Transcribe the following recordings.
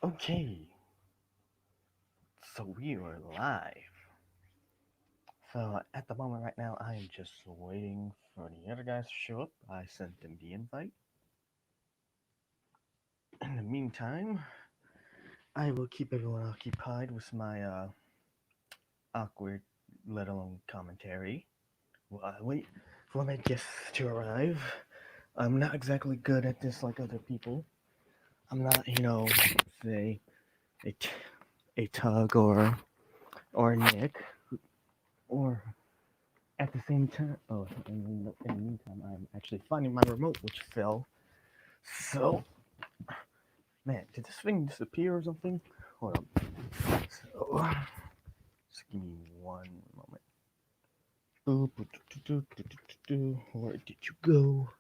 Okay, so we are live. So at the moment right now, I am just waiting for the other guys to show up. I sent them the invite. In the meantime, I will keep everyone occupied with my awkward, let alone commentary. While I wait for my guests to arrive. I'm not exactly good at this like other people. I'm not, say a, t- a Tug or Nick or at the same time, in the meantime, I'm actually finding my remote, which fell. So, man, did this thing disappear or something? Hold on. So, just give me one moment. Where did you go?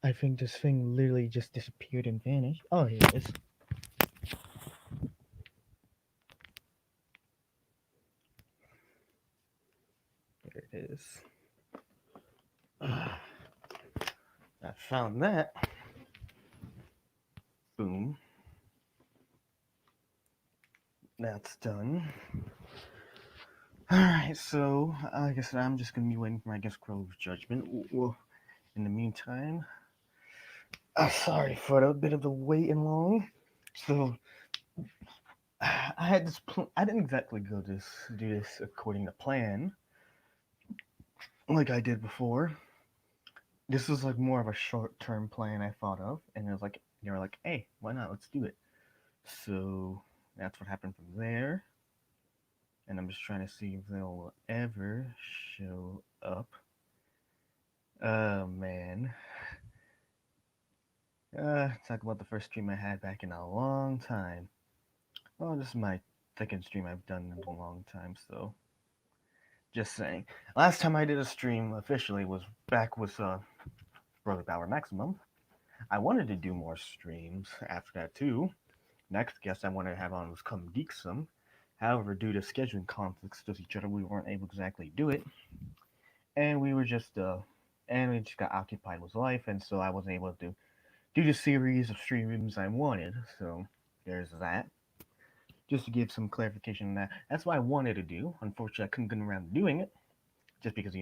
I think this thing literally just disappeared and vanished. Oh, here it is. There it is. I found that. Boom. That's done. Alright, so I guess I'm just gonna be waiting for my guest Crows of Judgment. Well, in the meantime, sorry for a bit of the wait and long. So I had this. I didn't exactly do this according to plan, like I did before. This was like more of a short-term plan I thought of, and it was like they were like, "Hey, why not? Let's do it." So that's what happened from there. And I'm just trying to see if they'll ever show up. Oh man. Talk about the first stream I had back in a long time. Well, this is my second stream I've done in a long time, so just saying. Last time I did a stream officially was back with Brother Power Maximum. I wanted to do more streams after that too. Next guest I wanted to have on was Come Geeksome. However, due to scheduling conflicts with each other, we weren't able to exactly do it, and we just got occupied with life, and so I wasn't able to do the series of streams I wanted. So there's that. Just to give some clarification on that, that's what I wanted to do. Unfortunately, I couldn't get around to doing it, just because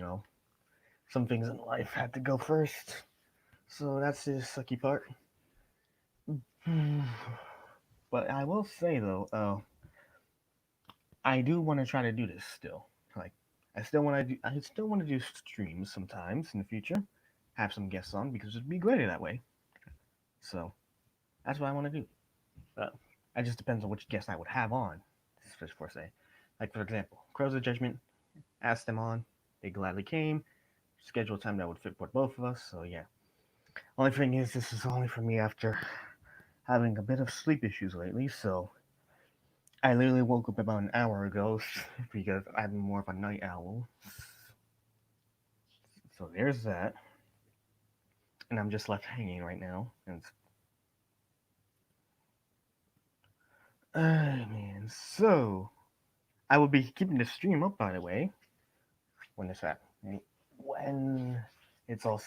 some things in life had to go first. So that's the sucky part. But I will say though, I do want to try to do this still. Like, I still want to do streams sometimes in the future. Have some guests on because it'd be greater that way. So that's what I want to do. Uh, it just depends on which guests I would have on. Just for say, like for example, Crows of Judgment. Asked them on. They gladly came. Scheduled time that would fit for both of us. So yeah. Only thing is, this is only for me after having a bit of sleep issues lately. So I literally woke up about an hour ago because I'm more of a night owl. So there's that. And I'm just left hanging right now. And man, so I will be keeping the stream up, by the way, when it's at when when it's all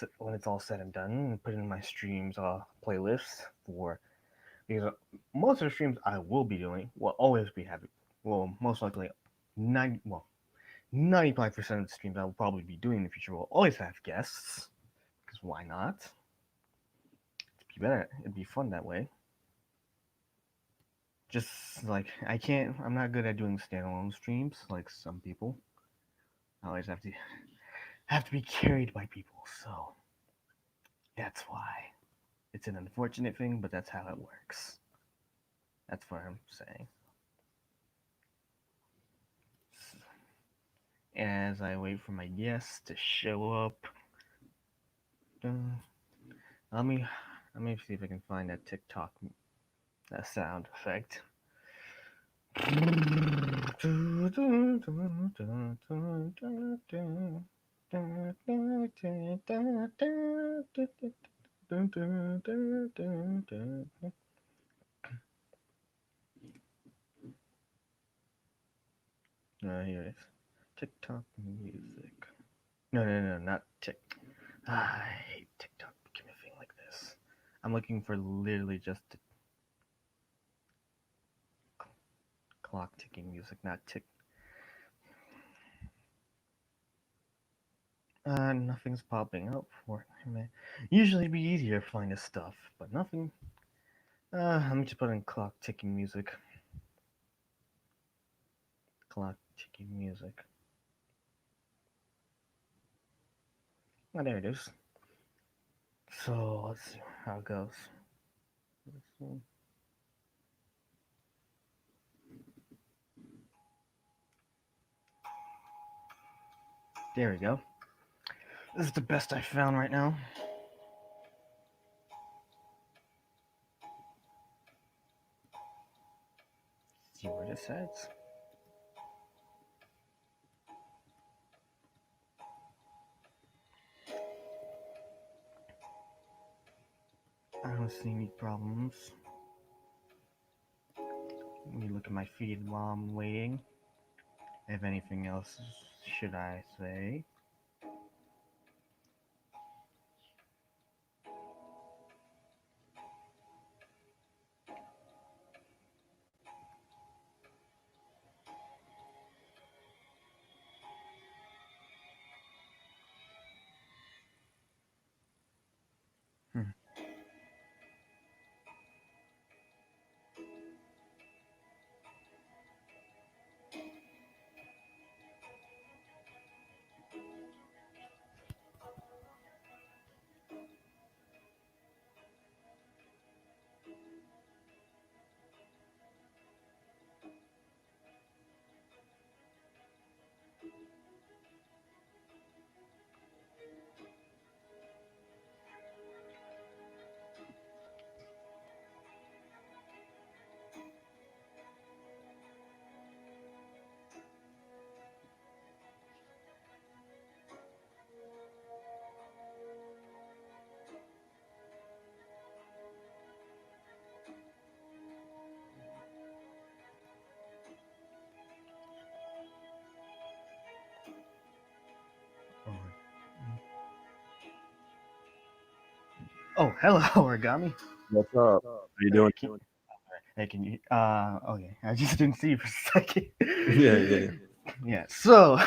said and done, and put in my streams playlist for because most of the streams I will be doing will always be having most likely 95% of the streams I will probably be doing in the future will always have guests because why not? It'd be fun that way. Just like I'm not good at doing standalone streams like some people. I always have to be carried by people, so that's why. It's an unfortunate thing, but that's how it works. That's what I'm saying. As I wait for my guests to show up, let me let me see if I can find that TikTok sound effect. Here it is. TikTok music. No, not Tik. I hate TikTok. Give me a thing like this. I'm looking for literally just clock ticking music, not tick. Nothing's popping up for me. Usually it'd be easier to find this stuff, but nothing. Let me just put in clock ticking music. Clock ticking music. Oh, there it is. So let's see how it goes. There we go. This is the best I found right now. See what it says. I don't see any problems. Let me look at my feed while I'm waiting. If anything else should I say? Hmm. Oh, hello, Origami. What's up? How you Hey, doing? can you? Okay. I just didn't see you for a second. Yeah, yeah, Yeah. So,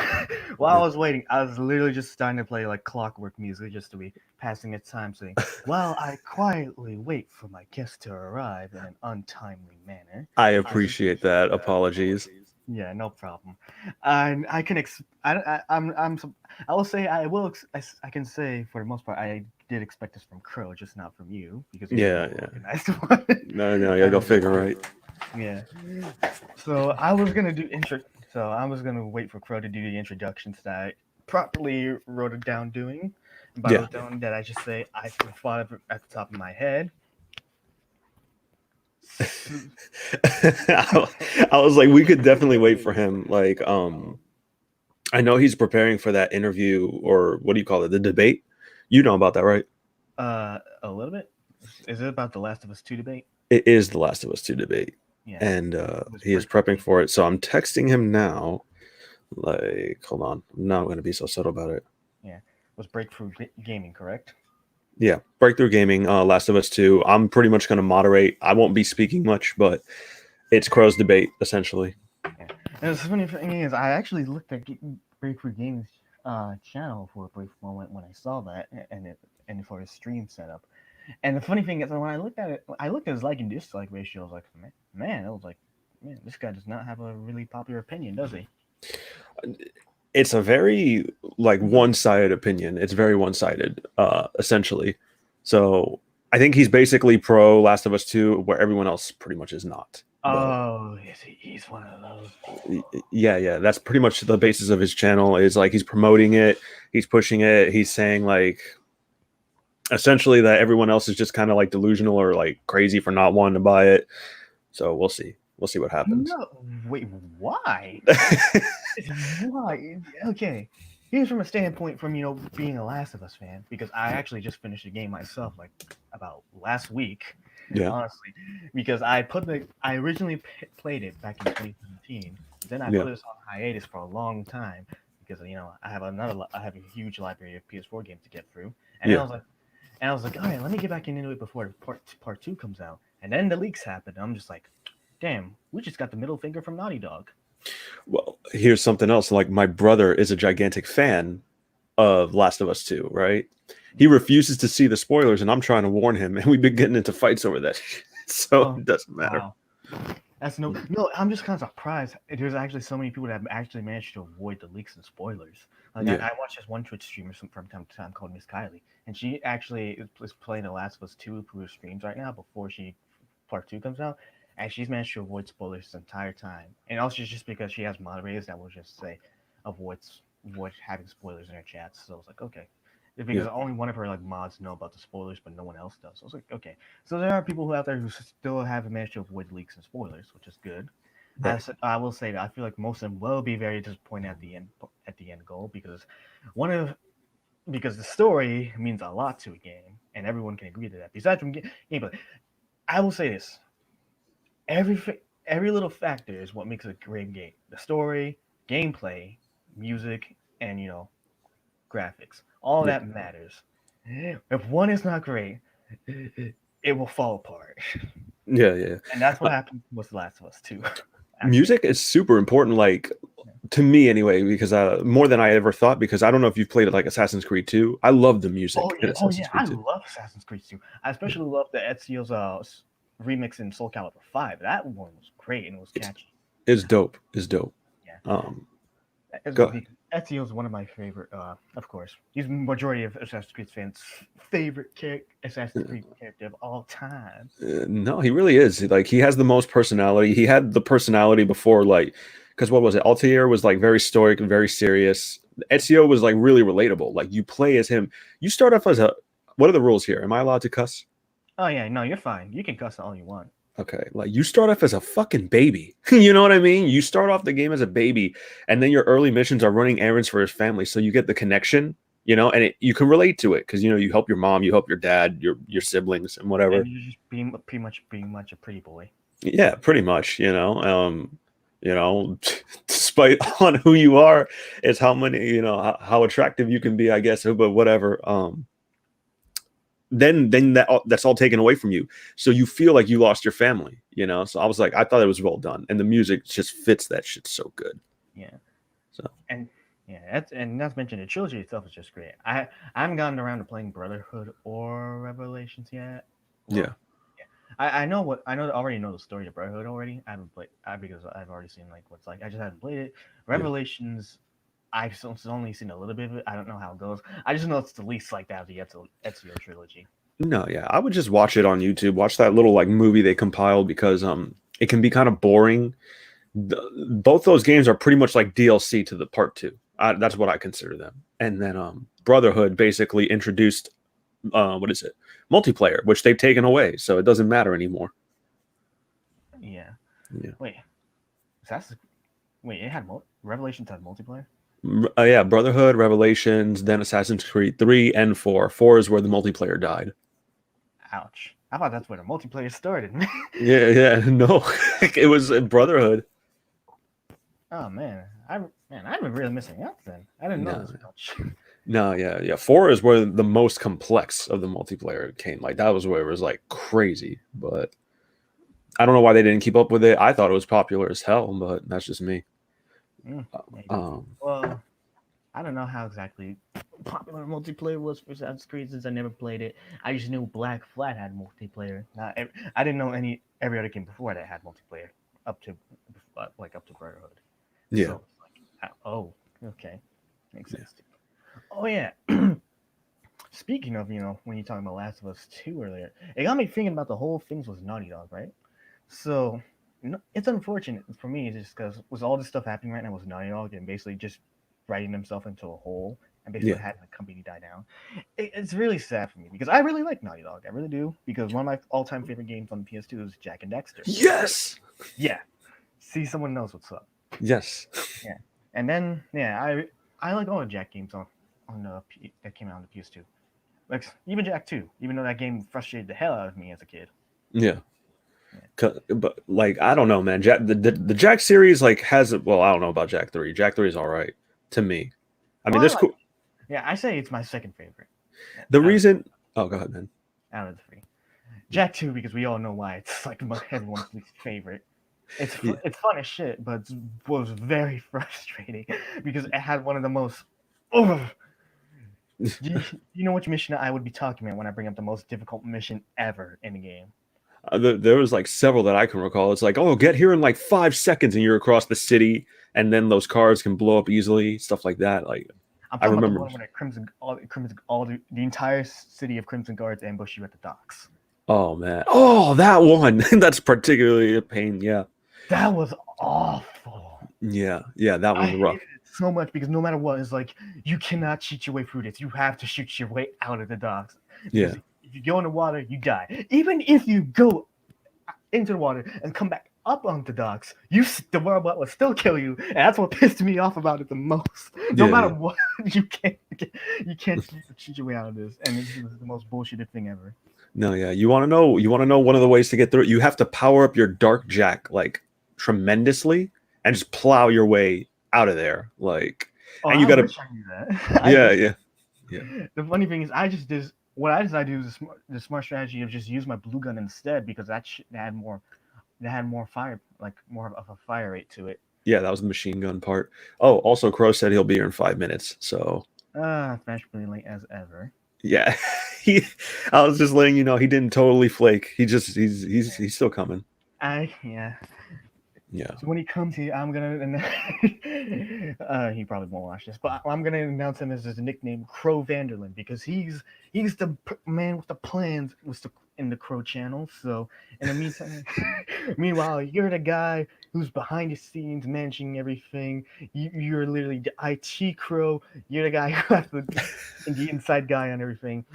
while I yeah. was waiting, I was literally just starting to play like clockwork music just to be passing the time, saying, "While I quietly wait for my guest to arrive in an untimely manner." I appreciate that. Apologies. Yeah, no problem. And I can I will say I will I can say for the most part I did expect this from Crow, just not from you because you're the Yeah, more yeah. organized one. No, no, you gotta go Um, figure right. yeah. So I was gonna do intro. So I was gonna wait for Crow to do the introductions that I properly wrote it down doing. And by Yeah. wrote down that I just say I thought of it at the top of my head. I, I was like, we could definitely wait for him. Like, I know he's preparing for that interview, or what do you call it? The debate. You know about that, right? A little bit. Is it about the Last of Us 2 debate? It is The Last of Us 2 debate. Yeah. And It was he is breakthrough prepping for it. So I'm texting him now. Like, hold on. I'm not going to be so subtle about it. Yeah, was Breakthrough Gaming, correct? Yeah, Breakthrough Gaming, Last of Us 2. I'm pretty much going to moderate. I won't be speaking much, but it's Crow's debate, essentially. Yeah. And the funny thing is, I actually looked at Breakthrough Gaming's channel for a brief moment when I saw that, and for his stream setup. And the funny thing is, when I looked at it, I looked at his like and dislike ratio. I was like, man, it was like, man, this guy does not have a really popular opinion, does he? It's a very, like, one-sided opinion. It's very one-sided, essentially. So I think he's basically pro Last of Us 2, where everyone else pretty much is not. But Oh, he's one of those. yeah, yeah, that's pretty much the basis of his channel. Is like he's promoting it, he's pushing it, he's saying like essentially that everyone else is just kind of like delusional or like crazy for not wanting to buy it. So we'll see what happens. No, wait, why? Why? Okay. Here's from a standpoint from being a Last of Us fan because I actually just finished the game myself like about last week, Yeah, honestly, because I originally played it back in 2017. Then I yeah, put this on hiatus for a long time because I have a huge library of PS4 games to get through, and then I yeah, was like, And I was like, all right, let me get back into it before part two comes out. And then the leaks happened. I'm just like, damn, we just got the middle finger from Naughty Dog. Well, here's something else. Like my brother is a gigantic fan of Last of Us 2, right? He refuses to see the spoilers, and I'm trying to warn him, and we've been getting into fights over that shit. So Oh, it doesn't matter. wow. That's no. I'm just kind of surprised. There's actually so many people that have actually managed to avoid the leaks and spoilers. Like Yeah. I watch this one Twitch streamer from time to time called Miss Kylie, and she actually is playing The Last of Us 2 through her streams right now before she part two comes out, and she's managed to avoid spoilers this entire time. And also just because she has moderators that will just say avoid having spoilers in her chats. So I was like, okay. Because Yeah. only one of her like mods know about the spoilers, but no one else does. So I was like, okay. So there are people who out there who still haven't managed to avoid leaks and spoilers, which is good. Right. I will say that I feel like most of them will be very disappointed at the end goal one of because the story means a lot to a game, and everyone can agree to that. Besides from gameplay, I will say this: every every little factor is what makes a great game. The story, gameplay, music, and graphics. All Yeah. that matters. If one is not great, it will fall apart. Yeah. Yeah. And that's Uh, what happened with The Last of Us too. Actually, music is super important. Like to me anyway, because more than I ever thought. Because I don't know if you've played it like Assassin's Creed 2. I love the music in oh Assassin's yeah, I Creed 2. love Assassin's Creed 2. I especially love the Ezio's remix in Soul Calibur 5. That one was great and it was It's catchy. it's dope. It's dope. Yeah. Um, As go well, ahead. Ezio's one of my favorite. Of course, he's majority of Assassin's Creed fans' favorite Assassin's Creed character of all time. No, he really is. Like he has the most personality. He had the personality before, like, because what was it? Altair was like very stoic and very serious. Ezio was like really relatable. Like you play as him. You start off as a. What are the rules here? Am I allowed to cuss? Oh yeah, no, you're fine. You can cuss all you want. Okay, like you start off as a fucking baby. You know what I mean? You start off the game as a baby, and then your early missions are running errands for his family, so you get the connection. And you can relate to it because you help your mom, you help your dad, your siblings, and whatever. And you're just being pretty much a pretty boy. Yeah, pretty much. Despite on who you are, it's how many, how attractive you can be, I guess. But whatever. Then that's all taken away from you, so you feel like you lost your family. So I was like, I thought it was well done, and the music just fits that shit so good. Yeah. So And yeah, not to mention the trilogy itself is just great. I haven't gotten around to playing Brotherhood or Revelations yet. Well, yeah, yeah, I already know the story of Brotherhood already. I haven't played because I've already seen like what's like. I just haven't played it. yeah. Revelations, I've only seen a little bit of it. I don't know how it goes. I just know it's the least like that of the Ezio trilogy. No, yeah, I would just watch it on YouTube. Watch that little like movie they compiled because it can be kind of boring. Both those games are pretty much like DLC to the part two. That's what I consider them. And then Brotherhood basically introduced what is it, multiplayer, which they've taken away, so it doesn't matter anymore. Yeah. Yeah. Wait, that's wait. It had Revelations had multiplayer. Yeah, Brotherhood, Revelations, then Assassin's Creed 3 and 4. 4 is where the multiplayer died. Ouch. I thought that's where the multiplayer started. Yeah, no, it was Brotherhood. Oh I've been really missing out then. I didn't know No, this much. no, yeah. 4 is where the most complex of the multiplayer came. Like that was where it was like crazy, but I don't know why they didn't keep up with it. I thought it was popular as hell, but that's just me. Maybe. Um, Well, I don't know how exactly popular multiplayer was for Assassin's Creed since I never played it. I just knew Black Flag had multiplayer. I didn't know every other game before that had multiplayer up to up to Brotherhood. yeah, So oh, okay, makes yeah, sense. Oh yeah. Speaking of, when you're talking about Last of Us 2 earlier, it got me thinking about the whole things with Naughty Dog, right? So it's unfortunate for me just because with all this stuff happening right now with Naughty Dog and basically just writing themselves into a hole and basically yeah. having the company die down. It's really sad for me because I really like Naughty Dog. I really do because one of my all-time favorite games on the PS2 is Jack and Dexter. Yes, Yeah. See, someone knows what's up. yes. Yeah. And then I like all the Jack games on that came out on the PS2. Like even Jack 2, even though that game frustrated the hell out of me as a kid. Yeah. But like I don't know, man. The Jack series like has well, I don't know about Jack 3. Jack 3 is all right to me. I mean, Well, I there's like cool. Yeah, I say it's my second favorite. The Uh, reason Oh, go ahead, man. Out of the three. Jack 2, because we all know why. It's like everyone's least favorite. Yeah. It's fun as shit, but it was very frustrating because it had one of the most. Oh, you know which mission I would be talking about when I bring up the most difficult mission ever in the game? There was like several that I can recall. It's like, oh, get here in like 5 seconds, and you're across the city, and then those cars can blow up easily, stuff like that. Like, I'm I talking about the remember. one when the entire city of Crimson Guards ambush you at the docks. Oh man. Oh, that one. That's particularly a pain. Yeah. That was awful. Yeah. Yeah. That I one's hated rough. it so much because no matter what, it's like you cannot cheat your way through this. You have to shoot your way out of the docks Yeah. because if you go in the water, you die. Even if you go into the water and come back up on the docks, the robot will still kill you. And that's what pissed me off about it the most. No Yeah. matter Yeah. what, you can't cheat your way out of this, and this is the most bullshitted thing ever. No. Yeah. You want to know? You want to know one of the ways to get through it? You have to power up your Dark Jack like tremendously and just plow your way out of there. Like, Oh, and you I got to. wish I knew that. Yeah. Yeah. Yeah. The funny thing is, what I decided to do is the smart strategy of just use my blue gun instead because that had more fire, like more of a fire rate to it. Yeah. That was the machine gun part. Oh, also, Crow said he'll be here in 5 minutes. So. Fashionably late as ever. Yeah, I was just letting you know he didn't totally flake. He's still coming. Yeah. Yeah. So when he comes here, I'm gonna. He probably won't watch this, but I'm gonna announce him as his nickname, Crow Vanderland, because he's the man with the plans in the Crow channel. So in the meantime, meanwhile, you're the guy who's behind the scenes managing everything. You're literally the IT Crow. You're the guy who has the inside guy on everything.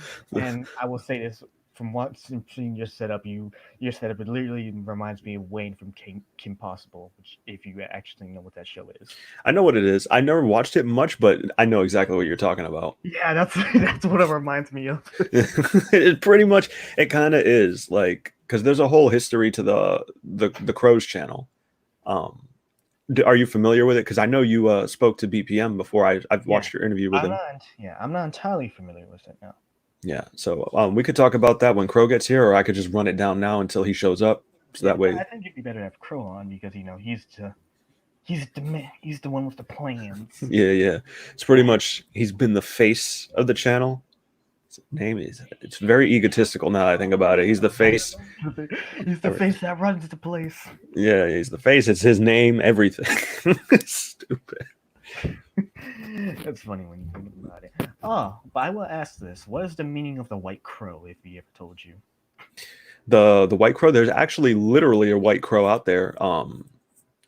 And I will say this. From what seeing your setup, your setup, it literally reminds me of Wayne from Kim Possible, which if you actually know what that show is. I know what it is. I never watched it much, but I know exactly what you're talking about. Yeah, that's what it reminds me of. It pretty much it kind of is like because there's a whole history to the Crows channel. Are you familiar with it? Because I know you spoke to BPM before. I've watched your interview with him. I'm not entirely familiar with it now. Yeah, so we could talk about that when Crow gets here, or I could just run it down now until he shows up. So that way, I think it'd be better to have Crow on because he's the man, he's the one with the plans. yeah, it's pretty much he's been the face of the channel. His name is it's very egotistical now that I think about it. He's the face. He's the face that runs the place. Yeah, he's the face. It's his name, everything. Stupid. That's funny when you think about it. Oh, but I will ask this: what is the meaning of the white crow? If he ever told you. The white crow. There's actually literally a white crow out there.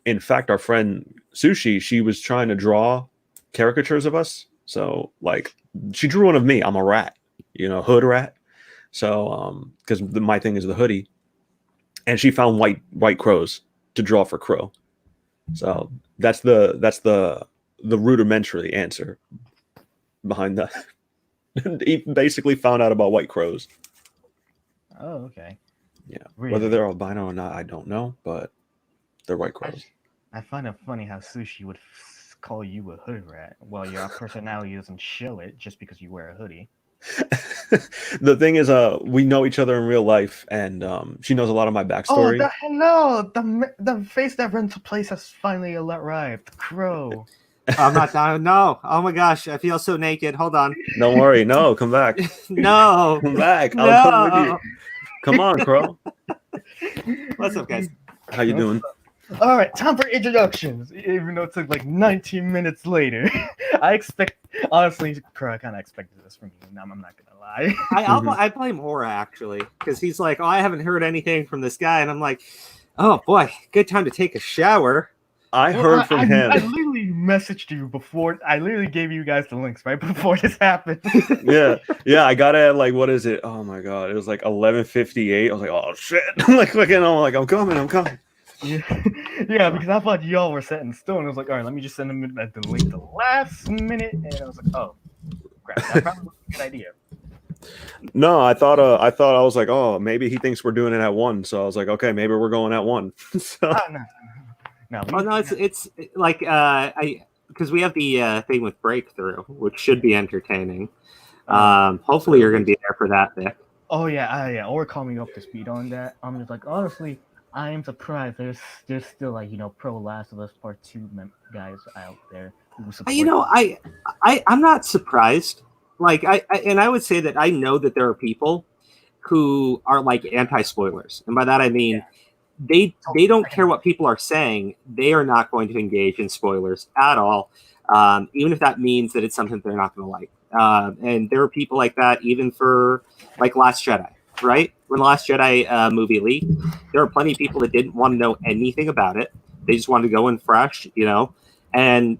In fact, our friend Sushi, she was trying to draw caricatures of us. So like, she drew one of me. I'm a rat, hood rat. So because my thing is the hoodie, and she found white crows to draw for Crow. So that's the rudimentary answer behind that. He basically found out about white crows. Oh, okay. Yeah. Really? Whether they're albino or not, I don't know, but they're white crows. I find it funny how Sushi would call you a hood rat while your personality doesn't show it just because you wear a hoodie. The thing is, we know each other in real life, and she knows a lot of my backstory. Oh, hello! The face that runs the place has finally arrived. The Crow. I'm not down. No. Oh my gosh, I feel so naked. Hold on. Don't worry. No, come back. No. Come back. No. I'll come with you. Come on, Crow. What's up, guys? How you doing? All right, time for introductions. Even though it took like 19 minutes later, honestly, Crow, I kind of expected this from you. I'm not gonna lie. I blame Aura actually because he's like, oh, I haven't heard anything from this guy, and I'm like, oh boy, good time to take a shower. I heard from him. I literally messaged you before. I literally gave you guys the links right before this happened. yeah. I got it at like, what is it? Oh my god, it was like 11:58. I was like, oh shit! I'm like, I'm coming. Yeah, because I thought y'all were set in stone. I was like, all right, let me just send them the link the last minute, and I was like, oh, crap, that probably was a good idea. No, I thought I was like, oh, maybe he thinks we're doing it at 1. So I was like, okay, maybe we're going at 1. So. No. Oh no, it's like because we have the thing with Breakthrough, which should be entertaining. Hopefully you're going to be there for that, Vic. Oh yeah, or call me up to speed on that. I'm just like, honestly, I am surprised. There's still like pro Last of Us Part 2 guys out there who support. I'm not surprised. Like I would say that I know that there are people who are like anti-spoilers, and by that I mean they don't care what people are saying. They are not going to engage in spoilers at all, even if that means that it's something they're not going to like. And there are people like that even for like Last Jedi, right? When the Last Jedi movie leaked, there were plenty of people that didn't want to know anything about it. They just wanted to go in fresh, and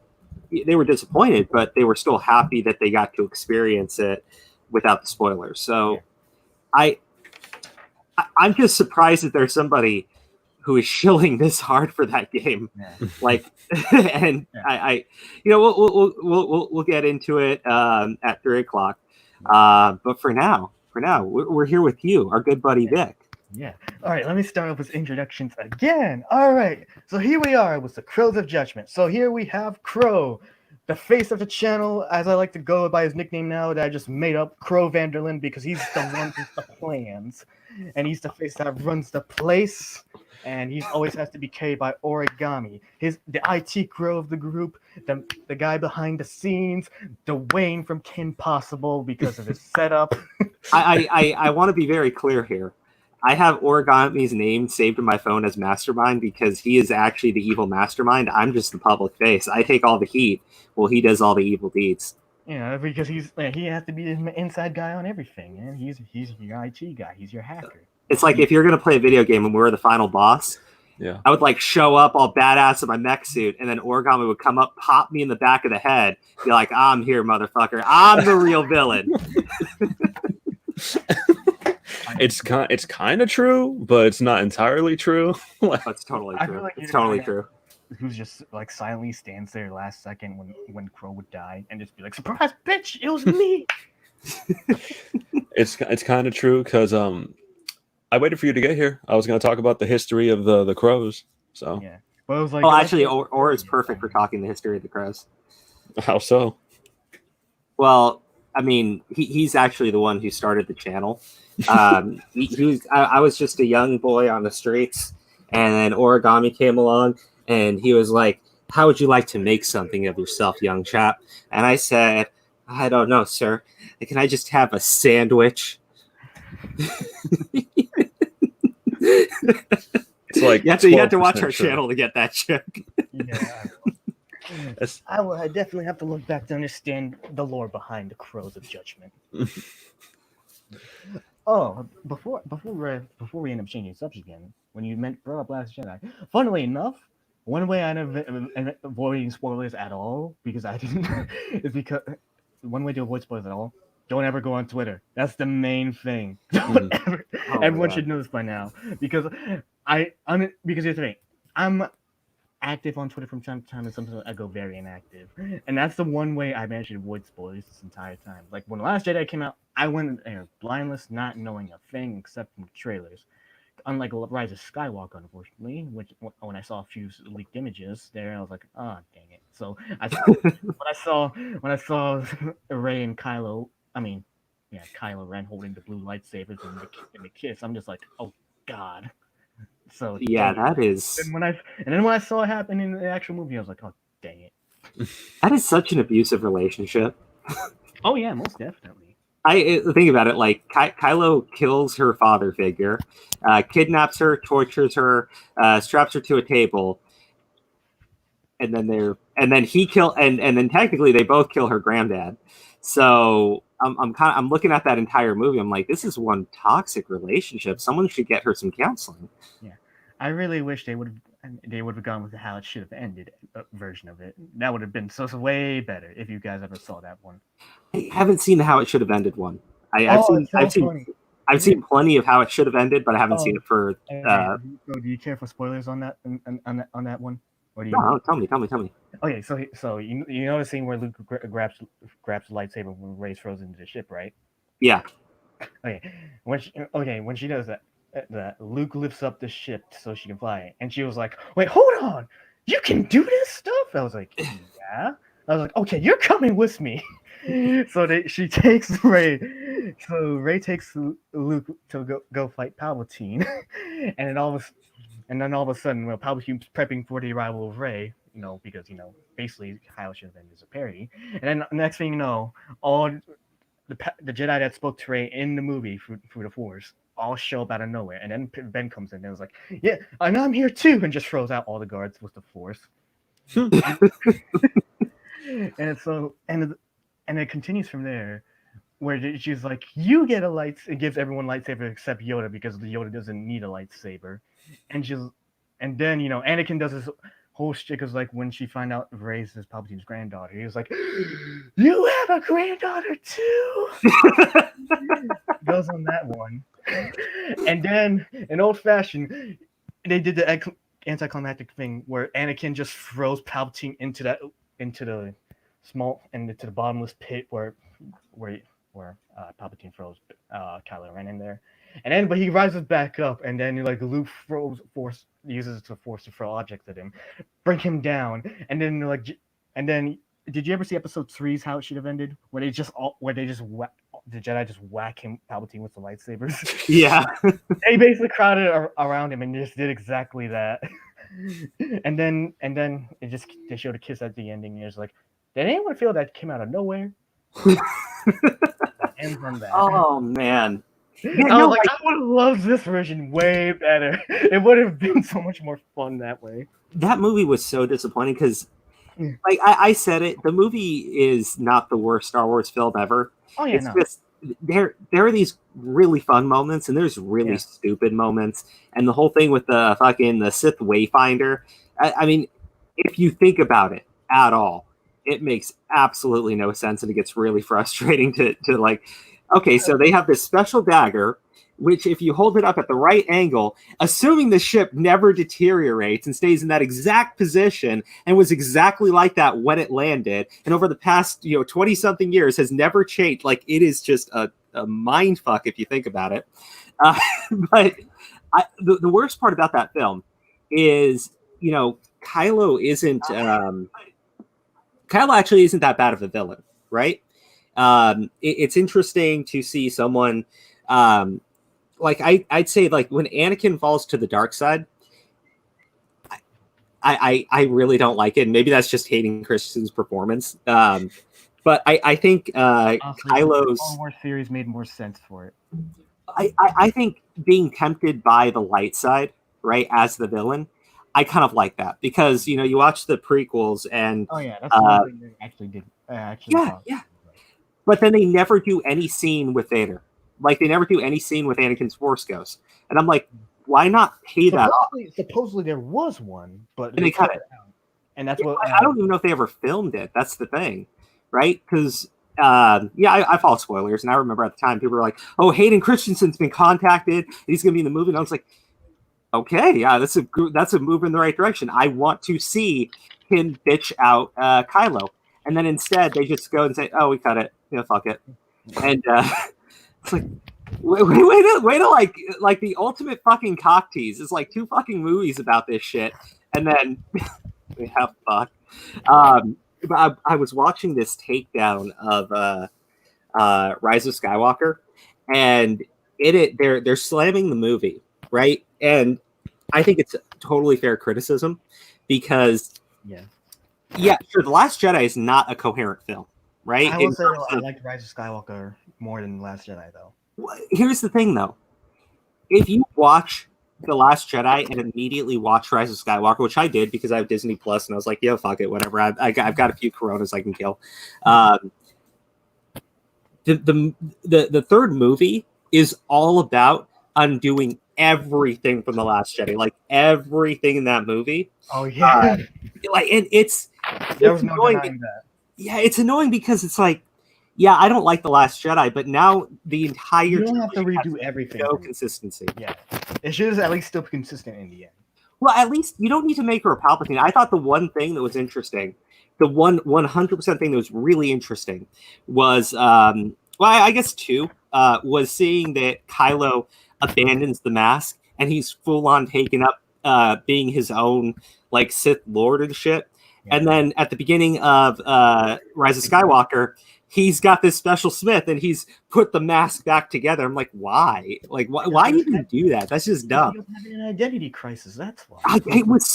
they were disappointed, but they were still happy that they got to experience it without the spoilers. So I'm just surprised that there's somebody who is shilling this hard for that game. Yeah. Like, and I we'll get into it at 3:00. But for now, we're here with you, our good buddy Vic. Yeah. All right, let me start off with introductions again. All right, so here we are with the Crows of Judgment. So here we have Crow, the face of the channel, as I like to go by his nickname now that I just made up, Crow Vanderlyn, because he's the one with the plans. And he's the face that runs the place. And he always has to be carried by Origami. The IT Crow of the group, the guy behind the scenes, Dwayne from Kin Possible because of his setup. I want to be very clear here. I have Origami's name saved in my phone as Mastermind because he is actually the evil mastermind. I'm just the public face. I take all the heat while he does all the evil deeds. Yeah, because he has to be an inside guy on everything, and he's your IT guy. He's your hacker. It's like if you're going to play a video game and we're the final boss, I would like show up all badass in my mech suit, and then Origami would come up, pop me in the back of the head, be like, "I'm here, motherfucker. I'm the real villain." It's kind of true, but it's not entirely true. That's totally true. Like it's totally true. Who's just like silently stands there last second when Crow would die and just be like, "Surprise, bitch! It was me." It's kind of true because I waited for you to get here. I was going to talk about the history of the Crows. So yeah, but it was like, actually, Or is perfect for talking the history of the Crows. How so? Well, I mean, he's actually the one who started the channel. I was just a young boy on the streets, and then Origami came along, and he was like, "How would you like to make something of yourself, young chap?" And I said, "I don't know, sir. Can I just have a sandwich?" It's like you have to watch our channel to get that joke. Yeah. I definitely have to look back to understand the lore behind the Crows of Judgment. Before we end up changing subject again, when you brought up Last Jedi, funnily enough, one way I avoiding spoilers at all because I didn't is because one way to avoid spoilers at all. Don't ever go on Twitter. That's the main thing. Don't ever. Everyone should know this by now because because here's the thing. I'm active on Twitter from time to time, and sometimes I go very inactive, and that's the one way I managed to avoid spoilers this entire time. Like when Last Jedi came out, I went there blindless, not knowing a thing except from trailers. Unlike Rise of Skywalker, unfortunately, which when I saw a few leaked images there, I was like, "Ah, oh, dang it!" So when I saw Rey and Kylo, Kylo Ren holding the blue lightsabers and the kiss, I'm just like, "Oh God." So yeah, that is. And then when I saw it happen in the actual movie, I was like, "Oh, dang it!" That is such an abusive relationship. Oh yeah, most definitely. I think about it like Kylo kills her father figure, kidnaps her, tortures her, straps her to a table, and then then technically they both kill her granddad. So I'm looking at that entire movie. I'm like, this is one toxic relationship. Someone should get her some counseling. Yeah, I really wish they would have gone with the how it should have ended version of it. That would have been so way better if you guys ever saw that one. I haven't seen the how it should have ended one. I've seen plenty of how it should have ended, but I haven't seen it for. So do you care for spoilers on that on that one? Or do you? No, tell me. Okay, so you know the scene where Luke grabs the lightsaber when Rey's frozen into the ship, right? Yeah. Okay, when she does that Luke lifts up the ship so she can fly, and she was like, "Wait, hold on, you can do this stuff?" I was like, "Yeah." I was like, okay, you're coming with me. So she takes Ray. So Ray takes Luke to go fight Palpatine, and then all of a sudden, well, Palpatine's prepping for the arrival of Ray. Because basically Kylo should have been as a parody. And then next thing you know, all the Jedi that spoke to Ray in the movie through the Force all show up out of nowhere, and then Ben comes in and was like, "Yeah, and I'm here too," and just throws out all the guards with the Force. And so and it continues from there, where she's like, "You get a it gives everyone lightsaber except Yoda because Yoda doesn't need a lightsaber," and then Anakin does this whole shtick is like when she find out Rey's is Palpatine's granddaughter. He was like, "You have a granddaughter too." Goes on that one, and then in old fashioned, they did the anticlimactic thing where Anakin just throws Palpatine into the bottomless pit where Palpatine throws Kylo Ren in there, but he rises back up, and then like Luke uses the Force to throw objects at him, bring him down, and then did you ever see episode 3's how it should have ended, where the Jedi just whack Palpatine with the lightsabers? Yeah. They basically crowded around him and just did exactly that. and then they showed a kiss at the ending, and it's like, did anyone feel that came out of nowhere? Ends on that. Oh man. Yeah, I would have loved this version way better. It would have been so much more fun that way. That movie was so disappointing because, like I said it, the movie is not the worst Star Wars film ever. Oh yeah, it's just there are these really fun moments and there's really stupid moments, and the whole thing with the Sith Wayfinder. I mean, if you think about it at all, it makes absolutely no sense, and it gets really frustrating to like. Okay, so they have this special dagger, which if you hold it up at the right angle, assuming the ship never deteriorates and stays in that exact position and was exactly like that when it landed, and over the past 20-something years has never changed. Like, it is just a mind fuck if you think about it. But the worst part about that film is, Kylo isn't... Kylo actually isn't that bad of a villain, right? It's interesting to see someone... I'd say, like, when Anakin falls to the dark side, I really don't like it. And maybe that's just hating Christian's performance. But I think Kylo's Star Wars series made more sense for it. I think being tempted by the light side, right, as the villain, I kind of like that because you watch the prequels and that's one thing they actually did. Yeah. But then they never do any scene with Vader. Like, they never do any scene with Anakin's Force Ghost. And I'm like, why not pay that off? Supposedly there was one, but they cut it out. And that's what... I don't even know if they ever filmed it. That's the thing, right? Because, I follow spoilers, and I remember at the time people were like, oh, Hayden Christensen's been contacted, and he's going to be in the movie. And I was like, okay, yeah, that's a move in the right direction. I want to see him bitch out Kylo. And then instead, they just go and say, oh, we cut it. Fuck it. And... it's like, way to like the ultimate fucking cock tease. It's like 2 fucking movies about this shit, and then fuck. I was watching this takedown of Rise of Skywalker, and they're slamming the movie, right? And I think it's totally fair criticism because sure, The Last Jedi is not a coherent film. Right? I will say I like Rise of Skywalker more than The Last Jedi, though. Here's the thing, though. If you watch The Last Jedi and immediately watch Rise of Skywalker, which I did because I have Disney Plus, and I was like, fuck it, whatever. I've got a few Coronas I can kill. The third movie is all about undoing everything from The Last Jedi, like everything in that movie. Oh yeah, and it's there was no denying that. Yeah, it's annoying because it's like, I don't like The Last Jedi, but now the entire... You don't have to redo everything. No consistency. Yeah. It should at least still be consistent in the end. Well, at least you don't need to make her a Palpatine. I thought the one thing that was interesting, the 100% thing that was really interesting was, I guess 2, was seeing that Kylo abandons the mask and he's full on taken up being his own, like, Sith Lord and shit. And then at the beginning of Rise of Skywalker, he's got this special Smith, and he's put the mask back together. I'm like, why? Like, why even do that? That's just dumb. He was having an identity crisis. That's why. It was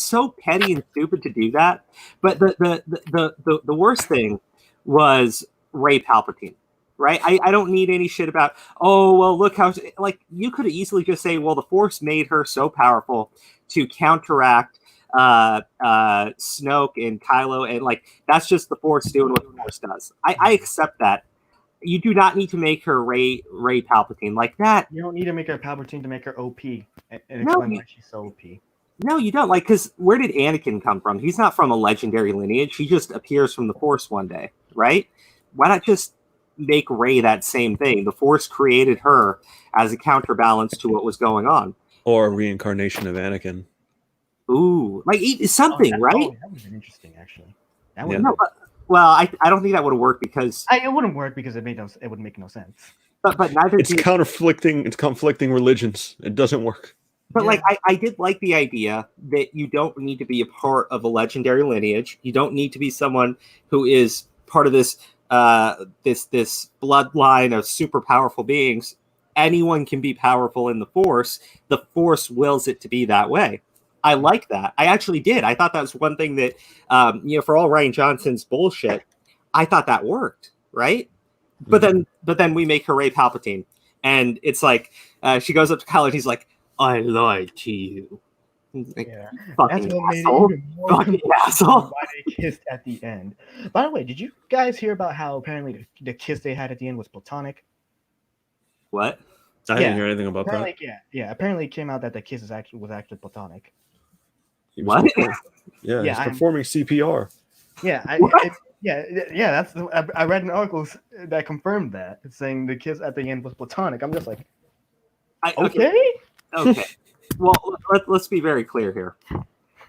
so petty and stupid to do that. But the worst thing was Ray Palpatine. Right? I don't need any shit about, oh, well, look how, like, you could easily just say, well, the Force made her so powerful to counteract Snoke and Kylo, and like, that's just the Force doing what the Force does. I accept that. You do not need to make her Ray Palpatine like that. You don't need to make her Palpatine to make her OP and explain why she's so OP. No, you don't. Like, because where did Anakin come from? He's not from a legendary lineage. He just appears from the Force one day, right? Why not just make Rey that same thing? The Force created her as a counterbalance to what was going on. Or a reincarnation of Anakin. Ooh, like something, right? Oh, that would have been interesting, actually. That would. No, well, I don't think that would have worked because it wouldn't work because it wouldn't make no sense. But neither. It's conflicting religions. It doesn't work. But like, I did like the idea that you don't need to be a part of a legendary lineage. You don't need to be someone who is part of this this bloodline of super powerful beings. Anyone can be powerful in the Force. The Force wills it to be that way. I like that. I actually did. I thought that was one thing that, for all Rian Johnson's bullshit, I thought that worked, right? Mm-hmm. But then we make her Ray Palpatine, and it's like she goes up to Kylo, and he's like, "I lied to you." Like, yeah, fucking asshole. Fucking asshole. Why they kissed at the end. By the way, did you guys hear about how apparently the kiss they had at the end was platonic? What? I didn't hear anything about that. Yeah. Apparently, it came out that the kiss was actually platonic. What? He's performing CPR. Yeah, That's I read an article that confirmed that, saying the kiss at the end was platonic. I'm just like, okay. Well, let's be very clear here.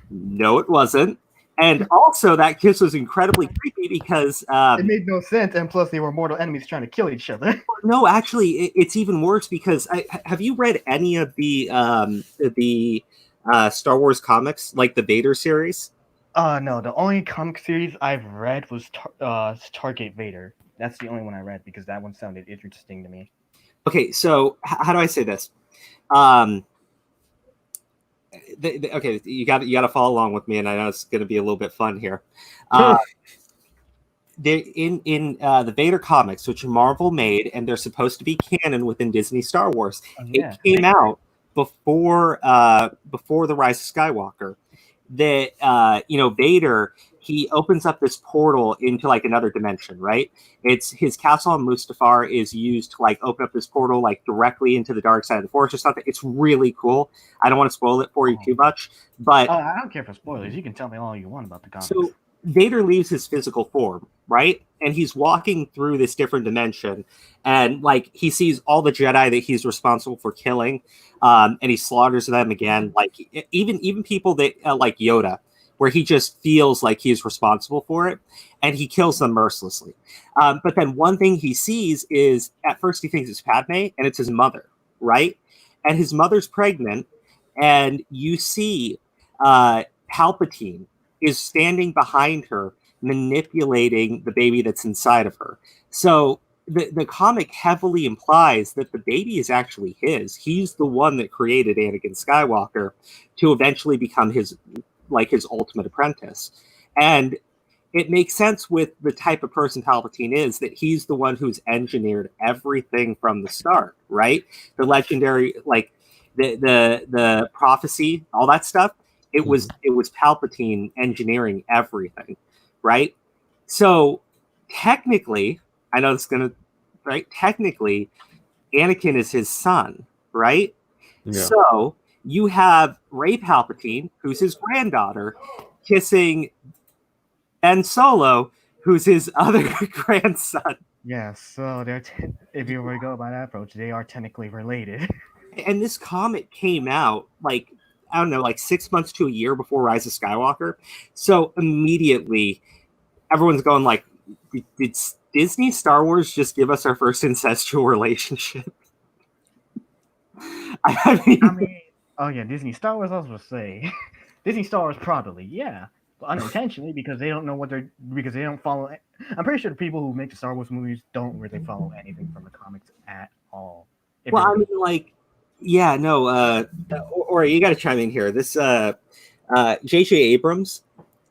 No, it wasn't. And also, that kiss was incredibly creepy because it made no sense, and plus, they were mortal enemies trying to kill each other. No, actually, it's even worse because have you read any of the Star Wars comics, like the Vader series? No, the only comic series I've read was Stargate Vader. That's the only one I read because that one sounded interesting to me. Okay, so how do I say this? Okay, you got to follow along with me, and I know it's going to be a little bit fun here. In the Vader comics, which Marvel made, and they're supposed to be canon within Disney Star Wars, it came out before the Rise of Skywalker. That Vader, he opens up this portal into like another dimension, right? It's his castle on Mustafar is used to like open up this portal like directly into the dark side of the Force or something. It's really cool. I don't want to spoil it for you too much, but I don't care for spoilers. You can tell me all you want about the comics. So Vader leaves his physical form, right? And he's walking through this different dimension, and like he sees all the Jedi that he's responsible for killing, and he slaughters them again. Like even people that like Yoda, where he just feels like he's responsible for it, and he kills them mercilessly. But then one thing he sees is at first he thinks it's Padme, and it's his mother, right? And his mother's pregnant, and you see Palpatine is standing behind her, manipulating the baby that's inside of her. So the comic heavily implies that the baby is actually his. He's the one that created Anakin Skywalker to eventually become his ultimate apprentice. And it makes sense with the type of person Palpatine is, that he's the one who's engineered everything from the start, right? The legendary, like the prophecy, all that stuff. It was Palpatine engineering everything, right? So technically, I know it's gonna, right? Technically, Anakin is his son, right? Yeah. So you have Rey Palpatine, who's his granddaughter, kissing Ben Solo, who's his other grandson. Yeah, so they're if you were to go by that approach, they are technically related. And this comic came out like, I don't know, like 6 months to a year before Rise of Skywalker. So immediately, everyone's going like, did Disney Star Wars just give us our first incestual relationship? I mean, oh yeah, Disney Star Wars, I was going to say. Disney Star Wars probably, yeah. unintentionally because they don't know because they don't follow. I'm pretty sure the people who make the Star Wars movies don't really follow anything from the comics at all. Well, I mean, like, yeah, no, or you got to chime in here. This J.J. Abrams,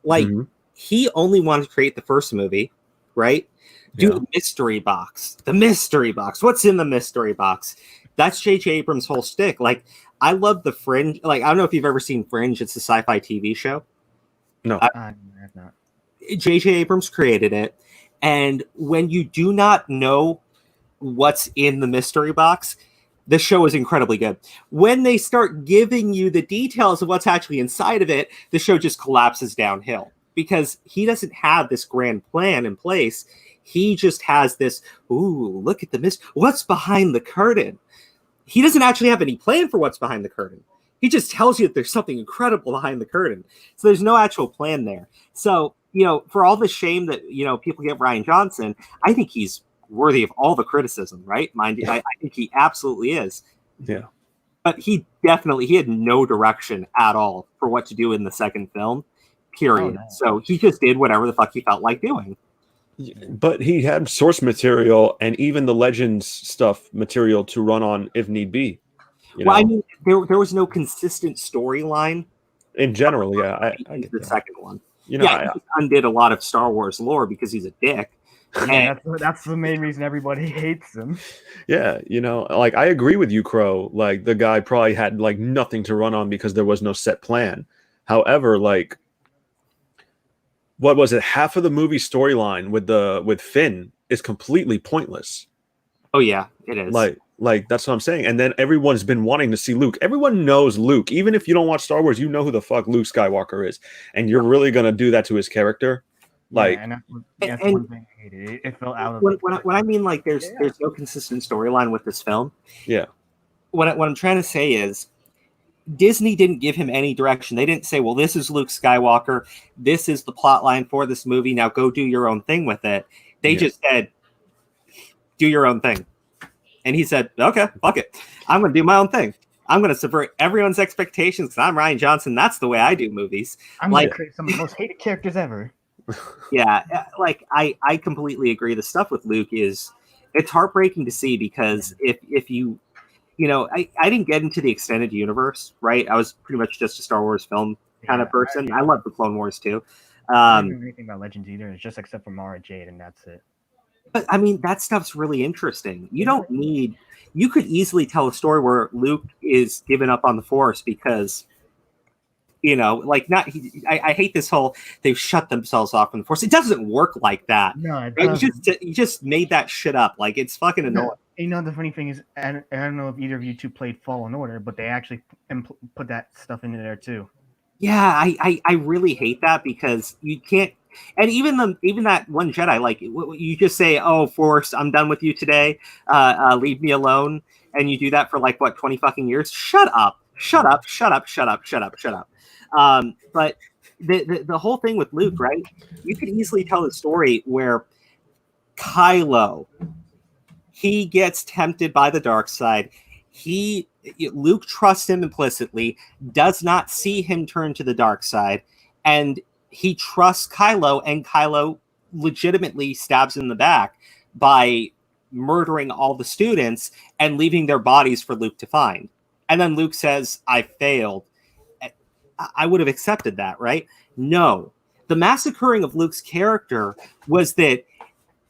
like, he only wanted to create the first movie, right? Do the mystery box. The mystery box. What's in the mystery box? That's J.J. Abrams' whole shtick. Like, I love the Fringe. Like, I don't know if you've ever seen Fringe. It's a sci-fi TV show. No, I have not. J.J. Abrams created it, and when you do not know what's in the mystery box, the show is incredibly good. When they start giving you the details of what's actually inside of it, the show just collapses downhill because he doesn't have this grand plan in place. He just has this, ooh, look at the what's behind the curtain. He doesn't actually have any plan for what's behind the curtain. He just tells you that there's something incredible behind the curtain. So there's no actual plan there. So, for all the shame that, people give Rian Johnson, I think he's worthy of all the criticism, right? Mind you, I think he absolutely is. Yeah. But he had no direction at all for what to do in the second film, period. Oh, no. So he just did whatever the fuck he felt like doing. But he had source material and even the Legends stuff material to run on if need be. I mean, there was no consistent storyline. In general, yeah. I get the that. second one. He just undid a lot of Star Wars lore because he's a dick. And that's the main reason everybody hates him. Yeah, like I agree with you, Crow. Like the guy probably had like nothing to run on because there was no set plan. However, like what was it? Half of the movie storyline with Finn is completely pointless. Oh yeah, it is. Like that's what I'm saying. And then everyone's been wanting to see Luke. Everyone knows Luke. Even if you don't watch Star Wars, you know who the fuck Luke Skywalker is. And you're really gonna do that to his character? Like, and that's one thing I hated. It fell out of when I mean like there's no consistent storyline with this film. Yeah. What I'm trying to say is Disney didn't give him any direction. They didn't say, well, this is Luke Skywalker. This is the plot line for this movie. Now go do your own thing with it. They just said, do your own thing. And he said, okay, fuck it. I'm going to do my own thing. I'm going to subvert everyone's expectations because I'm Rian Johnson. That's the way I do movies. I'm going to create some of the most hated characters ever. Yeah, like I completely agree. The stuff with Luke it's heartbreaking to see because if you I didn't get into the extended universe, right? I was pretty much just a Star Wars film kind of person. I love the Clone Wars too. I don't know anything about Legends either. It's just except for Mara Jade, and that's it. But I mean, that stuff's really interesting. You could easily tell a story where Luke is giving up on the Force because I hate this whole they've shut themselves off from the Force. It doesn't work like that. No, it right? doesn't. You just made that shit up. Like it's fucking annoying. The funny thing is, I don't know if either of you two played Fallen Order, but they actually put that stuff into there too. Yeah, I really hate that because you can't. And even that one Jedi, like you just say, "Oh, Force, I'm done with you today. Leave me alone," and you do that for like what 20 fucking years. Shut up. But the whole thing with Luke, right? You could easily tell the story where Kylo, he gets tempted by the dark side. Luke trusts him implicitly, does not see him turn to the dark side, and he trusts Kylo, and Kylo legitimately stabs him in the back by murdering all the students and leaving their bodies for Luke to find. And then Luke says, I failed. I would have accepted that, right? No. The massacring of Luke's character was that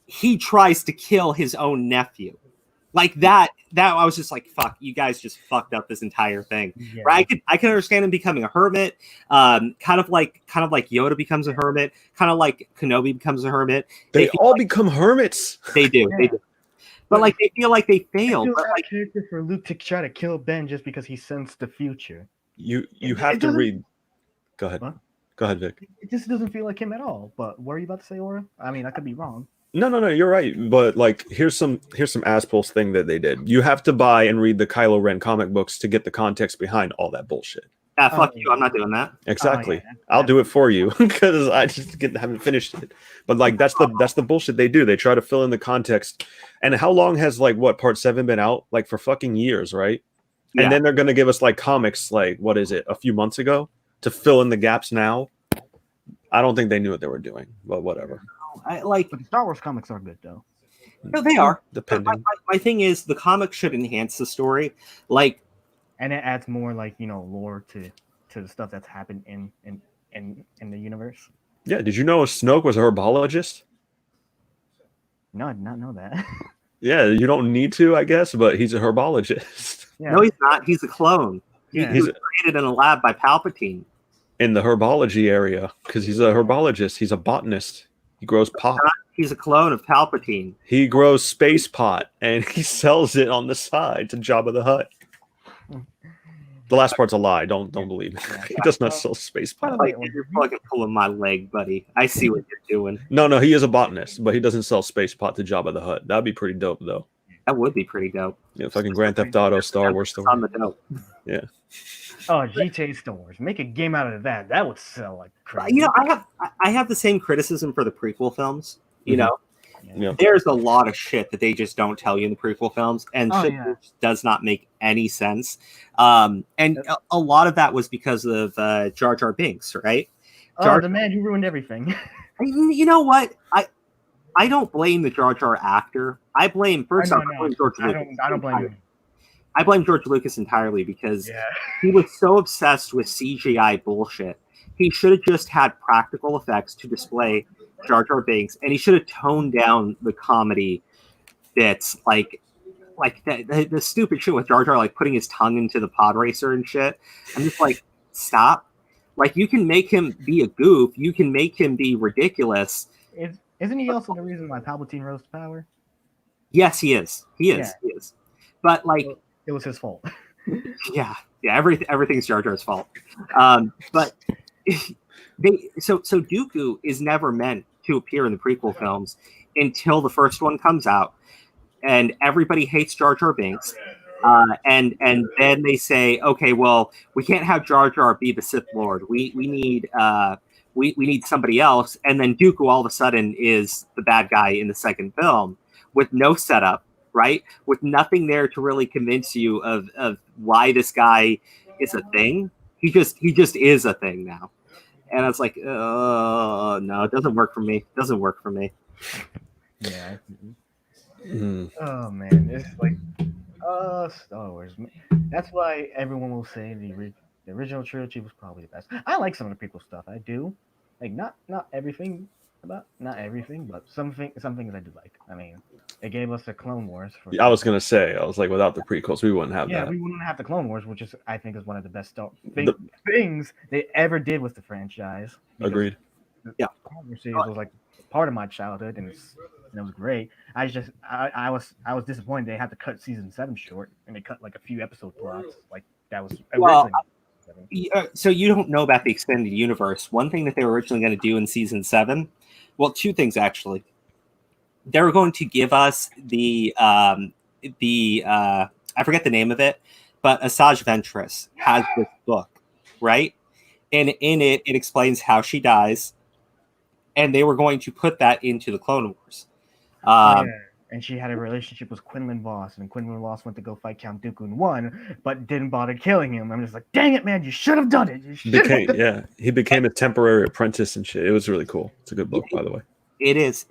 he tries to kill his own nephew. Like that I was just like, fuck, you guys just fucked up this entire thing. Yeah. Right? I can understand him becoming a hermit, kind of like Yoda becomes a hermit, kind of like Kenobi becomes a hermit. They all become hermits. They do. Yeah. They do. But like they feel like they failed. But like character for Luke to try to kill Ben just because he sensed the future. You have to read. Go ahead. What? Go ahead, Vic. It just doesn't feel like him at all. But what are you about to say, Aura? I mean, I could be wrong. No, you're right. But like, here's some Aspulse thing that they did. You have to buy and read the Kylo Ren comic books to get the context behind all that bullshit. Fuck you. I'm not doing that. Exactly. I'll do it for you because I just haven't finished it. But like, that's the bullshit they do. They try to fill in the context. And how long has Part 7 been out? Like for fucking years, right? Yeah. And then they're gonna give us like comics, like what is it, a few months ago, to fill in the gaps now. I don't think they knew what they were doing, but whatever. I like. But the Star Wars comics are good though. No, they are. But Depending. my thing is, the comic should enhance the story. Like, And it adds more like lore to the stuff that's happened in the universe. Yeah, did you know Snoke was a herbologist? No, I did not know that. Yeah, you don't need to, I guess, but he's a herbologist. Yeah. no, he's not. He's a clone. Yeah. He was created in a lab by Palpatine. In the herbology area, because he's a herbologist. He's a botanist. He grows pot. He's a clone of Palpatine. He grows space pot, and he sells it on the side to Jabba the Hutt. The last part's a lie. Don't believe me. Yeah. He does not sell space pot. Like, you're fucking pulling my leg, buddy. I see what you're doing. No, he is a botanist, but he doesn't sell space pot to Jabba the Hutt. That'd be pretty dope, though. That would be pretty dope. Yeah, fucking Grand Theft Auto, Star Wars story. On the dope. Yeah. Oh, GTA Star Wars. Make a game out of that. That would sell like crazy. You know, I have the same criticism for the prequel films. You Mhm. know, Yeah. there's a lot of shit that they just don't tell you in the prequel films, and Oh, shit yeah. that does not make any sense. And a lot of that was because of Jar Jar Binks, right? Oh, the man who ruined everything. You know what? I don't blame the Jar Jar actor. I blame first off, I blame George Lucas. I don't blame him. I blame George Lucas entirely because Yeah. he was so obsessed with CGI bullshit. He should have just had practical effects to display Jar Jar Binks, and he should have toned down the comedy that's like the stupid shit with Jar Jar, like putting his tongue into the pod racer and shit. I'm just like, stop. Like, you can make him be a goof. You can make him be ridiculous. Isn't he also the reason why Palpatine rose to power? Yes, he is. He is. Yeah. He is. But like, It was his fault. yeah, everything's Jar Jar's fault. But so Dooku is never meant to appear in the prequel films until the first one comes out, and everybody hates Jar Jar Binks. And then they say, okay, well, we can't have Jar Jar be the Sith Lord. We need we need somebody else. And then Dooku all of a sudden is the bad guy in the second film with no setup, right? With nothing there to really convince you of why this guy is a thing. He just is a thing now. And I was like, oh no, it doesn't work for me. It doesn't work for me. Yeah. Mhm. Oh man, it's like Star Wars. That's why everyone will say the original trilogy was probably the best. I like some of the prequel stuff. I do. Like not everything, but some things I do like. I mean, it gave us the Clone Wars. Yeah, I was gonna say, I was like, without the prequels, we wouldn't have Yeah, that. we wouldn't have the Clone Wars, which is I think is one of the best The- things they ever did with the franchise. because Agreed. The Yeah. Clone Wars series was like part of my childhood, and it was great. I was disappointed they had to cut season 7 short, and they cut like a few episode plots. Like that was Well, originally. So you don't know about the extended universe. One thing that they were originally going to do in season 7, well, two things actually. They were going to give us the I forget the name of it, but Asajj Ventress has this book, right? And in it explains how she dies, and they were going to put that into the Clone Wars. Yeah. And she had a relationship with Quinlan Voss, and Quinlan Voss went to go fight Count Dooku and won, but didn't bother killing him. I'm just like, dang it, man, you should have done it. He became a temporary apprentice and shit. It was really cool. It's a good book, by the way. It is.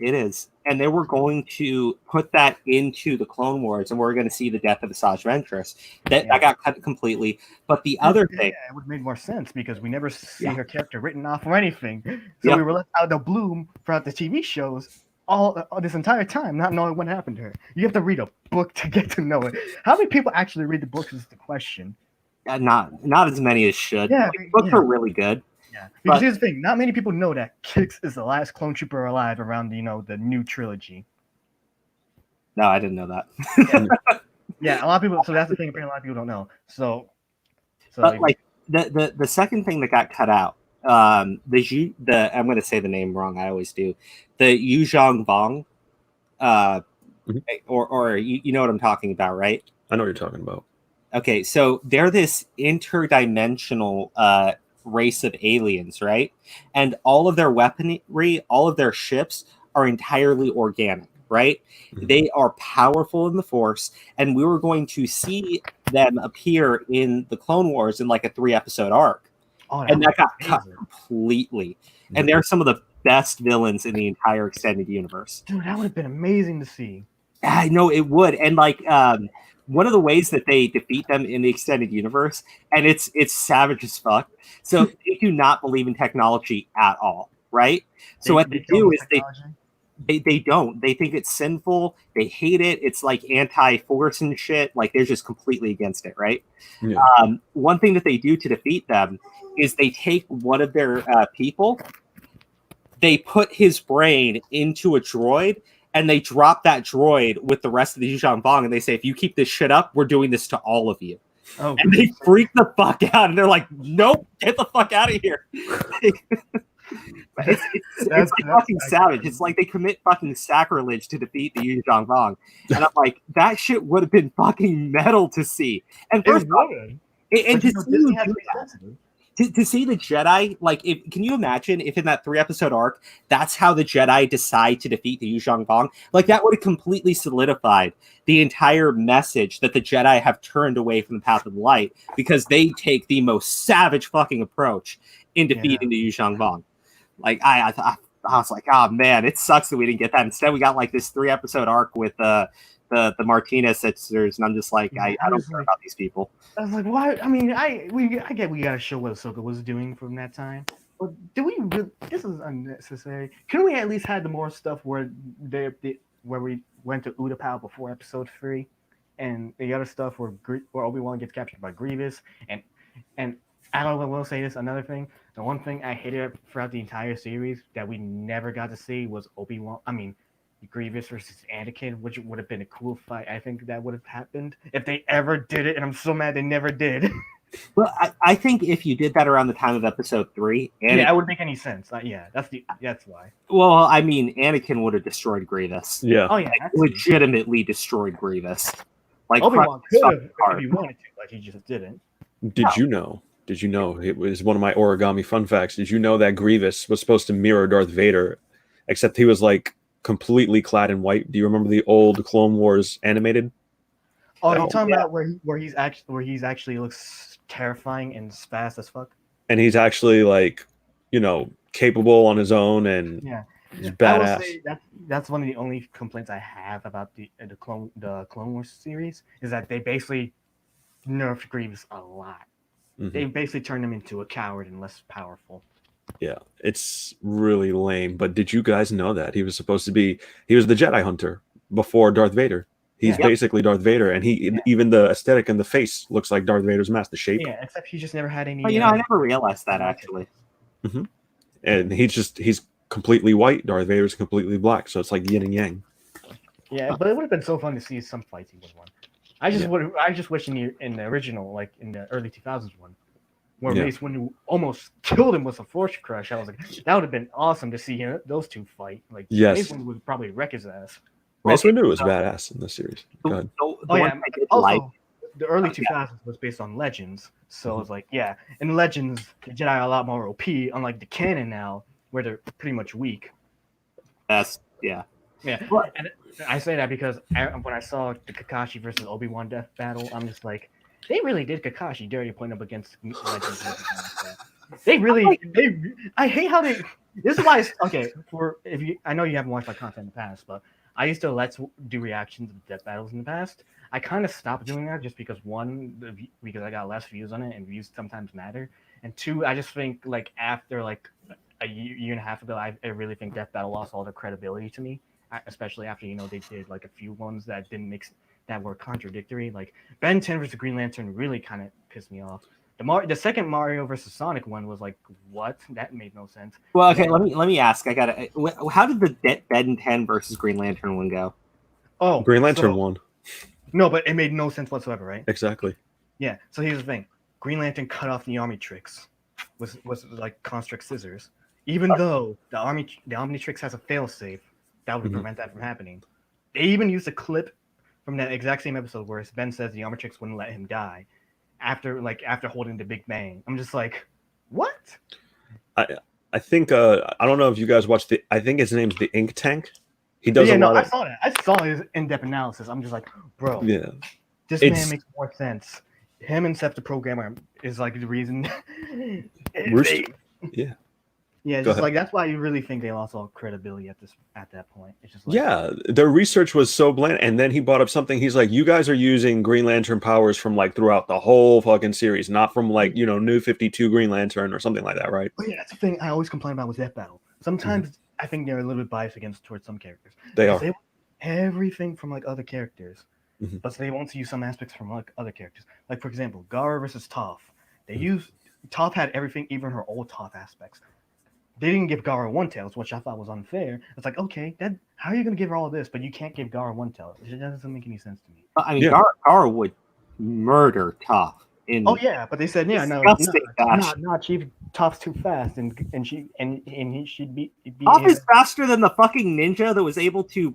And they were going to put that into the Clone Wars, and we're going to see the death of Asajj Ventress. That got cut completely. But the other thing... Yeah, it would have made more sense because we never see her character written off or anything. So Yeah. we were left out of bloom throughout the TV shows all this entire time, not knowing what happened to her. You have to read a book to get to know it. How many people actually read the books is the question. Not as many as should. Yeah, The books are really good. Yeah, because But- here's the thing: not many people know that Kix is the last clone trooper alive around the new trilogy. No, I didn't know that. Yeah, a lot of people. So that's the thing. Apparently, a lot of people don't know. So But like the second thing that got cut out, I'm going to say the name wrong. I always do. The Yuzhong Vong, or you know what I'm talking about, right? I know what you're talking about. Okay, so they're this interdimensional race of aliens, right? And all of their weaponry, all of their ships are entirely organic, right? Mhm. They are powerful in the Force, and we were going to see them appear in the Clone Wars in like a 3-episode arc. Oh, and that got was cut amazing. completely. And they're some of the best villains in the entire extended universe. Dude, that would have been amazing to see. I know it would, and like one of the ways that they defeat them in the extended universe, and it's savage as fuck. So they do not believe in technology at all, right? So what they kill do this is technology? they don't. They think it's sinful. They hate it. It's like anti-force and shit. Like they're just completely against it, right? Yeah. One thing that they do to defeat them is they take one of their people, they put his brain into a droid, and they drop that droid with the rest of the Yuzhan Vong, and they say, if you keep this shit up, we're doing this to all of you. Oh, And they freak the fuck out, and they're like, nope, get the fuck out of here. It's like fucking savage. It's like they commit fucking sacrilege to defeat the Yuzhan Vong. And I'm like, that shit would have been fucking metal to see. And first off, and to see you do that, to see the Jedi, like, can you imagine if in that 3-episode arc, that's how the Jedi decide to defeat the Yuzhan Vong? Like, that would have completely solidified the entire message that the Jedi have turned away from the path of light because they take the most savage fucking approach in defeating the Yuzhan Vong. Like, I was like, oh man, it sucks that we didn't get that. Instead, we got like this 3-episode arc with the Martinez sisters, and I'm just like, I don't care about these people. I was like, why? I mean, I get we gotta show what Ahsoka was doing from that time, but do we? This is unnecessary. Couldn't we at least had the more stuff where where we went to Utapau before episode 3, and the other stuff where Obi-Wan gets captured by Grievous, and I will say this, another thing. The one thing I hated throughout the entire series that we never got to see was Obi-Wan. I mean, Grievous versus Anakin, which would have been a cool fight. I think that would have happened if they ever did it, and I'm so mad they never did. Well, I think if you did that around the time of episode 3, yeah, that wouldn't make any sense. That's why. Well, I mean, Anakin would have destroyed Grievous. Yeah. Oh yeah, like, legitimately destroyed Grievous. Like Obi-Wan could have if he wanted to, but he just didn't. Did you know? It was one of my origami fun facts. Did you know that Grievous was supposed to mirror Darth Vader, except he was like completely clad in white? Do you remember the old Clone Wars animated? Oh, you're talking about where he's actually looks terrifying and fast as fuck. And he's actually like, capable on his own and he's badass. I will say that's one of the only complaints I have about the Clone Wars series is that they basically nerfed Grievous a lot. Mm-hmm. They basically turned him into a coward and less powerful. Yeah, it's really lame. But did you guys know that he was the Jedi Hunter before Darth Vader? He's basically Darth Vader, and even the aesthetic and the face looks like Darth Vader's mask, the shape. Yeah, except he just never had any. I never realized that actually. Mm-hmm. And he's completely white. Darth Vader's completely black, so it's like yin and yang. Yeah, but it would have been so fun to see some fights he would have won. I just wish in the original, like in the early 2000s one, where Mace Windu almost killed him with a Force Crush. I was like, that would have been awesome to see those two fight. Like, Mace Windu would probably wreck his ass. Mace Windu was badass in this series. Go ahead. Also, the early 2000s was based on Legends, so it's like, in Legends, the Jedi are a lot more OP, unlike the canon now, where they're pretty much weak. Yeah. And I say that because when I saw the Kakashi versus Obi-Wan death battle, I'm just like, they really did Kakashi dirty putting up against Legends. I hate how they. This is why. I know you haven't watched my content in the past, but I used to do reactions of death battles in the past. I kind of stopped doing that just because because I got less views on it, and views sometimes matter, and 2, I just think like after like a year and a half ago, I really think death battle lost all the credibility to me. Especially after they did like a few ones that didn't that were contradictory. Like Ben 10 versus Green Lantern really kind of pissed me off. The second Mario versus Sonic one was like, what? That made no sense. Well, okay, let me ask. How did the Ben 10 versus Green Lantern one go? Oh, Green Lantern won. No, but it made no sense whatsoever, right? Exactly. Yeah. So here's the thing: Green Lantern cut off the Omnitrix was like Constrict scissors, even though the Omnitrix has a failsafe. That would prevent that from happening. They even used a clip from that exact same episode where Ben says the Omnitrix wouldn't let him die after holding the Big Bang. I'm just like, what? I think I don't know if you guys watched I think his name's the Ink Tank. He does I saw that. I saw his in-depth analysis. I'm just like, bro. Yeah. This man makes more sense him and Seth the programmer is like the reason. Rooster. Yeah. Yeah, Go just ahead. like that's why you really think they lost all credibility at that point. It's just like Yeah, their research was so bland. And then he brought up something. He's like, you guys are using Green Lantern powers from like throughout the whole fucking series, not from like, New 52 Green Lantern or something like that, right? oh yeah, that's the thing I always complain about with Death Battle. Sometimes I think they're a little bit biased towards some characters They because are. they want everything from like other characters, Mhm. but they won't use some aspects from like other characters. Like for example, Gara versus Toph. They Mhm. used Toph had everything, even her old Toph aspects. They didn't give Gara one tails, which I thought was unfair. It's like, okay, that how are you gonna give her all this, but you can't give Gara one tail? It doesn't make any sense to me. I mean, Yeah. Gara would murder Toph in Oh yeah, but they said disgusting fashion. not Chief Toph's too fast, and he should be Toph is faster than the fucking ninja that was able to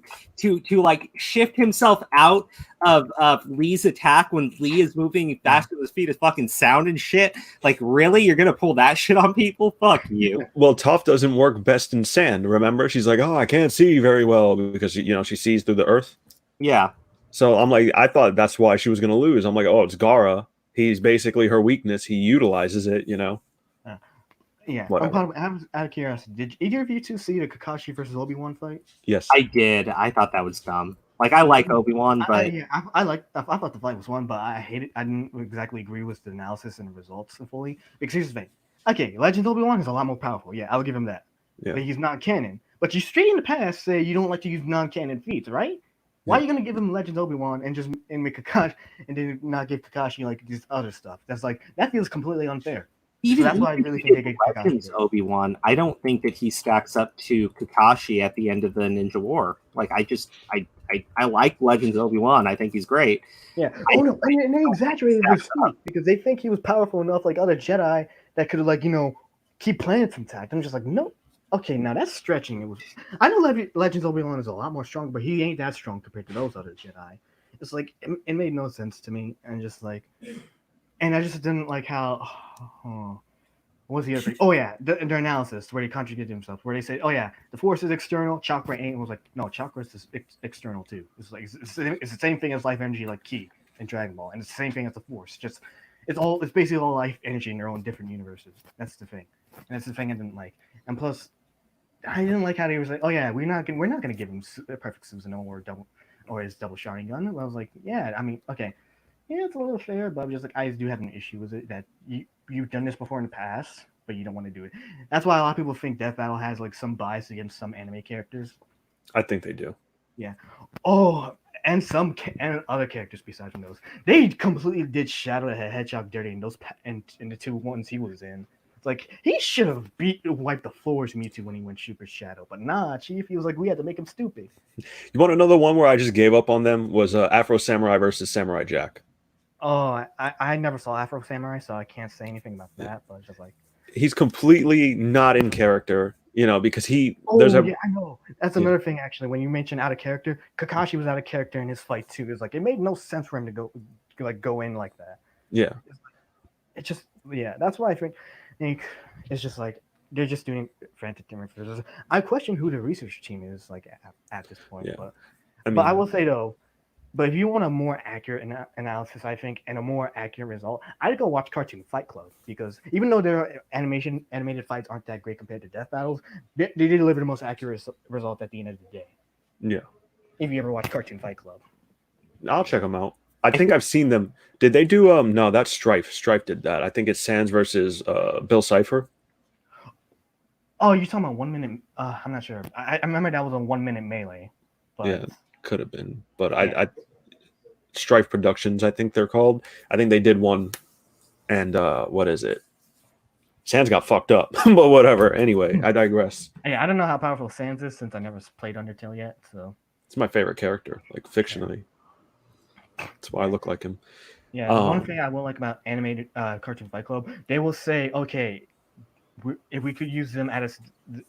like shift himself out of Lee's attack when Lee is moving faster than the speed of fucking sound and shit. Like, really? You're gonna pull that shit on people? Fuck you. Well, Toph doesn't work best in sand. Remember, she's like, "Oh, I can't see very well," because she sees through the earth. Yeah. So I'm like, I thought that's why she was going to lose. I'm like, oh, it's Gara. He's basically her weakness. He utilizes it. Yeah. Whatever. Out of curiosity, did either of you two see the Kakashi versus Obi-Wan fight? Yes. I did. I thought that was dumb. Like, I like Obi-Wan, but I thought the fight was fun, but I hated. I didn't exactly agree with the analysis and the results fully. Because here's the thing. Okay, Legend Obi-Wan is a lot more powerful. Yeah, I'll give him that. Yeah. But he's not canon. But you straight in the past say you don't like to use non-canon feats, right? Why are you gonna give him Legends Obi-Wan and make Kakashi and then not give Kakashi like this other stuff? That feels completely unfair. even So that's why I really think they gave Kakashi Legends it. Obi-Wan, I don't think that he stacks up to Kakashi at the end of the Ninja War. Like, I like Legends Obi-Wan. I think he's great. Yeah. Oh no, and they exaggerated his feat because they think he was powerful enough like other Jedi that could keep planets intact. I'm just like, no. Okay, now that's stretching. I know Legends Obi-Wan is a lot more strong, but he ain't that strong compared to those other Jedi. It's like it made no sense to me, and I just didn't like how. What was the other thing? Oh yeah, their analysis where they contradicted themselves, where they say, "Oh yeah, the Force is external, chakra ain't." It was like, no, chakra is external too. It's like it's the same thing as life energy, like Ki in Dragon Ball, and it's the same thing as the Force. It's basically all life energy in their own different universes. That's the thing, and that's the thing I didn't like. And plus, I didn't like how they was like, oh yeah, we're not gonna give him a perfect Susanoo or his double Sharingan. I was like, yeah, I mean, okay, yeah, it's a little fair, but I'm just like, I do have an issue with it that you've done this before in the past, but you don't want to do it. That's why a lot of people think Death Battle has like some bias against some anime characters. I think they do. Yeah. Oh, and and other characters besides from those, they completely did Shadow the Hedgehog dirty in the two ones he was in. Like he should have wiped the floors Mewtwo when he went Super Shadow, but nah, Chief. He was like, we had to make him stupid. You want another one where I just gave up on them was Afro Samurai versus Samurai Jack. Oh, I never saw Afro Samurai, so I can't say anything about that. But it's just like he's completely not in character, because I know. That's another thing actually. When you mentioned out of character, Kakashi was out of character in his fight too. It's like it made no sense for him to go in like that. Yeah. It's just that's why I think it's just like they're just doing frantic different. I question who the research team is like at this point. Yeah. But I will say though, but if you want a more accurate analysis, I think, and a more accurate result, I'd go watch Cartoon Fight Club because even though their animated fights aren't that great compared to Death Battles, they deliver the most accurate result at the end of the day. Yeah. If you ever watch Cartoon Fight Club, I'll check them out. I think I've seen them. Did they do no, that's Strife. Strife did that. I think it's Sans versus Bill Cipher. Oh, you're talking about 1 minute? I'm not sure. I remember that was a 1 minute melee. But yeah, could have been. But I Strife Productions, I think they're called. I think they did one. And what is it? Sans got fucked up, but whatever. Anyway, I digress. Yeah, I don't know how powerful Sans is since I never played Undertale yet. So it's my favorite character, like fictionally. That's why I look like him. Yeah, one thing I will like about animated Cartoon Fight Club, they will say, okay, if we could use them at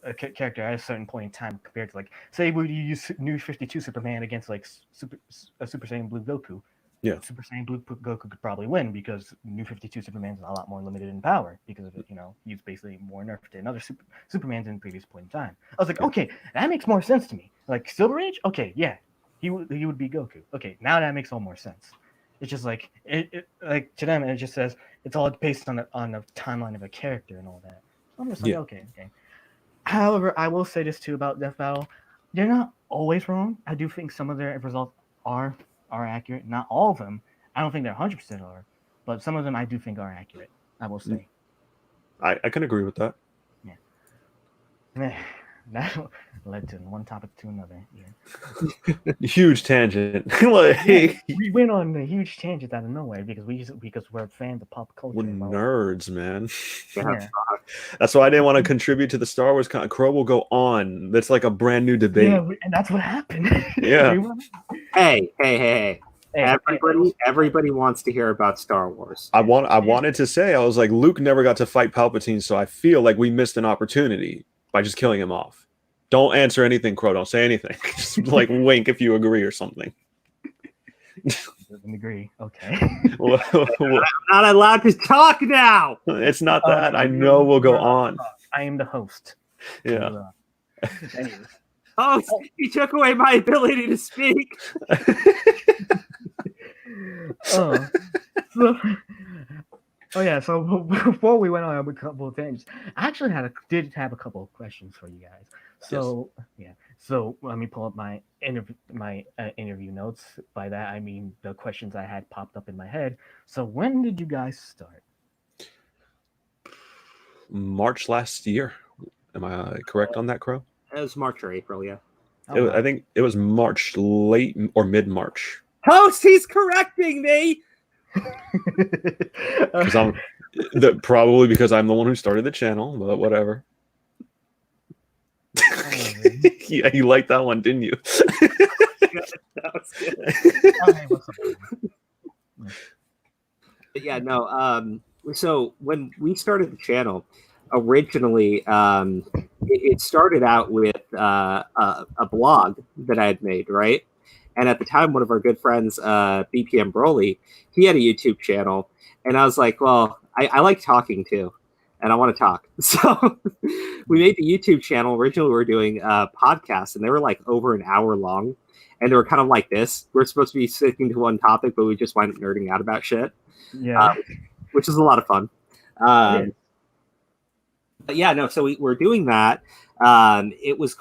a character at a certain point in time compared to say we use New 52 Superman against Super Saiyan Blue Goku. Yeah, Super Saiyan Blue Goku could probably win because New 52 Superman is a lot more limited in power because of it. He's basically more nerfed than other Supermans in previous point in time. I was like, okay, that makes more sense to me. Like Silver Age, okay, yeah, he would be Goku. Okay, now that makes all more sense. It's just like like to them, it just says it's all based on the timeline of a character and all that. So I'm just like, Yeah. okay. However, I will say this too about Death Battle: they're not always wrong. I do think some of their results are accurate. Not all of them. I don't think they're 100% are, but some of them I do think are accurate. I will say. I can agree with that. Yeah. That led to one topic to another. Yeah. Huge tangent. We went on a huge tangent out of nowhere because we're fans of pop culture. We're nerds, man. Yeah. That's why I didn't want to contribute to the Star Wars con. Crow will go on. That's like a brand new debate. Yeah, and that's what happened. Yeah. Hey. Everybody wants to hear about Star Wars. I wanted to say, I was like, Luke never got to fight Palpatine, so I feel like we missed an opportunity by just killing him off. Don't answer anything, Crow. Don't say anything. Just like wink if you agree or something. Doesn't agree. Okay. I'm not allowed to talk now. It's not that. I know we'll go on. I am the host. Yeah. Anyways. Oh, you took away my ability to speak. So before we went on a couple of things, I actually did have a couple of questions for you guys. So so let me pull up my interview notes. By that I mean the questions I had popped up in my head. So when did you guys start? March last year. Am I correct on that, Crow? It was March or April, yeah. I think it was March, late or mid-March. Host, he's correcting me. Because probably because I'm the one who started the channel, but whatever. Yeah, you liked that one, didn't you? That was good. Yeah, no. So when we started the channel, originally, it started out with a blog that I had made, right? And at the time, one of our good friends, BPM Broly, he had a YouTube channel. And I was like, well, I like talking too. And I want to talk. So we made the YouTube channel. Originally, we were doing podcasts, and they were like over an hour long. And they were kind of like this. We're supposed to be sticking to one topic, but we just went nerding out about shit. Yeah. Which is a lot of fun. But yeah, no, so we're doing that. It was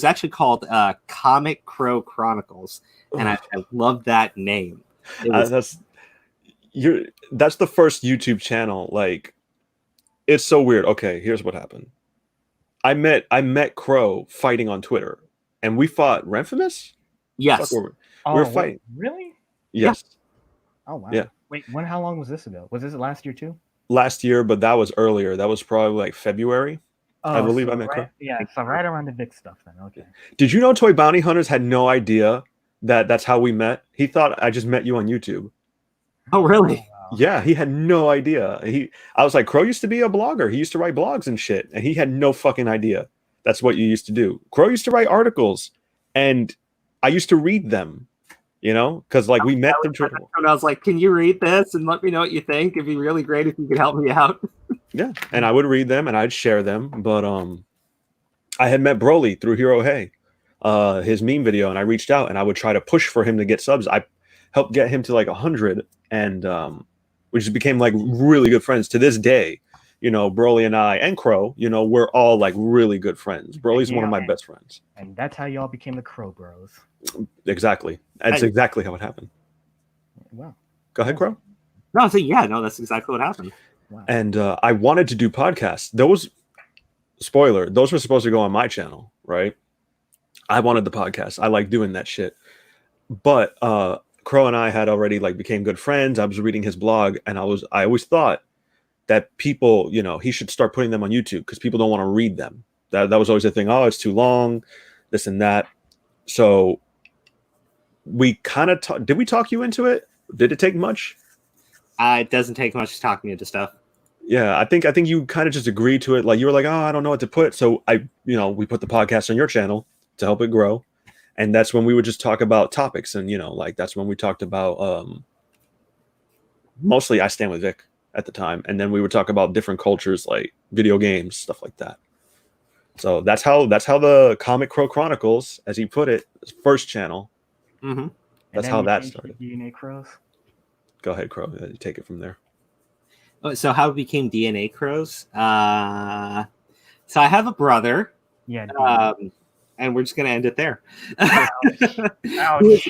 actually called Comic Crow Chronicles, and I love that name. That's the first YouTube channel. Like, it's so weird. Okay, here's what happened. I met Crow fighting on Twitter, and we fought Renfamous. Yes, we're fighting. Really? Yes. Oh wow. Yeah. Wait, how long was this ago? Was this last year too? Last year, but that was earlier. That was probably like February. Oh, I believe so I met Crow. Yeah, so right around the Vic stuff then. Okay. Did you know Toy Bounty Hunters had no idea that that's how we met? He thought I just met you on YouTube. Oh, really? Oh, wow. Yeah, he had no idea. I was like, Crow used to be a blogger. He used to write blogs and shit, and he had no fucking idea that's what you used to do. Crow used to write articles, and I used to read them. You know, because like we met through Twitter. And I was like, can you read this and let me know what you think? It'd be really great if you could help me out. Yeah, and I would read them and I'd share them. But I had met Broly through Hero Hey, his meme video, and I reached out and I would try to push for him to get subs. I helped get him to like 100, and we just became like really good friends to this day. You know, Broly and I and Crow, you know, we're all like really good friends. Broly's one of my best friends. And that's how y'all became the Crow Bros. Exactly. That's exactly how it happened. Wow. Go ahead, Crow. No, that's exactly what happened. Wow. And I wanted to do podcasts. Those were supposed to go on my channel, right? I wanted the podcast. I like doing that shit. But Crow and I had already like became good friends. I was reading his blog, and I always thought that people, you know, he should start putting them on YouTube because people don't want to read them. That was always the thing. Oh, it's too long, this and that. So we kind of did we talk you into it? Did it take much? It doesn't take much to talk me into stuff. Yeah, I think you kind of just agreed to it. Like you were like, oh, I don't know what to put. So we put the podcast on your channel to help it grow. And that's when we would just talk about topics. And, you know, like that's when we talked about mostly I Stand With Vic at the time. And then we would talk about different cultures like video games, stuff like that. So that's how the Comic Crow Chronicles, as he put it, his first channel. Mm-hmm. That's how that started. DNA Crows? go ahead, Crow. Take it from there. So how it became DNA Crows? So I have a brother, Yeah. and we're just gonna end it there. Ouch.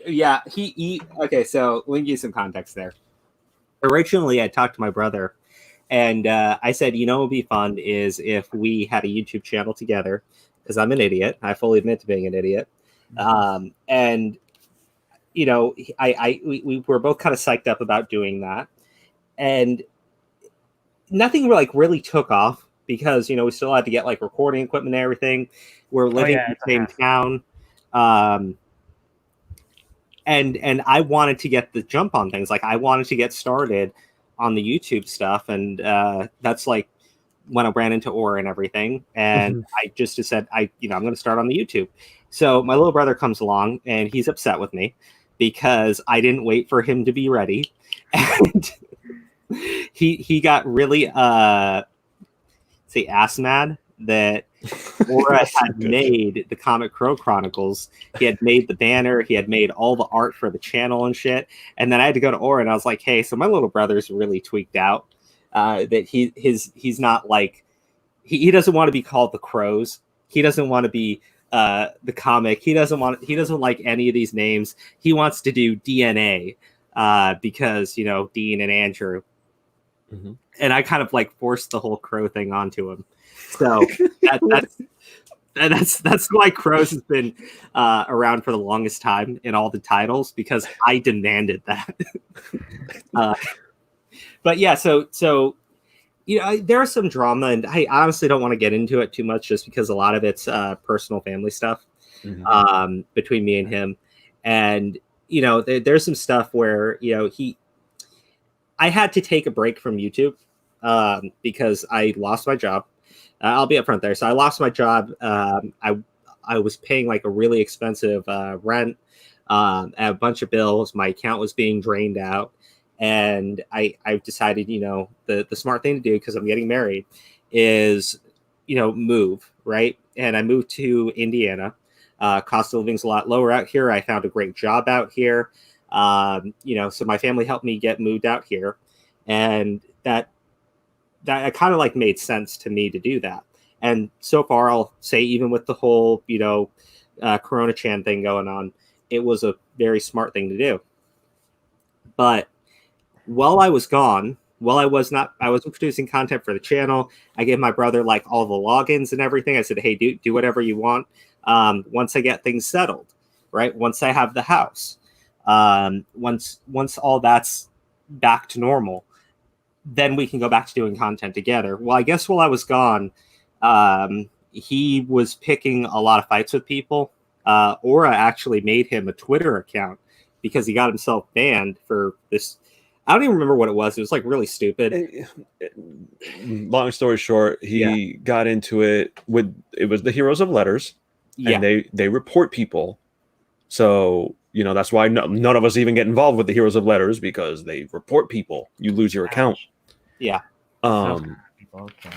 Yeah, he okay, so let me give you some context there. Originally I talked to my brother, and I said, what would be fun is if we had a YouTube channel together, because I'm an idiot. I fully admit to being an idiot. And we were both kind of psyched up about doing that, and nothing really took off because we still had to get like recording equipment and everything. We're living in the same town. And I wanted to get the jump on things. Like I wanted to get started on the YouTube stuff. And that's like when I ran into Aura and everything. And I just said, I'm going to start on the YouTube. So my little brother comes along and he's upset with me because I didn't wait for him to be ready. And he got really ass mad that Aura had made the Comic Crow Chronicles. He had made the banner. He had made all the art for the channel and shit. And then I had to go to Aura and I was like, hey, so my little brother's really tweaked out that he's not like, he doesn't want to be called the Crows. He doesn't want to be the comic. He doesn't like any of these names. He wants to do DNA because, Dean and Andrew. Mm-hmm. And I kind of like forced the whole Crow thing onto him. So that's why Crows has been around for the longest time in all the titles, because I demanded that. But yeah, so there's some drama, and I honestly don't want to get into it too much, just because a lot of it's personal family stuff between me and him, and there's some stuff where I had to take a break from YouTube because I lost my job. I'll be upfront there. So I lost my job. I was paying like a really expensive rent, a bunch of bills. My account was being drained out. And I decided, the smart thing to do, because I'm getting married, is, move, right? And I moved to Indiana. Cost of living's a lot lower out here. I found a great job out here. So my family helped me get moved out here. And that kind of like made sense to me to do that. And so far, I'll say, even with the whole, Corona Chan thing going on, it was a very smart thing to do. But while I was gone, I wasn't producing content for the channel. I gave my brother like all the logins and everything. I said, hey, do whatever you want. Once I get things settled, right? Once I have the house, once all that's back to normal, then we can go back to doing content together. Well, I guess while I was gone, he was picking a lot of fights with people. Aura actually made him a Twitter account because he got himself banned for this. I don't even remember what it was. It was like really stupid. Long story short, he got into it it was the Heroes of Letters, and they report people. So, that's why none of us even get involved with the Heroes of Letters, because they report people. You lose your account. Yeah. Okay.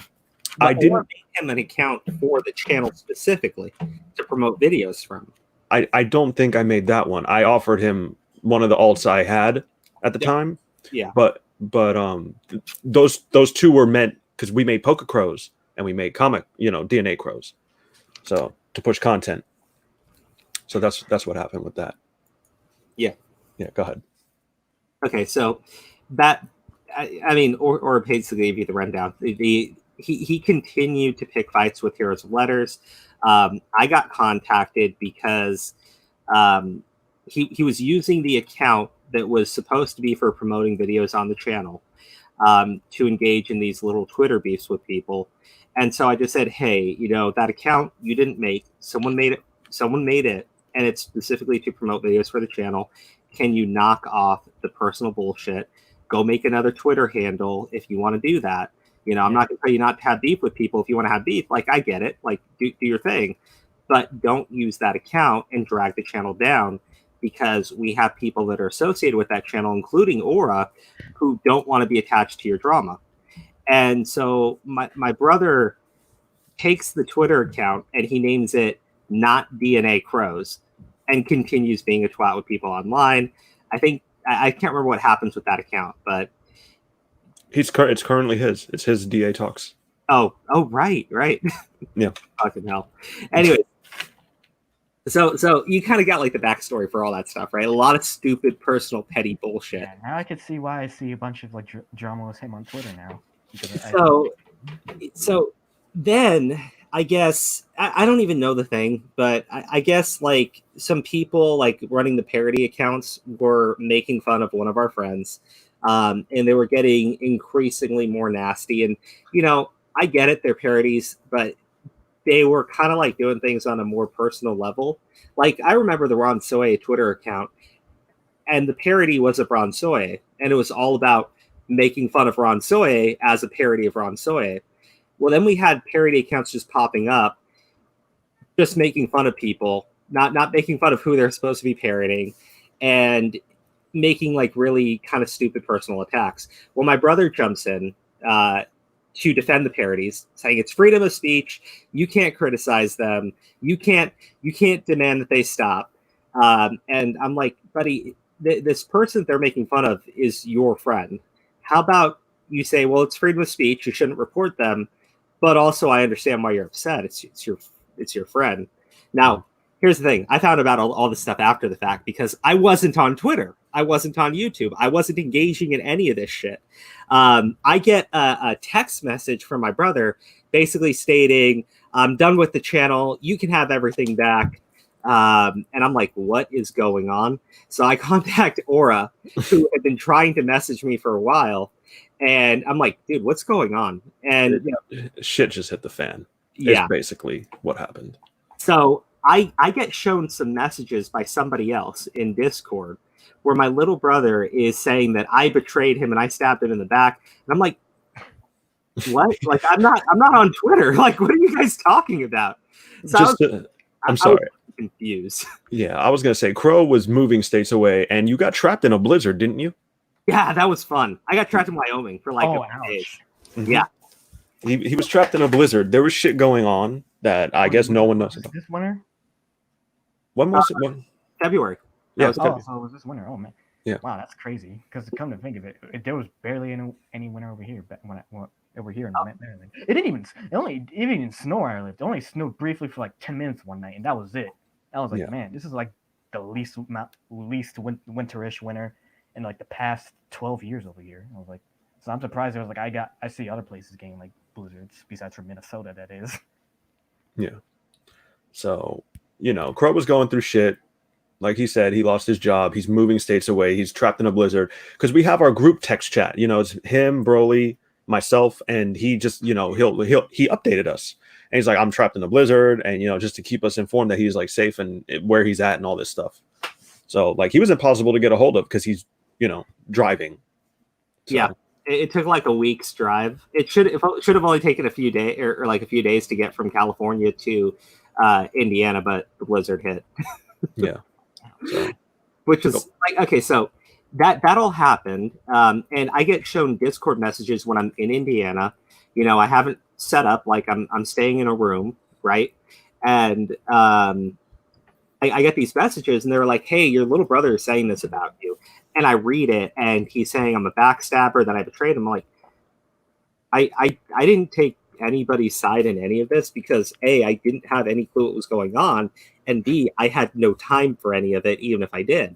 I didn't make him an account for the channel specifically to promote videos from. I don't think I made that one. I offered him one of the alts I had at the time. Yeah. But those two were meant because we made Poke Crows and we made comic, DNA Crows. So to push content. So that's what happened with that. Yeah. Yeah, go ahead. Okay, so that or basically gave you the rundown. He continued to pick fights with Heroes of Letters. I got contacted because he was using the account that was supposed to be for promoting videos on the channel to engage in these little Twitter beefs with people. And so I just said, hey, that account you didn't make, someone made it, and it's specifically to promote videos for the channel. Can you knock off the personal bullshit? Go make another Twitter handle if you want to do that. I'm not going to tell you not to have beef with people if you want to have beef. Like, I get it. Like, do your thing. But don't use that account and drag the channel down, because we have people that are associated with that channel, including Aura, who don't want to be attached to your drama. And so my brother takes the Twitter account and he names it Not DNA Crows and continues being a twat with people online. I think I can't remember what happens with that account, but it's currently his. It's his DA Talks. oh, right. Yeah. Fucking hell. Anyway, so you kind of got like the backstory for all that stuff, right? A lot of stupid, personal, petty bullshit. Yeah, now I can see why I see a bunch of like drama with him on Twitter now. So then I guess I don't even know the thing, but I guess like some people like running the parody accounts were making fun of one of our friends, and they were getting increasingly more nasty. And you know, I get it, they're parodies, but they were kind of like doing things on a more personal level. Like I remember the Ron Soy Twitter account, and the parody was of Ron Soy, and it was all about making fun of Ron Soy as a parody of Ron Soy. Well, then we had parody accounts just popping up, just making fun of people, not making fun of who they're supposed to be parodying, and making like really kind of stupid personal attacks. Well, my brother jumps in to defend the parodies, saying it's freedom of speech. You can't criticize them. You can't demand that they stop. And I'm like, buddy, this person they're making fun of is your friend. How about you say, well, it's freedom of speech. You shouldn't report them. But also, I understand why you're upset. It's your friend. Now, here's the thing. I found about all this stuff after the fact because I wasn't on Twitter. I wasn't on YouTube. I wasn't engaging in any of this shit. I get a text message from my brother basically stating, I'm done with the channel. You can have everything back. And I'm like, what is going on? So I contact Aura, who had been trying to message me for a while. And I'm like, dude, what's going on? And shit just hit the fan. Yeah, it's basically what happened. So I get shown some messages by somebody else in Discord where my little brother is saying that I betrayed him and I stabbed him in the back. And I'm like, what? Like, I'm not on Twitter. Like, what are you guys talking about? So I'm sorry. I was confused. Yeah, I was gonna say Crow was moving states away, and you got trapped in a blizzard, didn't you? Yeah, that was fun. I got trapped in Wyoming for like a few days. Mm-hmm. Yeah. He was trapped in a blizzard. There was shit going on that I guess no one knows about. This winter? When was it? February. Yeah. So it was this winter. Oh man. Yeah. Wow, that's crazy. Because come to think of it, there was barely any winter over here. Over here in Maryland, it only didn't snow where I lived. It only snowed briefly for like 10 minutes one night, and that was it. I was like, man, this is like the least winterish winter in like the past 12 years over here. I was like, so I'm surprised. I was like, I see other places getting like blizzards besides from Minnesota. That is. Yeah. So Crow was going through shit. Like he said, he lost his job. He's moving states away. He's trapped in a blizzard because we have our group text chat. It's him, Broly, myself, and he just he updated us. And he's like, I'm trapped in a blizzard, and just to keep us informed that he's like safe and where he's at and all this stuff. So like he was impossible to get a hold of because he's driving. So, yeah, it took like a week's drive. It should have only taken a few days or like a few days to get from California to Indiana, but the blizzard hit. Yeah. So, which is like, okay, so that all happened, and I get shown Discord messages when I'm in Indiana. I haven't set up, like I'm staying in a room, right? And I get these messages, and they're like, "Hey, your little brother is saying this about you," and I read it, and he's saying I'm a backstabber, that I betrayed him. I'm like, I didn't take anybody's side in any of this because A, I didn't have any clue what was going on, and B, I had no time for any of it, even if I did.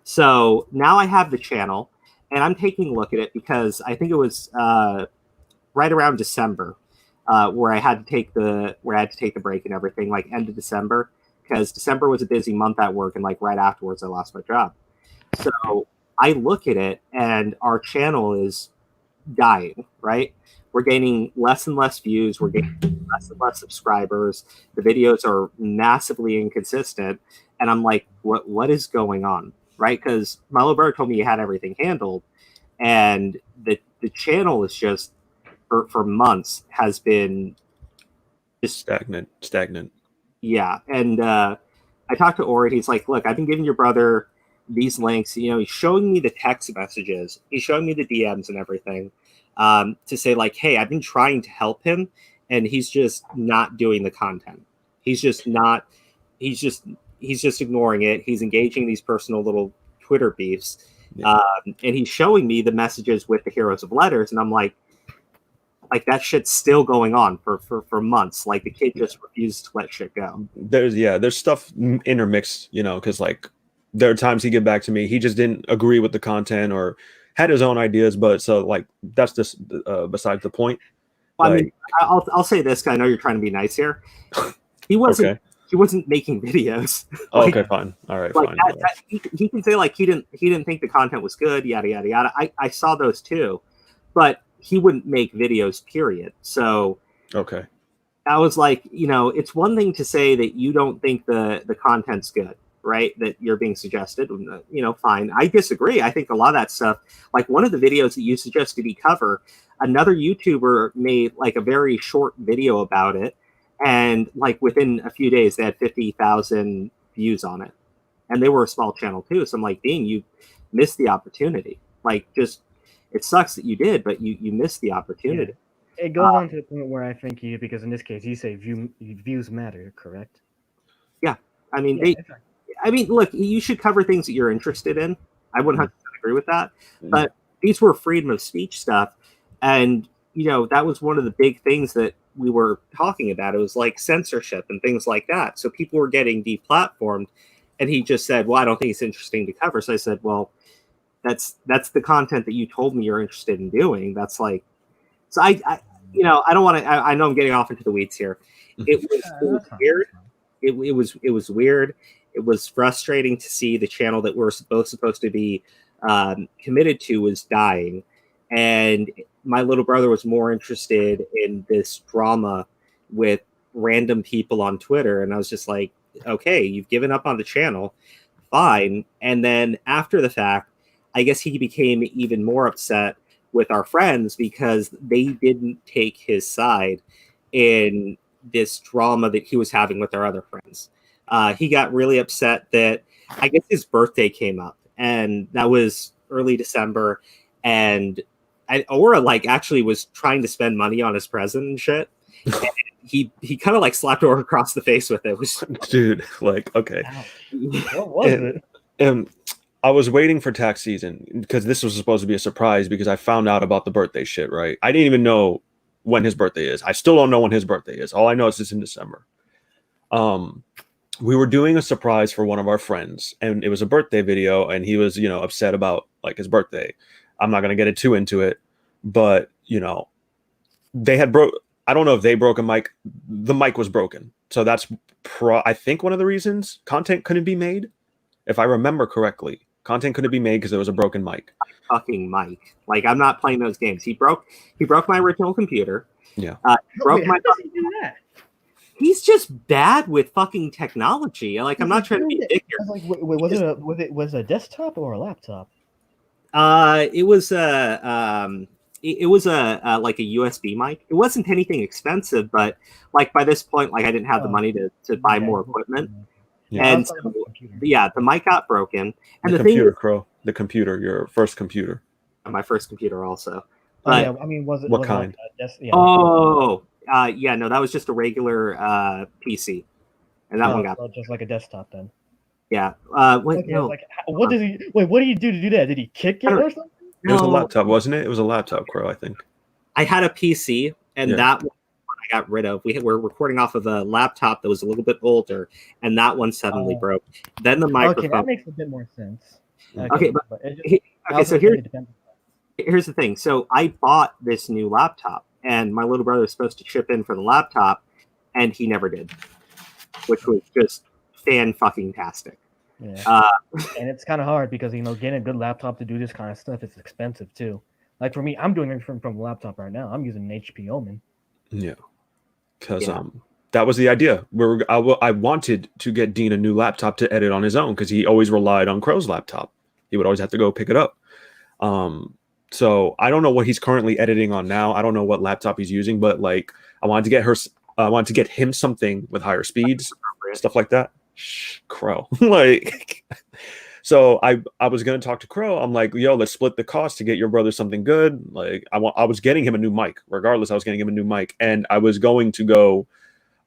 So now I have the channel, and I'm taking a look at it because I think it was right around December where I had to take the break and everything, like end of December, because December was a busy month at work, and like right afterwards I lost my job. So I look at it, and our channel is dying, right? We're gaining less and less views. We're gaining less and less subscribers. The videos are massively inconsistent. And I'm like, what is going on? Right? Because my little brother told me he had everything handled. And the channel is just, for months, has been just stagnant. Yeah. And I talked to Ori. He's like, look, I've been giving your brother these links. He's showing me the text messages. He's showing me the DMs and everything. To say like, hey, I've been trying to help him, and he's just not doing the content. He's just ignoring it. He's engaging in these personal little Twitter beefs. Yeah. And he's showing me the messages with the Heroes of Letters, and I'm like that shit's still going on for months. Like the kid just refuses to let shit go. There's stuff intermixed, because like there are times he get back to me, he just didn't agree with the content or had his own ideas, but so like that's just besides the point. Well, Like, I mean, I'll say this because I know you're trying to be nice here. He wasn't. okay. He wasn't making videos. Oh, Like, okay, fine. All right, like fine. he can say like he didn't think the content was good, yada yada yada. I saw those too, but he wouldn't make videos. Period. So Okay. I was like, it's one thing to say that you don't think the content's good, right? That you're being suggested, fine. I disagree. I think a lot of that stuff, like one of the videos that you suggested he cover, another YouTuber made like a very short video about it, and like within a few days they had 50,000 views on it, and they were a small channel too. So I'm like, dang, you missed the opportunity. Like, just it sucks that you did, but you missed the opportunity. Yeah. It goes on to the point where I think because in this case you say views matter, correct? Yeah, I mean look, you should cover things that you're interested in. I 100% agree with that. But these were freedom of speech stuff, and that was one of the big things that we were talking about. It was like censorship and things like that. So people were getting deplatformed, and he just said, "Well, I don't think it's interesting to cover." So I said, "Well, that's the content that you told me you're interested in doing." That's like, so I don't want to. I know I'm getting off into the weeds here. It was weird. It was weird. It was frustrating to see the channel that we're both supposed to be committed to was dying, and my little brother was more interested in this drama with random people on Twitter, and I was just like, okay, you've given up on the channel, fine. And then after the fact, I guess he became even more upset with our friends because they didn't take his side in this drama that he was having with our other friends. He got really upset that I guess his birthday came up, and that was early December, and Aura like actually was trying to spend money on his present and shit. And he kind of like slapped Aura across the face with it. Dude, like, okay. What was it? And I was waiting for tax season because this was supposed to be a surprise because I found out about the birthday shit, right? I didn't even know when his birthday is. I still don't know when his birthday is. All I know is it's in December. We were doing a surprise for one of our friends, and it was a birthday video, and he was, upset about like his birthday. I'm not going to get too into it, but they had I don't know if they broke a mic. The mic was broken. So that's I think one of the reasons content couldn't be made. If I remember correctly, content couldn't be made because there was a broken mic. Fucking mic. Like, I'm not playing those games. He broke my original computer. Yeah. Broke my. How does he do that? He's just bad with fucking technology. Like, I'm not trying to be dick here. Like, was it a desktop or a laptop? It was like a USB mic. It wasn't anything expensive, but like by this point, like I didn't have the money to buy more equipment. Yeah. And so, the mic got broken. And the computer, thing, Crow, the computer, your first computer. My first computer also. I mean, was it what kind? No, that was just a regular PC, and that one got just like a desktop then. Yeah. What did he? Wait, what did he do to do that? Did he kick it or something? It was a laptop, wasn't it? It was a laptop, Crow, I think. I had a PC, and that one I got rid of. We're recording off of a laptop that was a little bit older, and that one suddenly broke. Then the microphone. Okay, that makes a bit more sense. So here's the thing. So I bought this new laptop, and my little brother was supposed to chip in for the laptop, and he never did, which was just fan-fucking-tastic. Yeah. And it's kind of hard because, getting a good laptop to do this kind of stuff is expensive too. Like for me, I'm doing everything from a laptop right now. I'm using an HP Omen. Yeah. Because that was the idea. I wanted to get Dean a new laptop to edit on his own because he always relied on Crow's laptop. He would always have to go pick it up. So I don't know what he's currently editing on now. I don't know what laptop he's using, but like I wanted to get him something with higher speeds, stuff like that. Shh, Crow. Like, so I was gonna talk to Crow. I'm like, yo, let's split the cost to get your brother something good. Like I was getting him a new mic. Regardless, I was getting him a new mic, and I was going to go.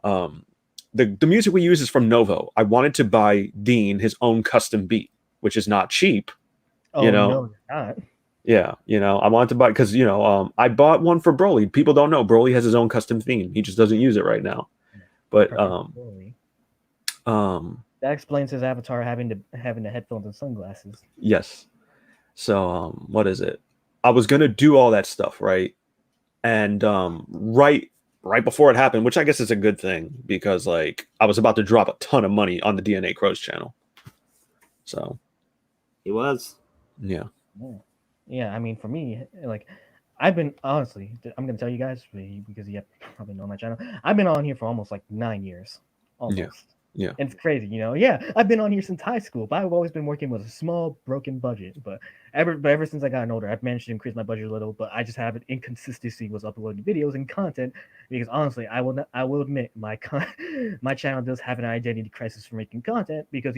The music we use is from Novo. I wanted to buy Dean his own custom beat, which is not cheap, Oh You know, no, you're not. yeah, I wanted to buy because I bought one for Broly. People don't know Broly has his own custom theme. He just doesn't use it right now. But Perfect. um, That explains his avatar having the headphones and sunglasses. yes. So what is it? I was gonna do all that stuff, right? And right before it happened, which I guess is a good thing because like I was about to drop a ton of money on the DNA Crows channel. So He was. yeah. Yeah, I mean, for me, like, I've been honestly, I'm gonna tell you guys because you probably know my channel. I've been on here for almost like 9 years, Yeah. almost. Yeah. And it's crazy, Yeah, I've been on here since high school, but I've always been working with a small, broken budget. But ever since I got older, I've managed to increase my budget a little. But I just have an inconsistency with uploading videos and content because honestly, I will admit my channel does have an identity crisis for making content because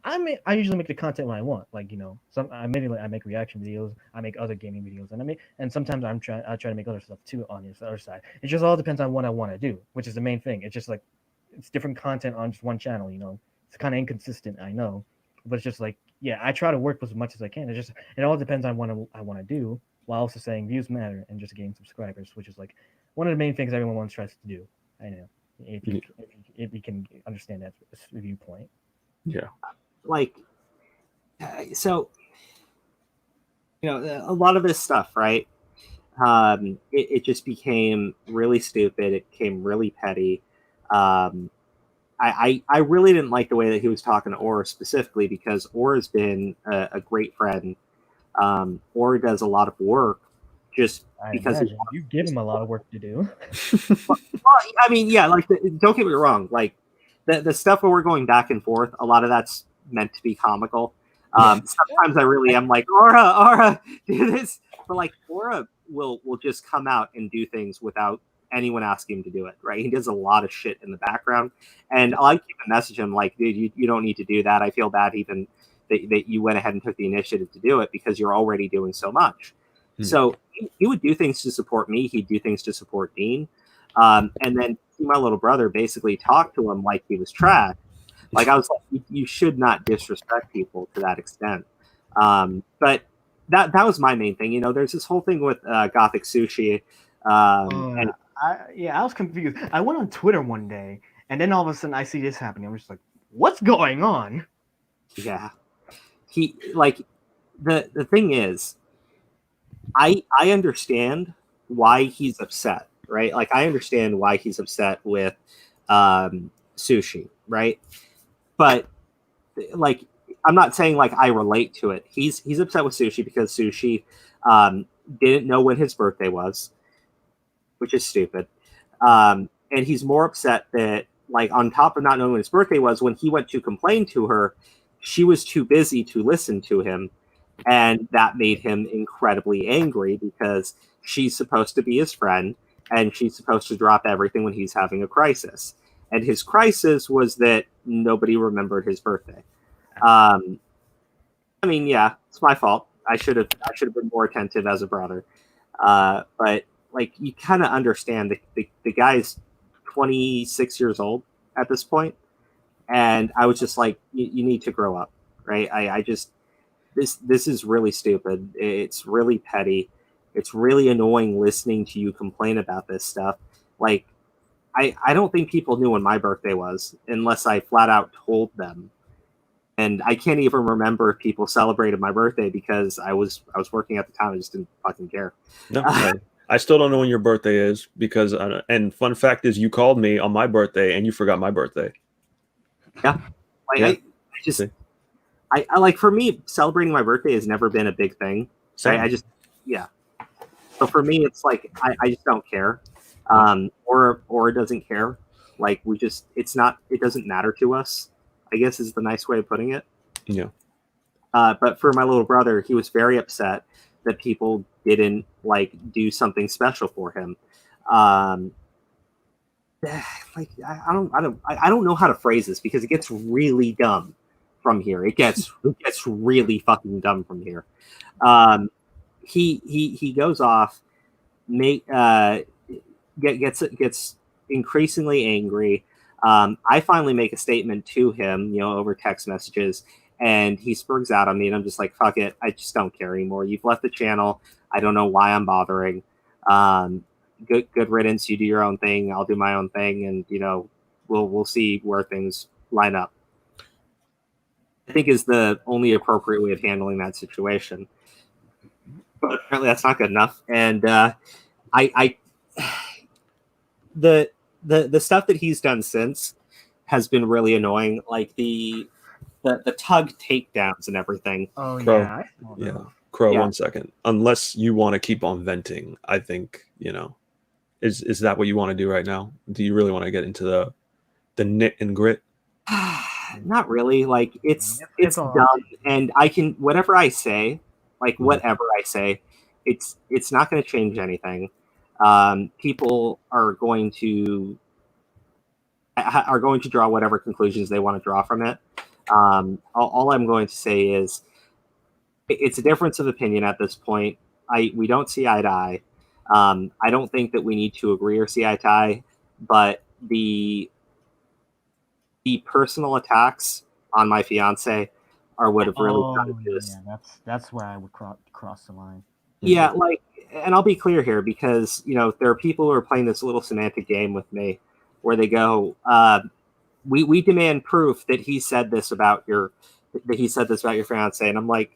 I usually make the content when I want. Like I make reaction videos, I make other gaming videos, and sometimes I try to make other stuff too on the other side. It just all depends on what I want to do, which is the main thing. It's just like it's different content on just one channel. It's kind of inconsistent, I know, but it's just like yeah, I try to work with as much as I can. It all depends on what I want to do, while also saying views matter and just getting subscribers, which is like one of the main things everyone tries to do. I know if you can understand that viewpoint. Yeah. Like, so a lot of this stuff, right? It just became really stupid. It became really petty. I really didn't like the way that he was talking to Aura specifically because Aura's been a great friend. Aura does a lot of work just I because imagine you give him a lot of work to do. well, I mean, yeah, like don't get me wrong, like the stuff where we're going back and forth, a lot of that's meant to be comical. Sometimes I really am like, Aura, do this, but like Aura will just come out and do things without anyone asking him to do it. Right? He does a lot of shit in the background, and I like to message him like, dude, you don't need to do that. I feel bad even that you went ahead and took the initiative to do it because you're already doing so much. So he would do things to support me. He'd do things to support Dean. And then my little brother basically talked to him like he was trash. Like I was like, you should not disrespect people to that extent. But that was my main thing. There's this whole thing with Gothic Sushi. And I was confused. I went on Twitter one day, and then all of a sudden I see this happening. I'm just like, what's going on? Yeah, he like the thing is, I understand why he's upset, right? Like I understand why he's upset with sushi, right? But like I'm not saying like I relate to it. He's upset with sushi because sushi didn't know when his birthday was, which is stupid. And he's more upset that like on top of not knowing when his birthday was, when he went to complain to her, she was too busy to listen to him. And that made him incredibly angry because she's supposed to be his friend and she's supposed to drop everything when he's having a crisis. And his crisis was that nobody remembered his birthday. I mean, yeah, it's my fault. I should have been more attentive as a brother. But like, you kind of understand the guy's 26 years old at this point, and I was just like, you need to grow up, right? I just this is really stupid. It's really petty. It's really annoying listening to you complain about this stuff. Like, I don't think people knew when my birthday was unless I flat out told them. And I can't even remember if people celebrated my birthday because I was working at the time. I just didn't fucking care. No, I still don't know when your birthday is because, and fun fact is, you called me on my birthday and you forgot my birthday. Yeah, like, Yeah. I just, I like, for me, celebrating my birthday has never been a big thing. Same. I just, yeah. So for me, it's like I just don't care, or doesn't care. Like it doesn't matter to us, I guess is the nice way of putting it. Yeah. But for my little brother, he was very upset that people didn't like do something special for him. Like I don't know how to phrase this because it gets really dumb from here. It gets really fucking dumb from here. He goes off, gets increasingly angry. I finally make a statement to him, over text messages, and he spurgs out on me, and I'm just like, fuck it, I just don't care anymore. You've left the channel. I don't know why I'm bothering. Good riddance. You do your own thing. I'll do my own thing, and we'll see where things line up. I think is the only appropriate way of handling that situation. But apparently that's not good enough. And the stuff that he's done since has been really annoying, like the tug takedowns and everything. Oh Crow. yeah, I saw that. Yeah. Crow, Yeah. 1 second. Unless you want to keep on venting, I think, is that what you want to do right now? Do you really want to get into the knit and grit? Not really. Like it's all- done, and I can whatever I say, whatever I say, it's not going to change anything. People are going to draw whatever conclusions they want to draw from it. All I'm going to say is it's a difference of opinion at this point. We don't see eye to eye. I don't think that we need to agree or see eye to eye, but the personal attacks on my fiance are what have really done this. Yeah, that's where I would cross the line. Yeah, and I'll be clear here, because there are people who are playing this little semantic game with me, where they go, "We demand proof that he said this about your fiance," and I'm like,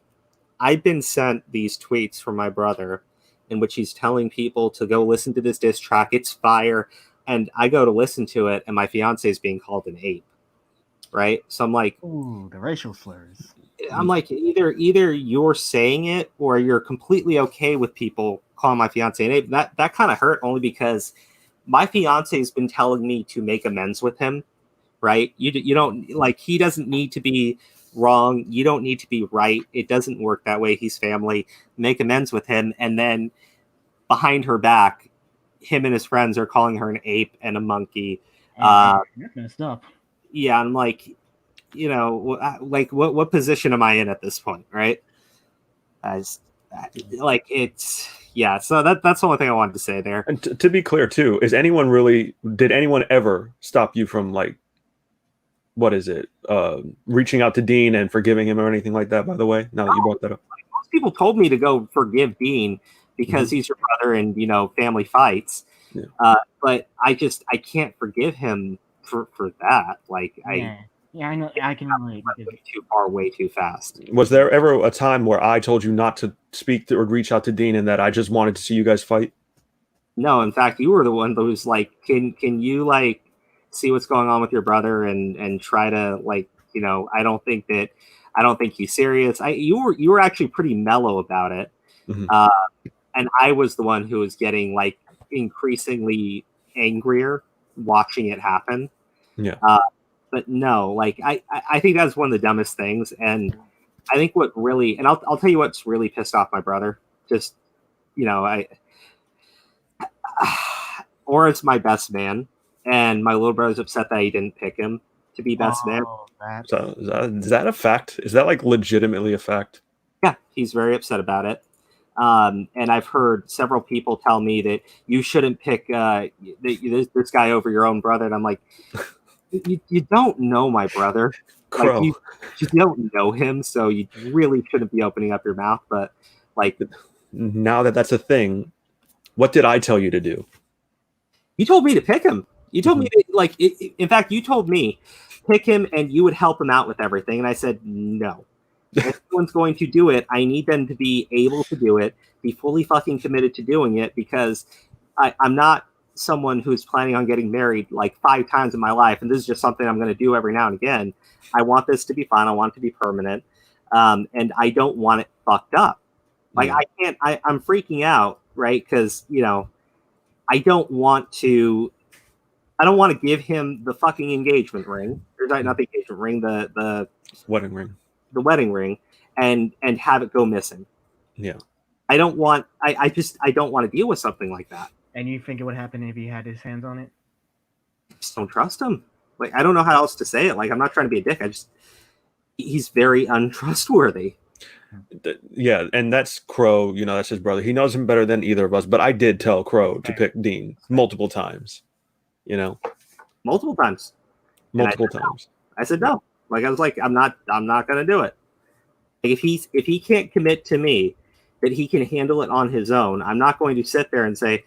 I've been sent these tweets from my brother, in which he's telling people to go listen to this diss track. It's fire, and I go to listen to it, and my fiance is being called an ape. Right, so I'm like, ooh, the racial slurs. I'm like, either you're saying it or you're completely okay with people calling my fiance an ape. That kind of hurt, only because my fiance has been telling me to make amends with him. Right, you don't, like, he doesn't need to be wrong. You don't need to be right. It doesn't work that way. He's family. Make amends with him, and then behind her back, him and his friends are calling her an ape and a monkey. That's messed up. Yeah, I'm like, what position am I in at this point, right? So that's the only thing I wanted to say there. And to be clear too, did anyone ever stop you from, like, what is it, reaching out to Dean and forgiving him or anything like that, by the way, now that you brought that up? Most people told me to go forgive Dean because he's your brother and family fights. Yeah. But I can't forgive him for that. Like, I know, I can relate. way too far, way too fast. Was there ever a time where I told you not to speak to or reach out to Dean, and that I just wanted to see you guys fight? No, in fact, you were the one that was like, can you, like, see what's going on with your brother and try to, like, I don't think he's serious. You were actually pretty mellow about it. Mm-hmm. And I was the one who was getting, like, increasingly angrier watching it happen. Yeah. But no, like, I think that's one of the dumbest things. And I think what really, and I'll tell you what's really pissed off my brother. Just, Aura's my best man, and my little brother's upset that he didn't pick him to be best man. So is that a fact? Is that, like, legitimately a fact? Yeah, he's very upset about it. And I've heard several people tell me that you shouldn't pick this guy over your own brother. And I'm like, you don't know my brother. Crow. Like, you don't know him, so you really shouldn't be opening up your mouth. But, like, now that that's a thing, what did I tell you to do? You told me to pick him. You told me to, like, in fact, you told me pick him and you would help him out with everything. And I said, no. If someone's going to do it, I need them to be able to do it, be fully fucking committed to doing it, because I'm not someone who's planning on getting married like 5 times in my life, and this is just something I'm going to do every now and again. I want this to be fun. I want it to be permanent, and I don't want it fucked up. Like, I'm freaking out, right? Because I don't want to give him the fucking engagement ring. Or not the engagement ring, the wedding ring. The wedding ring, and have it go missing. Yeah. I don't want to deal with something like that. And you think it would happen if he had his hands on it? I just don't trust him. Like, I don't know how else to say it. Like, I'm not trying to be a dick. He's very untrustworthy. Yeah, and that's Crow, that's his brother. He knows him better than either of us, but I did tell Crow to pick Dean multiple times. Multiple times. Multiple times. I said no. Like I was like, I'm not gonna do it. Like if he can't commit to me that he can handle it on his own, I'm not going to sit there and say,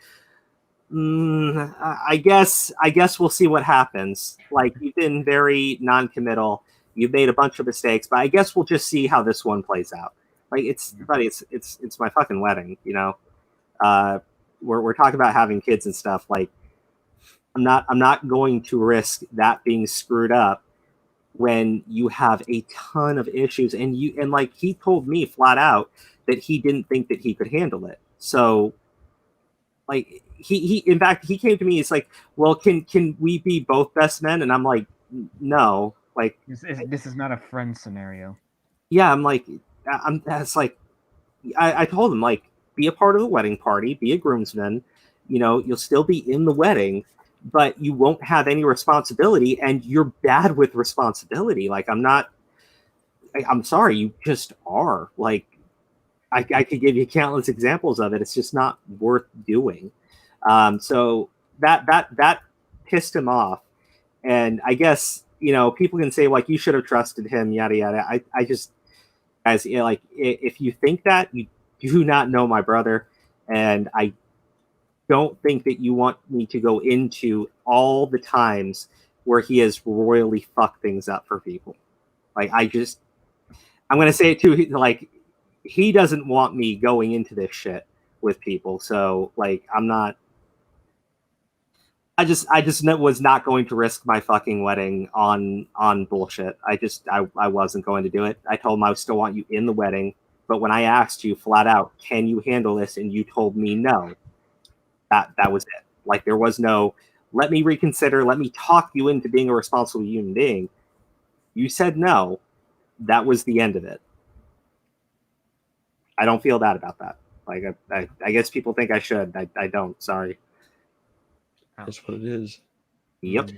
I guess we'll see what happens. Like you've been very non-committal. You've made a bunch of mistakes, but I guess we'll just see how this one plays out. Like buddy, it's my fucking wedding, you know. We're talking about having kids and stuff. Like I'm not going to risk that being screwed up when you have a ton of issues, and like he told me flat out that he didn't think that he could handle it. So like he in fact he came to me, it's like, well, can we be both best men? And I'm like, no. Like this is not a friend scenario. yeah, I'm like, that's like, I told him, like, be a part of the wedding party, be a groomsman, you know, you'll still be in the wedding, but you won't have any responsibility, and you're bad with responsibility. Like I'm sorry, you just are. Like I could give you countless examples of it. It's just not worth doing. So that pissed him off. And I guess, you know, people can say like, you should have trusted him, yada yada. I just, as you know, like, if you think that, you do not know my brother, and I don't think that you want me to go into all the times where he has royally fucked things up for people. Like I'm gonna say it too. Like he doesn't want me going into this shit with people. So like I just was not going to risk my fucking wedding on bullshit. I wasn't going to do it. I told him I still want you in the wedding, but when I asked you flat out, can you handle this, and you told me no, that was it. Like there was no, let me reconsider, let me talk you into being a responsible human being. You said no. That was the end of it. I don't feel bad about that. Like I guess people think I should. I don't. Sorry. That's what it is. Yep.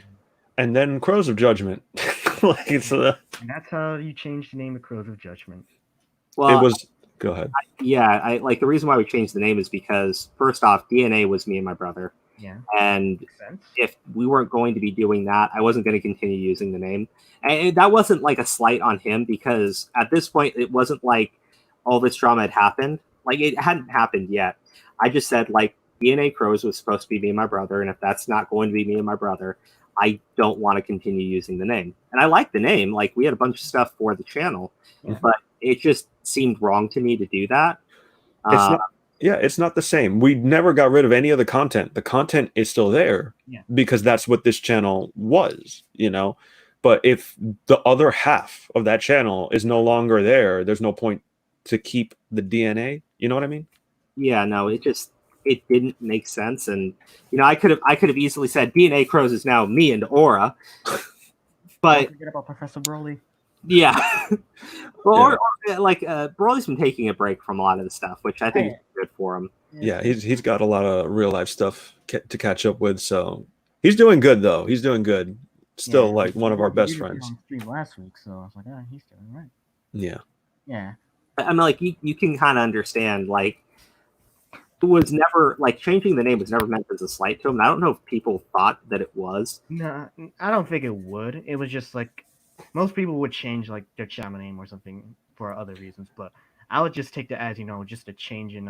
And then Crows of Judgment. Like it's And that's how you changed the name of Crows of Judgment. Well, it was. Go ahead. I like the reason why we changed the name is because first off, DNA was me and my brother. Yeah. And Makes sense. if we weren't going to be doing that, I wasn't going to continue using the name. And that wasn't like a slight on him, because at this point, it wasn't like all this drama had happened. Like it hadn't happened yet. I just said like DNA Crows was supposed to be me and my brother, and if that's not going to be me and my brother, I don't want to continue using the name. And I like the name. Like we had a bunch of stuff for the channel, but it just seemed wrong to me to do that. It's not the same. We never got rid of any of the content. The content is still there because that's what this channel was, you know. But if the other half of that channel is no longer there, there's no point to keep the DNA. You know what I mean? Yeah, no, it didn't make sense. And you know, I could have easily said DNA Crows is now me and Aura. But don't forget about Professor Broly. Yeah. Or like Broly's been taking a break from a lot of the stuff, which I think is good for him. Yeah, he's got a lot of real life stuff to catch up with, so he's doing good though. He's doing good. Still like one of our best friends. On stream last week, so I was like, he's doing right. Yeah. Yeah. I mean, like you can kind of understand, like it was never like changing the name was never meant as a slight to him. I don't know if people thought that it was. No, I don't think it would. It was just like most people would change like their channel name or something for other reasons, but I would just take that as, you know, just a change in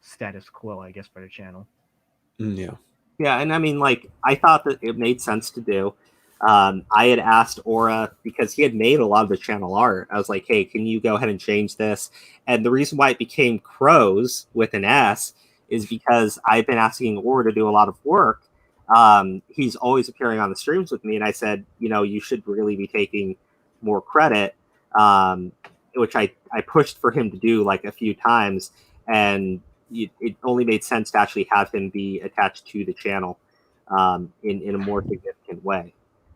status quo, I guess, for the channel. Yeah. Yeah, and I mean, like, I thought that it made sense to do. I had asked Aura, because he had made a lot of the channel art. I was like, hey, can you go ahead and change this? And the reason why it became Crows with an S is because I've been asking Aura to do a lot of work. He's always appearing on the streams with me, and I said, you know, you should really be taking more credit, which I pushed for him to do like a few times, and it only made sense to actually have him be attached to the channel in a more significant way.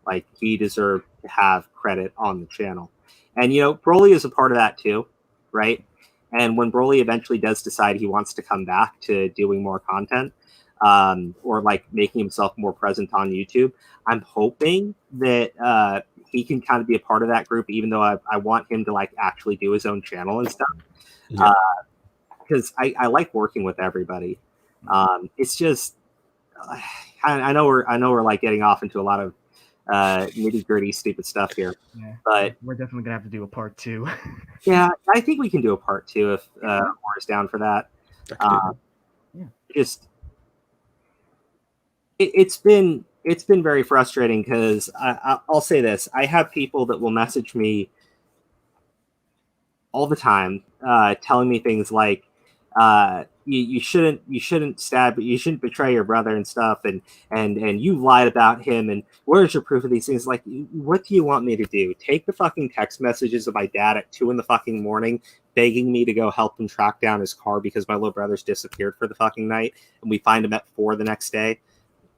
Like, he deserved to have credit on the channel. And, you know, Broly is a part of that too, right? And when Broly eventually does decide he wants to come back to doing more content, or like making himself more present on YouTube, I'm hoping that he can kind of be a part of that group, even though I want him to like actually do his own channel and stuff. Because I like working with everybody. It's just I know we're like getting off into a lot of nitty gritty stupid stuff here. Yeah, But we're definitely gonna have to do a part 2. yeah, I think we can do a part 2 if Laura's down for that. I could do that. Just it's been very frustrating because I'll say this: I have people that will message me all the time, telling me things like, you shouldn't stab, you shouldn't betray your brother and stuff, and you lied about him, and where's your proof of these things? Like, what do you want me to do? Take the fucking text messages of my dad at 2 a.m, begging me to go help him track down his car because my little brother's disappeared for the fucking night, and we find him at 4 the next day.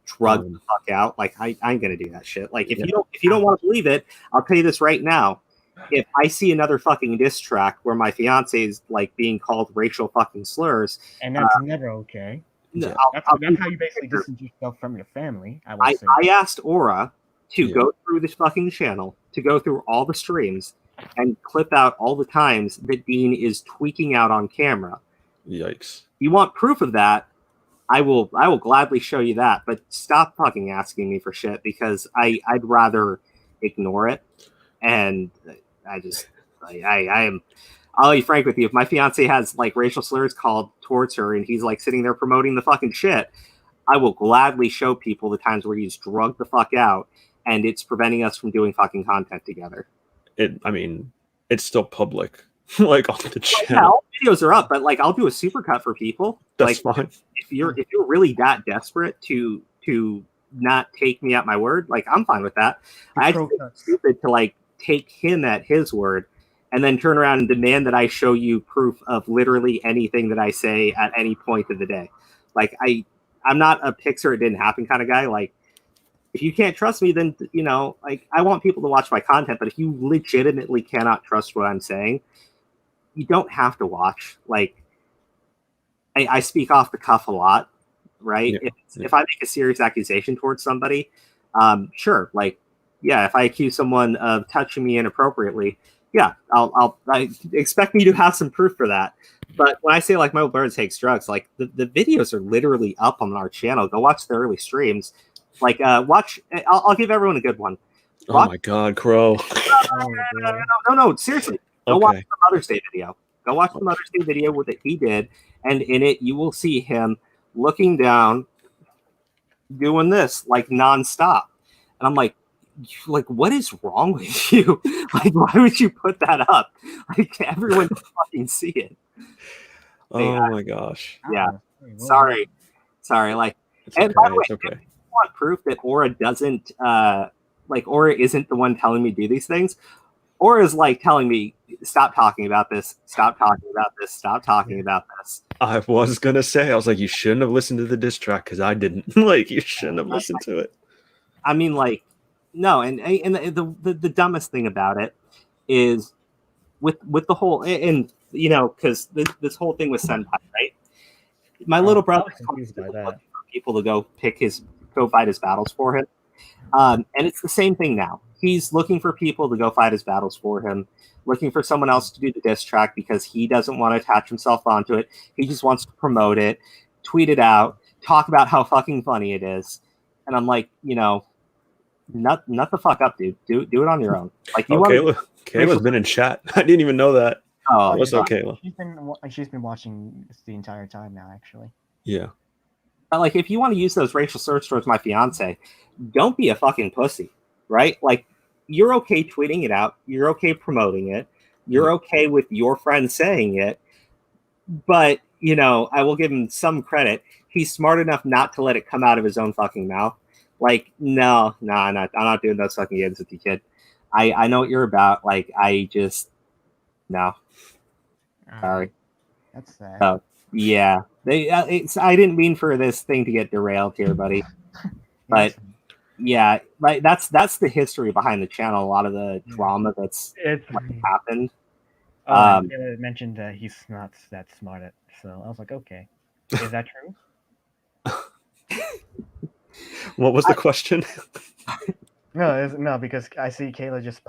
Drug the fuck out. Like, I ain't gonna do that shit. Like, if you don't want to believe it, I'll tell you this right now. If I see another fucking diss track where my fiance is like being called racial fucking slurs, and that's never okay. Yeah. That's how you basically distance yourself from your family. I asked Aura to go through this fucking channel, to go through all the streams and clip out all the times that Dean is tweaking out on camera. Yikes. You want proof of that? I will gladly show you that, but stop fucking asking me for shit because I'd rather ignore it. And I'll be frank with you. If my fiance has like racial slurs called towards her and he's like sitting there promoting the fucking shit, I will gladly show people the times where he's drugged the fuck out and it's preventing us from doing fucking content together. It's still public. Like on the channel. Yeah, all videos are up, but like I'll do a supercut for people. That's like, fine. If you're really that desperate to not take me at my word, like I'm fine with that. I just think it's stupid to like take him at his word and then turn around and demand that I show you proof of literally anything that I say at any point of the day. Like I'm not a Pixar it didn't happen kind of guy. Like if you can't trust me, then like I want people to watch my content, but if you legitimately cannot trust what I'm saying, you don't have to watch. Like I speak off the cuff a lot, right? Yeah. If I make a serious accusation towards somebody, sure. Like, yeah, if I accuse someone of touching me inappropriately, yeah, I expect me to have some proof for that. But when I say like my little brother takes drugs, like the videos are literally up on our channel. Go watch the early streams. Like watch. I'll give everyone a good one. Oh my God, Crow. No, seriously. Go watch the Mother's Day video. Go watch the Mother's Day video that he did, and in it you will see him looking down, doing this like nonstop. And I'm like, what is wrong with you? Like, why would you put that up? Like, everyone can fucking see it. Oh my gosh. Yeah. Sorry. Like, and by the way, if you want proof that Aura doesn't, Aura isn't the one telling me to do these things, Aura is like telling me, stop talking about this, stop talking about this, stop talking about this. I was gonna say, I was like, you shouldn't have listened to the diss track because I didn't. Like, you shouldn't have listened to it. I mean, like, no, and the dumbest thing about it is with the whole, and because this whole thing with Senpai, right? My little brother is looking for people to go fight his battles for him, and it's the same thing now. He's looking for people to go fight his battles for him, looking for someone else to do the diss track because he doesn't want to attach himself onto it. He just wants to promote it, tweet it out, talk about how fucking funny it is. And I'm like, nut the fuck up, dude. Do it on your own. Like, Kayla's been in chat. I didn't even know that. Oh, what's up, Kayla? She's been watching this the entire time now, actually. Yeah. Like, if you want to use those racial slurs towards my fiance, don't be a fucking pussy, right? Like, you're okay tweeting it out. You're okay promoting it. You're okay with your friend saying it. But, I will give him some credit. He's smart enough not to let it come out of his own fucking mouth. Like, no, I'm not doing those fucking games with you, kid. I know what you're about. Like, no. Sorry. That's sad. Yeah. I didn't mean for this thing to get derailed here, buddy. But yeah, like that's the history behind the channel. A lot of the drama that's happened. It mentioned that he's not that smart, so I was like, okay, is that true? What was the question? No, because I see Kayla just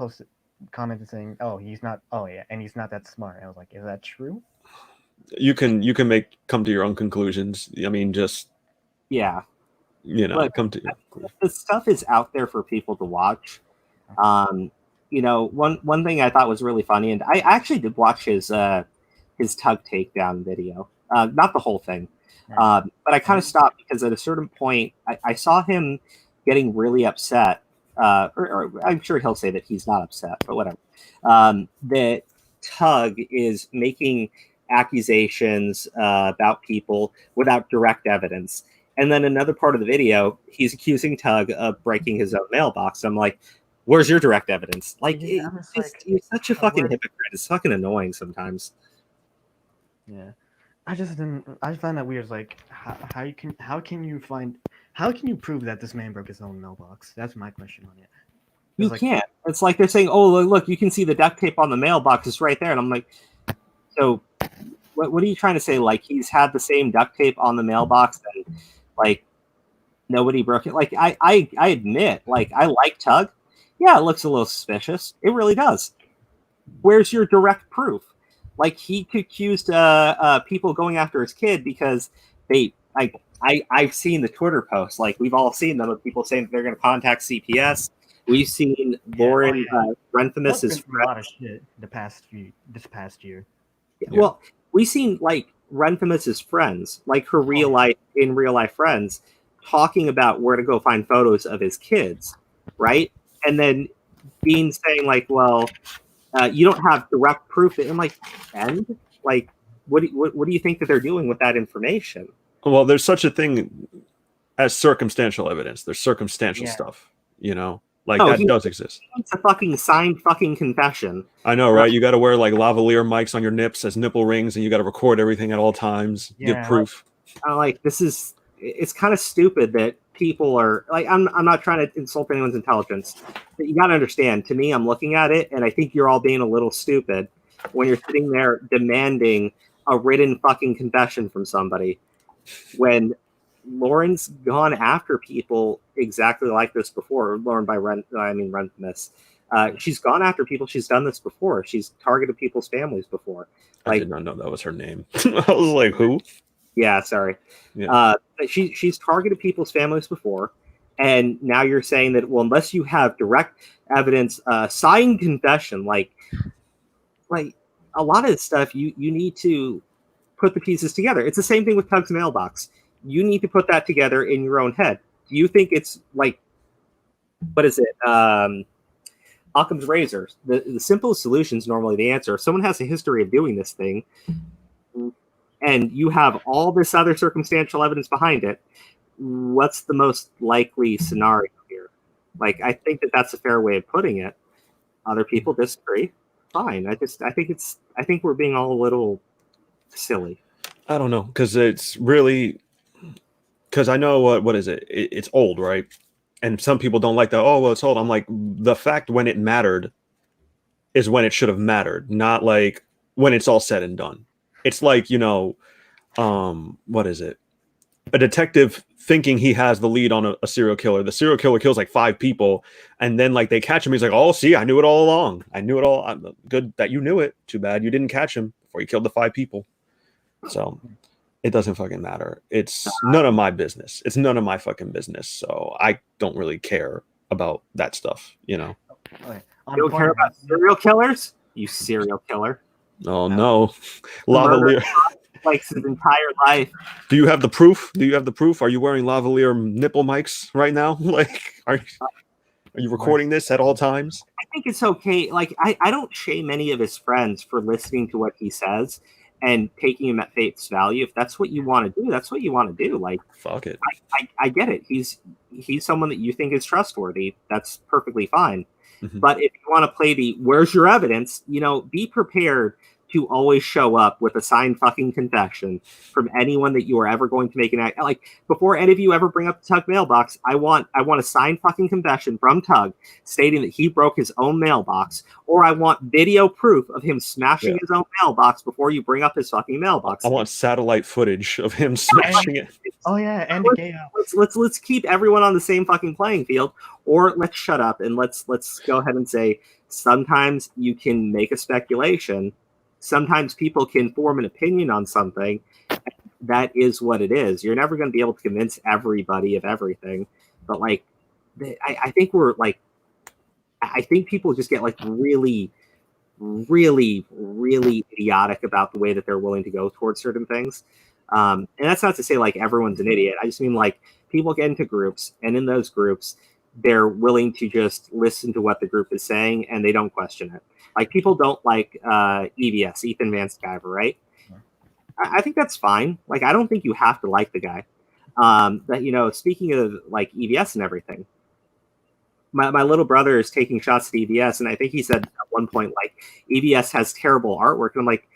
commented saying, "Oh, he's not. Oh, yeah, and he's not that smart." I was like, "Is that true?" You can come to your own conclusions. I mean, just yeah. Look, come to the stuff is out there for people to watch. One thing I thought was really funny, and I actually did watch his Tug takedown video, not the whole thing, but I kind of stopped because at a certain point I saw him getting really upset. Or I'm sure he'll say that he's not upset, but whatever. That Tug is making accusations about people without direct evidence. And then another part of the video, he's accusing Tug of breaking his own mailbox. I'm like, where's your direct evidence? Like, you're such a fucking hypocrite. It's fucking annoying sometimes. Yeah, I find that weird. Like, how can you prove that this man broke his own mailbox? That's my question on it. You can't. It's like they're saying, "Oh, look, you can see the duct tape on the mailbox. It's right there." And I'm like, so what are you trying to say? Like, he's had the same duct tape on the mailbox and like nobody broke it. Like, I admit, like, I like Tug. Yeah, it looks a little suspicious. It really does. Where's your direct proof? Like, he accused people going after his kid because I've seen the Twitter posts. Like, we've all seen them of people saying that they're going to contact CPS. We've seen Lauren Renthemus is a lot of shit this past year. Yeah. Well, we've seen like Renthemus's friends, like her real life friends, talking about where to go find photos of his kids, right? And then Bean saying like, "Well, you don't have direct proof." And I'm like, and like, what do you think that they're doing with that information? Well, there's such a thing as circumstantial evidence. There's circumstantial stuff, Like, that does exist. It's a fucking signed fucking confession. I know, right? You got to wear like lavalier mics on your nips as nipple rings, and you got to record everything at all times. Get proof. Like, it's kind of stupid that people are like, I'm not trying to insult anyone's intelligence, but you got to understand, to me, I'm looking at it and I think you're all being a little stupid when you're sitting there demanding a written fucking confession from somebody when Lauren's gone after people exactly like this before. Lauren Renthemus. She's gone after people. She's done this before. She's targeted people's families before. Like, I did not know that was her name. I was like, who? Yeah, sorry. Yeah. She's targeted people's families before, and now you're saying that, well, unless you have direct evidence, signed confession, like a lot of this stuff, you need to put the pieces together. It's the same thing with Tug's mailbox. You need to put that together in your own head. Do you think it's like, what is it? Occam's razor. The simplest solution is normally the answer. If someone has a history of doing this thing, and you have all this other circumstantial evidence behind it, what's the most likely scenario here? Like, I think that's a fair way of putting it. Other people disagree. Fine. I think we're being all a little silly. I don't know, because I know what is it? It's old, right? And some people don't like that. Oh, well, it's old. I'm like, the fact when it mattered is when it should have mattered, not like when it's all said and done. It's like, what is it? A detective thinking he has the lead on a serial killer. The serial killer kills like 5 people, and then like they catch him. He's like, "Oh, see, I knew it all along. I knew it all. I'm good that you knew it. Too bad you didn't catch him before you killed the 5 people." So it doesn't fucking matter. It's none of my business. It's none of my fucking business. So I don't really care about that stuff, Okay. You don't care about serial killers? You serial killer. Oh no. Lavalier. Like his entire life. Do you have the proof? Are you wearing lavalier nipple mics right now? Like, are you recording this at all times? I think it's okay. Like, I don't shame any of his friends for listening to what he says and taking him at face value. If that's what you want to do, that's what you want to do. Like, fuck it. I get it. He's someone that you think is trustworthy. That's perfectly fine. Mm-hmm. But if you want to play the where's your evidence, be prepared to always show up with a signed fucking confession from anyone that you are ever going to make an act. Like, before any of you ever bring up the Tug mailbox, I want a signed fucking confession from Tug stating that he broke his own mailbox, or I want video proof of him smashing his own mailbox before you bring up his fucking mailbox. I want satellite footage of him smashing it. Oh yeah, and let's keep everyone on the same fucking playing field, or let's shut up and let's go ahead and say sometimes you can make a speculation. Sometimes people can form an opinion on something. that is what it is. You're never going to be able to convince everybody of everything, but like, I think we're like, I think people just get like really, really, really idiotic about the way that they're willing to go towards certain things. And that's not to say like everyone's an idiot. I just mean like people get into groups, and in those groups, they're willing to just listen to what the group is saying, and they don't question it. Like people don't like EVS, Ethan Van Sciver, right? I think that's fine. Like I don't think you have to like the guy. But you know, speaking of like EVS and everything, my little brother is taking shots at EVS, and I think he said at one point like EVS has terrible artwork, and I'm like,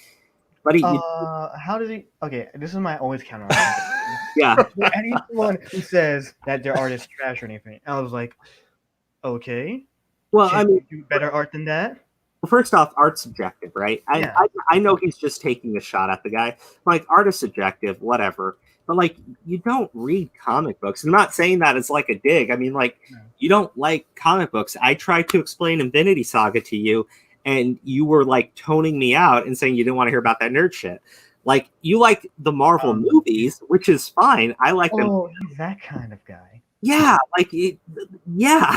buddy, how does he? Okay, this is my always counter argument. yeah. Anyone who says that their art is trash or anything, I was like, okay. Well, Should I mean, you do better art than that? well, first off, art's subjective, right? Yeah. I know he's just taking a shot at the guy. Like, art is subjective, whatever. But, like, you don't read comic books. I'm not saying that as, like, a dig. I mean, like, you don't like comic books. I tried to explain Infinity Saga to you, and you were, like, toning me out and saying you didn't want to hear about that nerd shit. Like, you like the Marvel movies, which is fine. I like them. Oh, he's that kind of guy. Yeah, like yeah.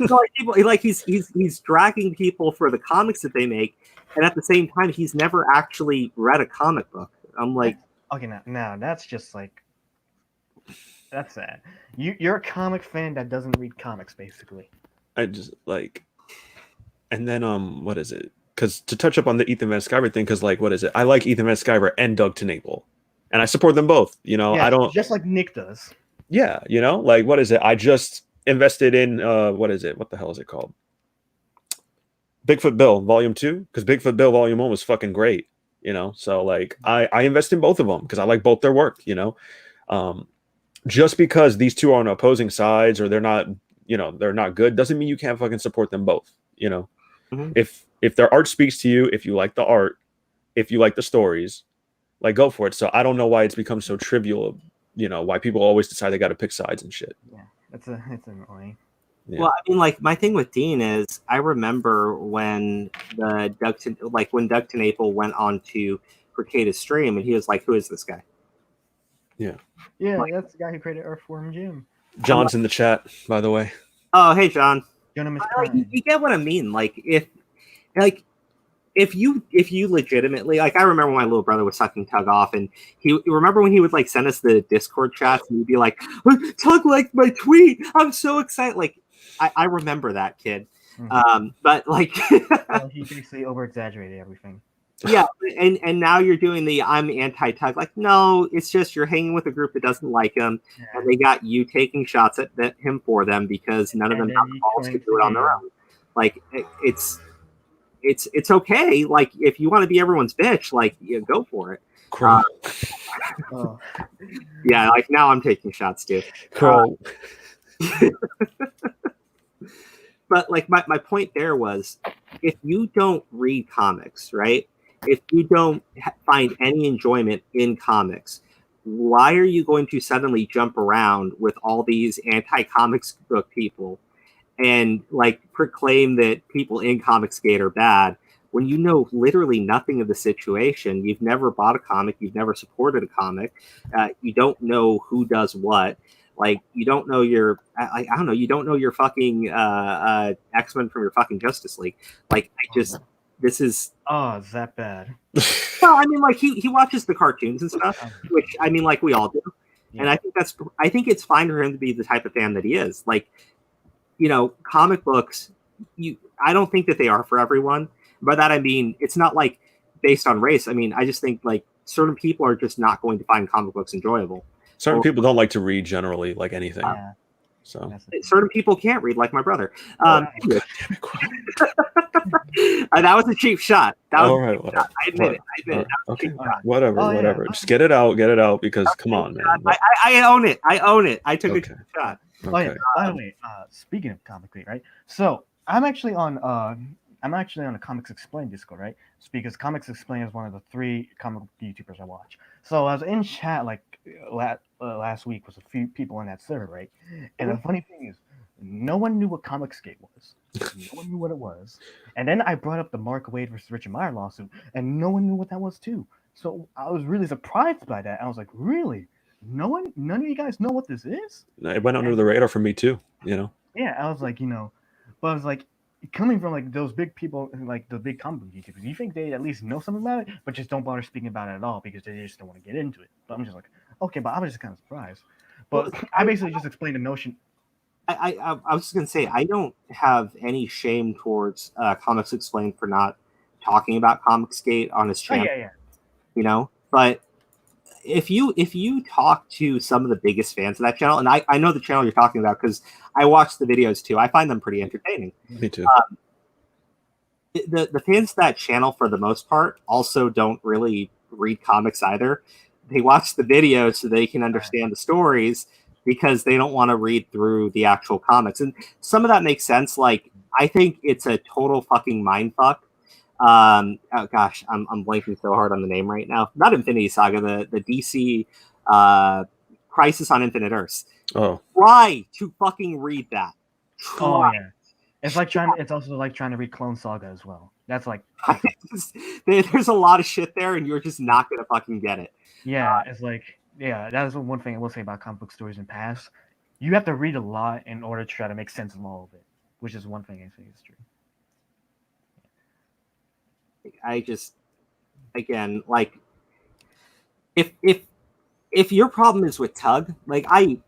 So, like, people, like he's dragging people for the comics that they make, and at the same time, he's never actually read a comic book. I'm like, okay, now that's just like that's sad. You're a comic fan that doesn't read comics, basically. I just like, and then what is it? Because to touch up on the Ethan Van Sciver thing, because like, what is it? I like Ethan Van Sciver and Doug TenNapel, and I support them both. You know, Yeah, I don't just like Nick does. Yeah, you know, like what is it? I just invested in what is it? What the hell is it called? Bigfoot Bill Volume 2, because Bigfoot Bill Volume 1 was fucking great, you know. So like I invest in both of them because I like both their work, you know. Just because these two are on opposing sides or they're not, you know, they're not good doesn't mean you can't fucking support them both, you know. Mhm. If their art speaks to you, if you like the art, if you like the stories, like go for it. So I don't know why it's become so trivial. You know, why people always decide they got to pick sides and shit. Yeah, it's annoying. Yeah. well, I mean, like my thing with Dean is I remember when when Doug TenNapel went on to Mercatus stream, and he was like, "Who is this guy?" Yeah, that's the guy who created Earthworm Jim. John's in the chat, by the way. Oh, hey, John. Jonas Like, you get what I mean? Like if you legitimately, like, I remember when my little brother was sucking Tug off, and he remember when he would like send us the Discord chats, and he'd be like, "Tug liked my tweet. I'm so excited!" Like, I remember that kid. Mhm. But like, Well, he basically over exaggerated everything. yeah, and now you're doing the I'm anti-Tug. Like, no, it's just you're hanging with a group that doesn't like him, and they got you taking shots at him for them because none of them have the balls to do it on their own. Like, it's okay. Like, if you want to be everyone's bitch, like, go for it. Crow. Oh. Yeah, like now I'm taking shots too. Crow. But like my point there was, if you don't read comics, right? If you don't find any enjoyment in comics, why are you going to suddenly jump around with all these anti-comics book people and like proclaim that people in Comicsgate are bad when you know literally nothing of the situation? You've never bought a comic, you've never supported a comic, you don't know who does what. Like, you don't know your, I don't know, you don't know your fucking X-Men from your fucking Justice League. Like, this is. Oh, is that bad? Well, I mean, like, he watches the cartoons and stuff, which, I mean, like, we all do. Yeah. And I think it's fine for him to be the type of fan that he is. Like, you know, comic books, I don't think that they are for everyone. By that, I mean, it's not like based on race. I mean, I just think like certain people are just not going to find comic books enjoyable. Certain people don't like to read generally, like anything. So certain people can't read, like my brother. That was a cheap shot. That was all right, a shot. I admit it. Okay, whatever. Yeah. Just get it out because come on, man. I own it. I took a cheap shot. Okay. Oh yeah. By the way, speaking of Comically, right? So I'm actually on a Comics Explained Discord, right? It's because Comics Explained is one of the 3 comic book YouTubers I watch. So I was in chat like last week with a few people on that server, right? And the funny thing is, no one knew what Comicsgate was. No one knew what it was. And then I brought up the Mark Wade versus Richard Meyer lawsuit, and no one knew what that was too. So I was really surprised by that. I was like, really? None of you guys know what this is? It went under the radar for me too. Yeah, I was like, but I was like, coming from like those big people, like the big comic book YouTubers, you think they at least know something about it, but just don't bother speaking about it at all because they just don't want to get into it. But I'm just like, okay, but I was just kind of surprised. But I basically just explained the notion. I was just gonna say I don't have any shame towards Comics Explained for not talking about Comicsgate on his Oh channel. yeah. But if you talk to some of the biggest fans of that channel, and I know the channel you're talking about because I watch the videos too, I find them pretty entertaining. Me too. The fans of that channel, for the most part, also don't really read comics either. They watch the videos so they can understand the stories because they don't want to read through the actual comics. And some of that makes sense. Like, I think it's a total fucking mindfuck. Oh gosh, I'm blanking so hard on the name right now. Not Infinity Saga, the DC Crisis on Infinite Earths. Oh, Try to fucking read that. Try. Oh yeah. It's also like trying to read Clone Saga as well. That's like There's a lot of shit there, and you're just not gonna fucking get it. yeah, it's like yeah, that is one thing I will say about comic book stories in the past. You have to read a lot in order to try to make sense of all of it, which is one thing I say is true. I just, again, like, if your problem is with Tug, like I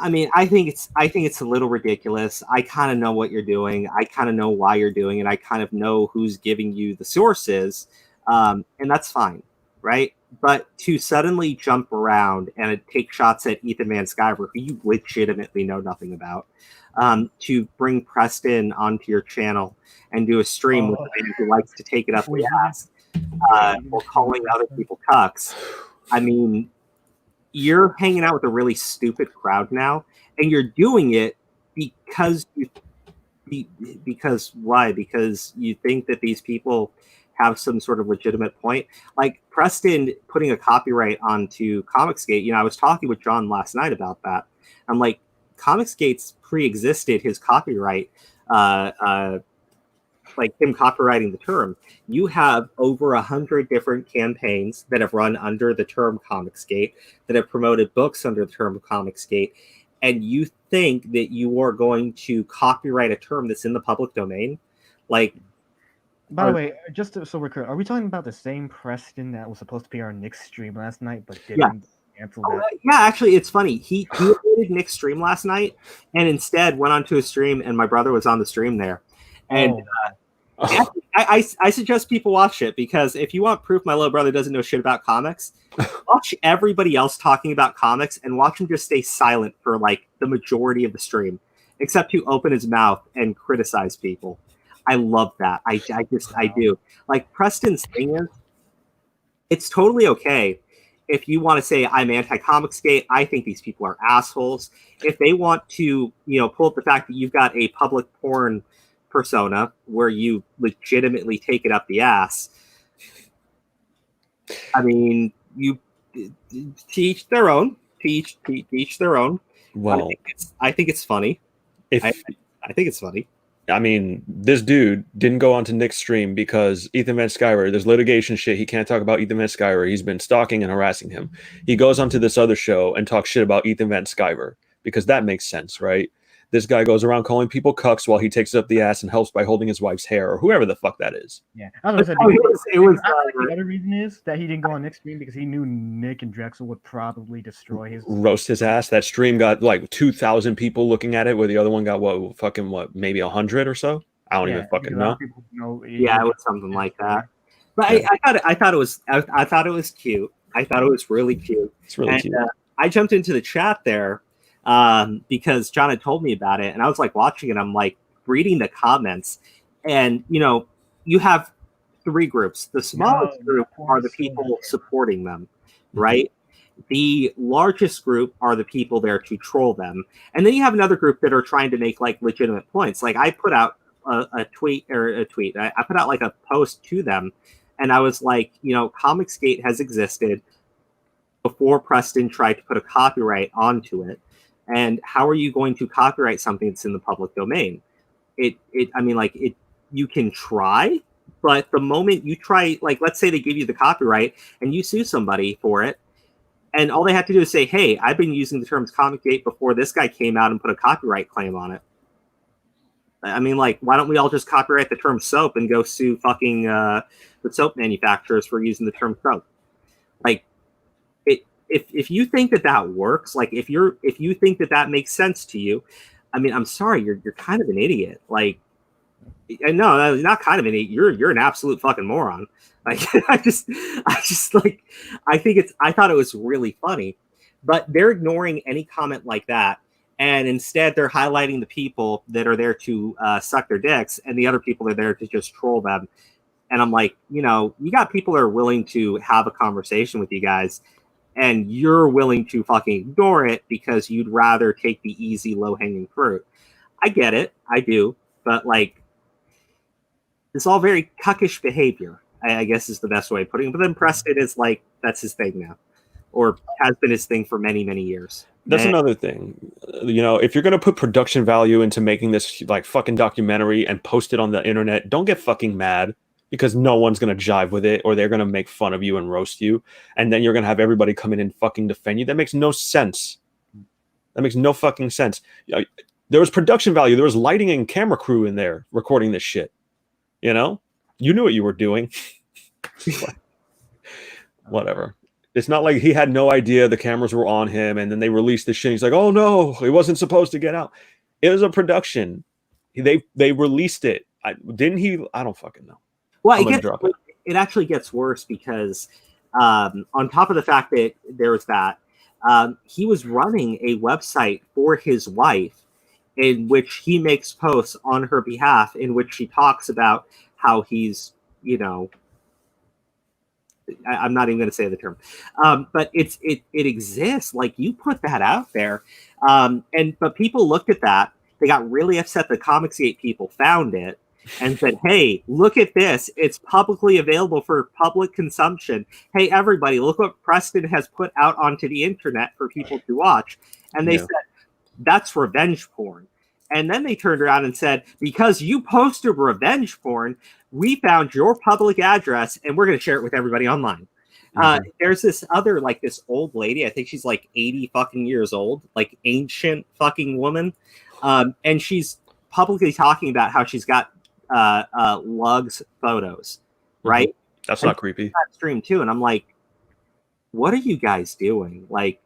mean, I think it's a little ridiculous. I kind of know what you're doing. I kind of know why you're doing it. I kind of know who's giving you the sources, and that's fine, right? But to suddenly jump around and take shots at Ethan Van Sciver, who you legitimately know nothing about, to bring Preston onto your channel and do a stream with a man who likes to take it up the ass, or calling other people cucks. I mean, you're hanging out with a really stupid crowd now, and you're doing it because why? Because you think that these people have some sort of legitimate point. Like Preston putting a copyright onto Comicsgate. I was talking with John last night about that. I'm like, Comicsgate's pre-existed his copyright, like him copywriting the term. You have over 100 different campaigns that have run under the term Comicsgate, that have promoted books under the term Comicsgate, and you think that you are going to copyright a term that's in the public domain? Like, by the way, just so we're clear, are we talking about the same Preston that was supposed to be on Nick's stream last night, but didn't cancel that? Yeah, actually, it's funny. He avoided Nick's stream last night, and instead went onto a stream, and my brother was on the stream there. And I suggest people watch it, because if you want proof my little brother doesn't know shit about comics, watch everybody else talking about comics and watch him just stay silent for like the majority of the stream, except to open his mouth and criticize people. I love that. I do. Like, Preston's thing is, it's totally okay if you want to say I'm anti-Comicsgate. I think these people are assholes. If they want to, pull up the fact that you've got a public porn persona where you legitimately take it up the ass, I mean, you teach their own. Teach their own. Well, I think it's funny. I think it's funny. I mean, this dude didn't go onto Nick's stream because Ethan Van Sciver, there's litigation shit. He can't talk about Ethan Van Sciver. He's been stalking and harassing him. He goes onto this other show and talks shit about Ethan Van Sciver because that makes sense, right? This guy goes around calling people cucks while he takes up the ass and helps by holding his wife's hair, or whoever the fuck that is. Yeah, I was gonna say, the other reason is that he didn't go on Nick's stream because he knew Nick and Drexel would probably destroy his roast his ass. That stream got like 2,000 people looking at it, where the other one got maybe 100 or so. I don't even fucking know. Yeah, it was something like that. But yeah. I thought it was cute. I thought it was really cute. It's really cute. I jumped into the chat there because John had told me about it, and I was like watching it. I'm like reading the comments, and you have three groups. The smallest group are the people supporting them, right? The largest group are the people there to troll them, and then you have another group that are trying to make like legitimate points. Like, I put out a tweet. I put out like a post to them, and I was like, Comicsgate has existed before Preston tried to put a copyright onto it. And how are you going to copyright something that's in the public domain? You can try, But the moment you try, like, let's say they give you the copyright and you sue somebody for it, and all they have to do is say, hey, I've been using the terms Comic-Gate before this guy came out and put a copyright claim on it. I mean, like, why don't we all just copyright the term soap and go sue fucking the soap manufacturers for using the term soap? Like, if you think that works, like, if you think that makes sense to you, I mean, I'm sorry, you're kind of an idiot. Like, no, not kind of an idiot. You're an absolute fucking moron. Like, I just like, I thought it was really funny, but they're ignoring any comment like that. And instead, they're highlighting the people that are there to suck their dicks, and the other people are there to just troll them. And I'm like, you got people that are willing to have a conversation with you guys, and you're willing to fucking ignore it because you'd rather take the easy, low-hanging fruit. I get it. I do. But, like, it's all very cuckish behavior, I guess is the best way of putting it. But then Preston is like, that's his thing now, or has been his thing for many, many years. That's another thing. If you're going to put production value into making this like fucking documentary and post it on the internet, don't get fucking mad because no one's going to jive with it, or they're going to make fun of you and roast you. And then you're going to have everybody come in and fucking defend you. That makes no sense. That makes no fucking sense. There was production value. There was lighting and camera crew in there recording this shit. You knew what you were doing. Whatever. It's not like he had no idea the cameras were on him, and then they released this shit. He's like, "Oh no, it wasn't supposed to get out." It was a production. They released it. Didn't he? I don't fucking know. Well, it actually gets worse because on top of the fact that there was that, he was running a website for his wife in which he makes posts on her behalf in which she talks about how he's, I'm not even going to say the term, but it exists. Like, you put that out there, but people looked at that. They got really upset. The Comicsgate people found it and said, "Hey, look at this! It's publicly available for public consumption. Hey, everybody, look what Preston has put out onto the internet for people to watch." And they said, "That's revenge porn." And then they turned around and said, "Because you posted revenge porn, we found your public address and we're going to share it with everybody online." There's this other, like, this old lady. I think she's like 80 fucking years old, like ancient fucking woman. And she's publicly talking about how she's got Lug's photos, right? That's not creepy. Stream too. And I'm like, what are you guys doing? Like,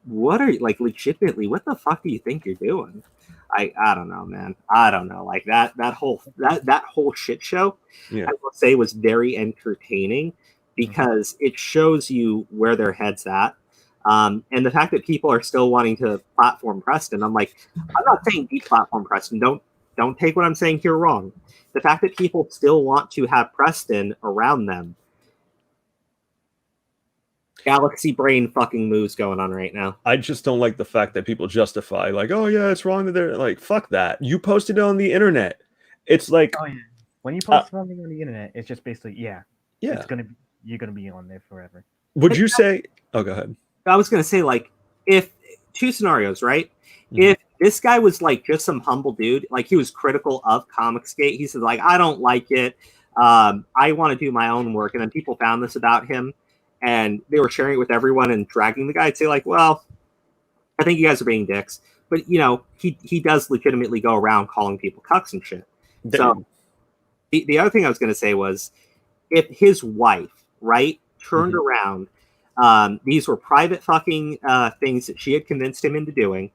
legitimately, what the fuck do you think you're doing? I don't know, man. I don't know. Like, that whole shit show, I will say, was very entertaining because it shows you where their head's at. And the fact that people are still wanting to platform Preston, I'm like, I'm not saying deplatform Preston. Don't take what I'm saying here wrong. The fact that people still want to have Preston around them. Galaxy brain fucking moves going on right now. I just don't like the fact that people justify, like, "Oh yeah, it's wrong that they're like, fuck that. You posted it on the internet." It's like, oh yeah, when you post something on the internet, it's just basically you're gonna be on there forever. Would you say? Oh, go ahead. I was gonna say, like, if two scenarios, right? If this guy was like just some humble dude, like he was critical of Comicsgate, he said, like, "I don't like it. I want to do my own work," and then people found this about him. And they were sharing it with everyone and dragging the guy. I'd say, like, well, I think you guys are being dicks. But, he does legitimately go around calling people cucks and shit. So the other thing I was going to say was, if his wife, right, turned around, these were private fucking things that she had convinced him into doing,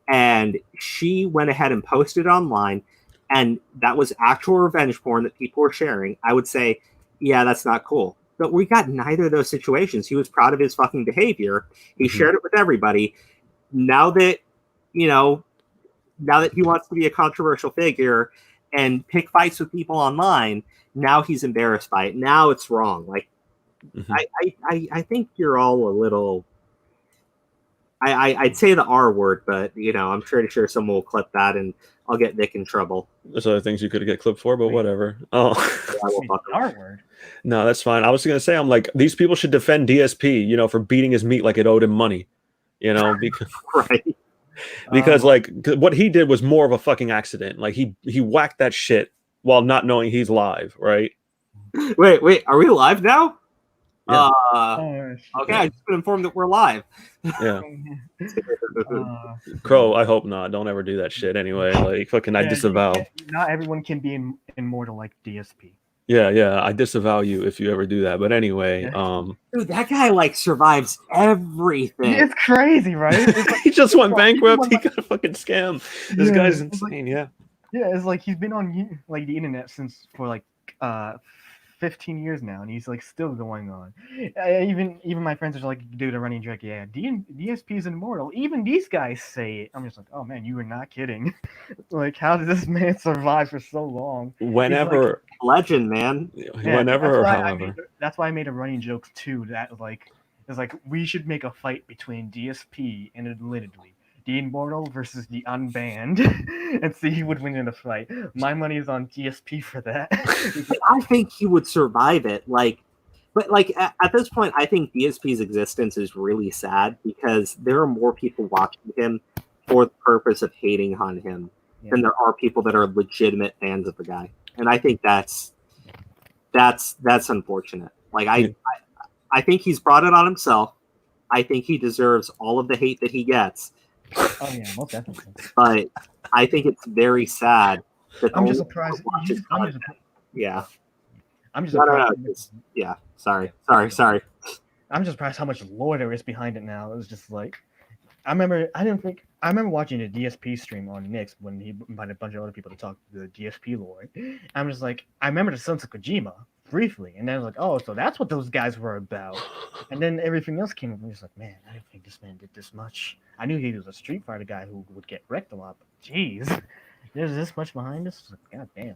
and she went ahead and posted online, and that was actual revenge porn that people were sharing, I would say, yeah, that's not cool. But we got neither of those situations. He was proud of his fucking behavior. He shared it with everybody. Now that he wants to be a controversial figure and pick fights with people online, now he's embarrassed by it. Now it's wrong. Like, I think you're all a little. I'd say the R word, but I'm pretty sure someone will clip that and I'll get Vic in trouble. There's other things you could get clipped for, but whatever. Oh, R word. No, that's fine. I was gonna say, I'm like, these people should defend DSP, for beating his meat like it owed him money, because right. Because like what he did was more of a fucking accident. Like he whacked that shit while not knowing he's live, right? Wait, are we live now? Yeah. Oh, Okay, I just been informed that we're live. Yeah. Uh, Crow, I hope not. Don't ever do that shit anyway. Like, fucking, I yeah, you disavow. can't- Not everyone can be immortal like DSP. Yeah, I disavow you if you ever do that. But anyway, Dude, that guy like survives everything. It's crazy, right? It's like, he just went Bro, bankrupt. He everyone, got a fucking scam. This Yeah, guy's it's like- insane. Yeah. yeah, it's like he's been on like the internet since for like 15 years now, and he's like still going on. Even my friends are like, dude, a running joke. Yeah, DSP is immortal. Even these guys say it. I'm just like, oh man, you are not kidding. Like, how did this man survive for so long? Whenever, Legend, man. Yeah, whenever, or however. That's why I made a running joke too. That like, it's like we should make a fight between DSP and admittedly the immortal versus the unbanned, and see who would win in a fight. My money is on DSP for that. I think he would survive it. But at this point, I think DSP's existence is really sad because there are more people watching him for the purpose of hating on him than there are people that are legitimate fans of the guy. And I think that's unfortunate. Like I think he's brought it on himself. I think he deserves all of the hate that he gets. Oh yeah, most definitely. But I think it's very sad that I'm just only surprised. people watch his content. Yeah. I'm just No, surprised. yeah. Sorry. I'm just surprised how much lore there is behind it now. It was just like, I remember watching a DSP stream on Nix when he invited a bunch of other people to talk the DSP lore. I'm just like, I remember the Sons of Kojima briefly, and then I was like, oh, so that's what those guys were about. And then everything else came up, and I was like, man, I didn't think this man did this much. I knew he was a Street Fighter guy who would get wrecked a lot, but jeez, there's this much behind this. Like, god damn.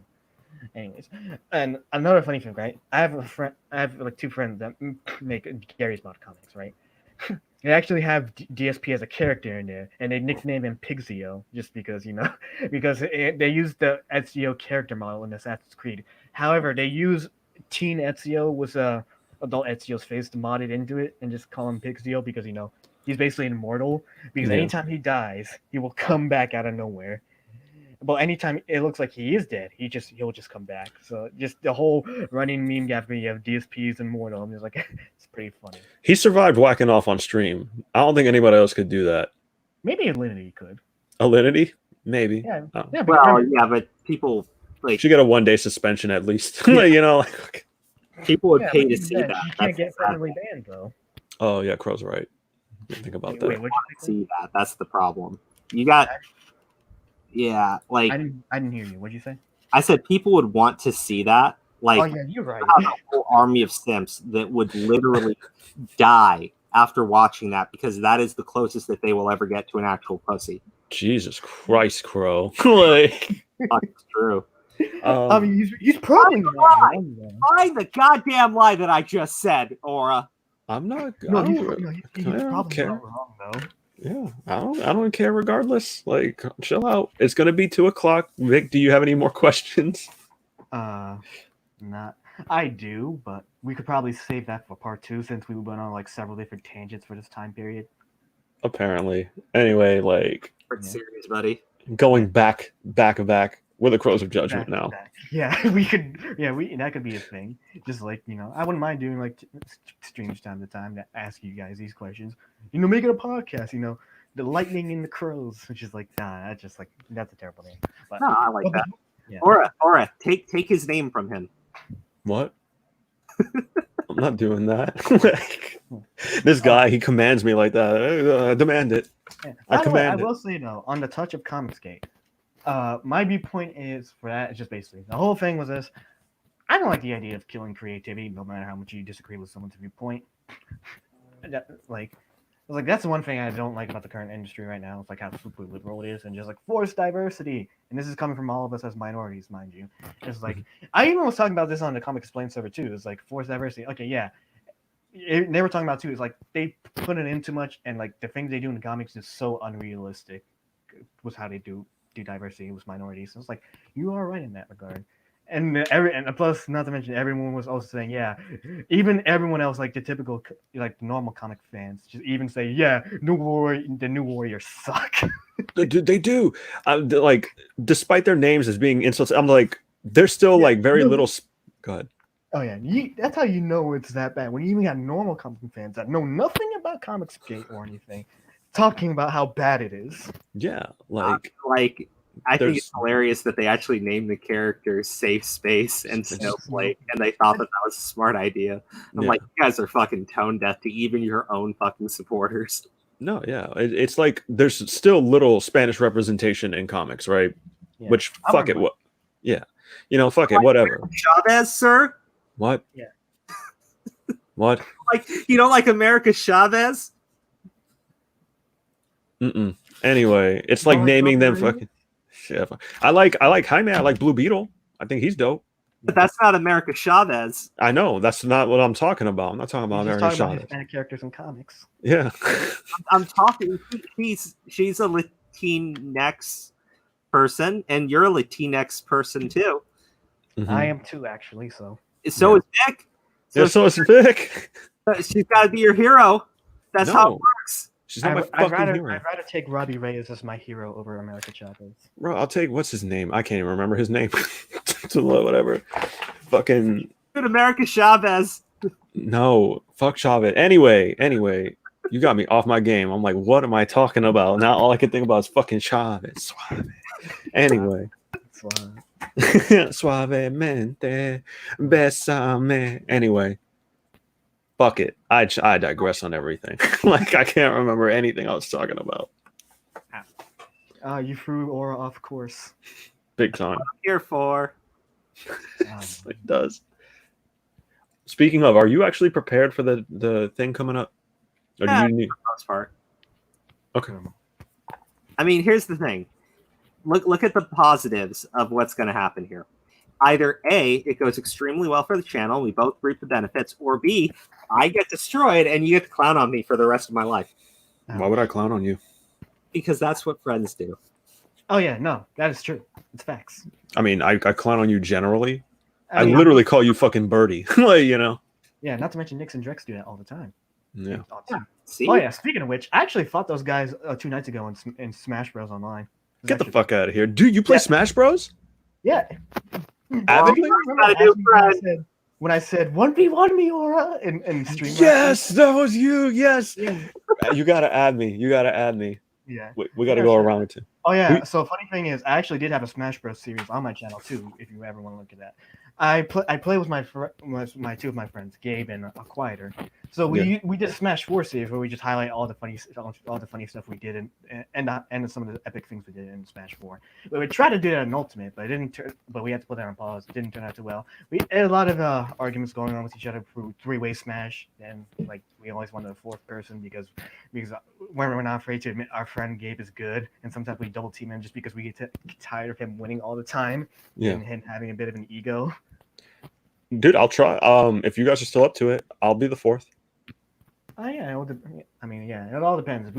Anyways, and another funny thing, right? I have like two friends that make Gary's Mod comics, right? They actually have DSP as a character in there, and they nickname him Pigzio just because because they use the Ezio character model in Assassin's Creed. However, they use Teen Ezio was adult Ezio's face to mod it into it and just call him Pigzio because he's basically immortal. Because anytime he dies, he will come back out of nowhere. But anytime it looks like he is dead, he'll just come back. So just the whole running meme gap where you have DSPs and immortal. I'm just like, it's pretty funny. He survived whacking off on stream. I don't think anybody else could do that. Maybe Alinity could. Alinity? Maybe. Yeah. Oh. Yeah. But people like Should get a 1-day suspension at least. people would pay to see You that. can't get permanently banned though. Oh yeah, Crow's right. Didn't think about that. Wait, what'd you say? See that. That's the problem. You got like I didn't hear you. What'd you say? I said people would want to see that. Like Oh yeah, you're right. a whole army of simps that would literally die after watching that because that is the closest that they will ever get to an actual pussy. Jesus Christ, Crow. Like, That's true. I mean, he's probably not wrong, though. Find the goddamn lie that I just said, Aura. I'm not. No, I he's don't probably care. not wrong though. Yeah, I don't care regardless. Like, chill out. It's gonna be 2:00. Vic, do you have any more questions? Not. I do, but we could probably save that for part 2 since we went on like several different tangents for this time period. Apparently. Anyway, like Pretty serious, buddy. going back with the Crows of Judgment now. Yeah, we could. Yeah, that could be a thing. Just like I wouldn't mind doing like streams time to time to ask you guys these questions. Making a podcast. The lightning in the crows, which is like that's just like that's a terrible name. But, No, I like that. Yeah. Aura, take his name from him. What? I'm not doing that. Like, this guy, he commands me like that. I demand it. Yeah. I By the way, command I it. will say though, on the touch of Comicsgate, my viewpoint is for that is just basically the whole thing was this. I don't like the idea of killing creativity, no matter how much you disagree with someone's viewpoint. That's the one thing I don't like about the current industry right now. It's like how super liberal it is, and just like force diversity. And this is coming from all of us as minorities, mind you. It's like I even was talking about this on the Comic Explain server too. It's like force diversity. Okay, yeah. They were talking about too. It's like they put it in too much, and like the things they do in the comics is so unrealistic. Was how they do diversity with minorities. So it's like you are right in that regard. And plus, not to mention, everyone was also saying, yeah, even everyone else, like the typical, like normal comic fans, just even say, yeah, the New Warriors suck. They do. Like, despite their names as being insults, I'm like, they're still like very little. Go ahead. Oh yeah, that's how you know it's that bad. When you even got normal comic fans that know nothing about Comicsgate or anything, talking about how bad it is. Yeah, like Like, I think it's there's hilarious that they actually named the characters Safe Space and Space. Snowflake, and they thought that was a smart idea. I'm Yeah. like, you guys are fucking tone deaf to even your own fucking supporters. No, yeah, it's like there's still little Spanish representation in comics, right? Yeah. Which I fuck it, remember. what? Yeah, fuck it, whatever. Chavez, sir? What? Yeah. What? Like, you don't like America Chavez? Mm-mm. Anyway, it's like Don't like naming them Robbie Reyes? fucking. Shit. I like Jaime. I like Blue Beetle. I think he's dope. But that's not America Chavez. I know that's not what I'm talking about. I'm not talking about He's just American talking about Chavez. Hispanic characters in comics. Yeah. I'm talking. She's a Latinx person, and you're a Latinx person too. Mhm. I am too, actually. So So is Nick. Yeah, so it's Vic. She's got to be your hero. That's how it No. works. She's not my I'd fucking hero. rather take Robbie Reyes as my hero over America Chavez. Bro, I'll take what's his name? I can't even remember his name. Whatever. Fucking Good America Chavez. no. Fuck Chavez. Anyway, you got me off my game. I'm like, what am I talking about? Now all I can think about is fucking Chavez. Suave. Anyway. So, Suavemente, besame. Anyway, fuck it. I digress on everything. Like I can't remember anything I was talking about. you threw Aura off course. Big time. Here for. It does. Speaking of, are you actually prepared for the thing coming up? Or do Yeah, you need? for the most part. Okay. I mean, here's the thing. Look at the positives of what's going to happen here. Either A, it goes extremely well for the channel, we both reap the benefits, or B, I get destroyed and you get to clown on me for the rest of my life. Why would I clown on you? Because that's what friends do. Oh yeah, no, that is true. It's facts. I mean, I clown on you generally. I mean, literally call you fucking Birdie. Like, you know. Yeah, not to mention Nix and Drex do that all the time. Yeah. See? Oh yeah. Speaking of which, I actually fought those guys 2 nights ago in Smash Bros. Online. Get the fuck out of here. Dude, you play Yeah. Smash Bros? Yeah. Avidly? When I said 1v1 me, Aura, and stream. Yes, that was you. Yes. Yeah. You gotta add me. Yeah. We gotta go sure. around too. Oh yeah. So funny thing is, I actually did have a Smash Bros. Series on my channel too. If you ever want to look at that, I play with my two of my friends, Gabe and Quieter. So we did a Smash 4 series where we just highlight all the funny stuff we did and some of the epic things we did in Smash 4. We tried to do that in Ultimate, but it didn't. But we had to put that on pause. It didn't turn out too well. We had a lot of arguments going on with each other for 3-way Smash, and like we always wanted a fourth person because we're not afraid to admit our friend Gabe is good, and sometimes we double team him just because we get tired of him winning all the time and him having a bit of an ego. Dude, I'll try. If you guys are still up to it, I'll be the fourth. Oh yeah, it all depends.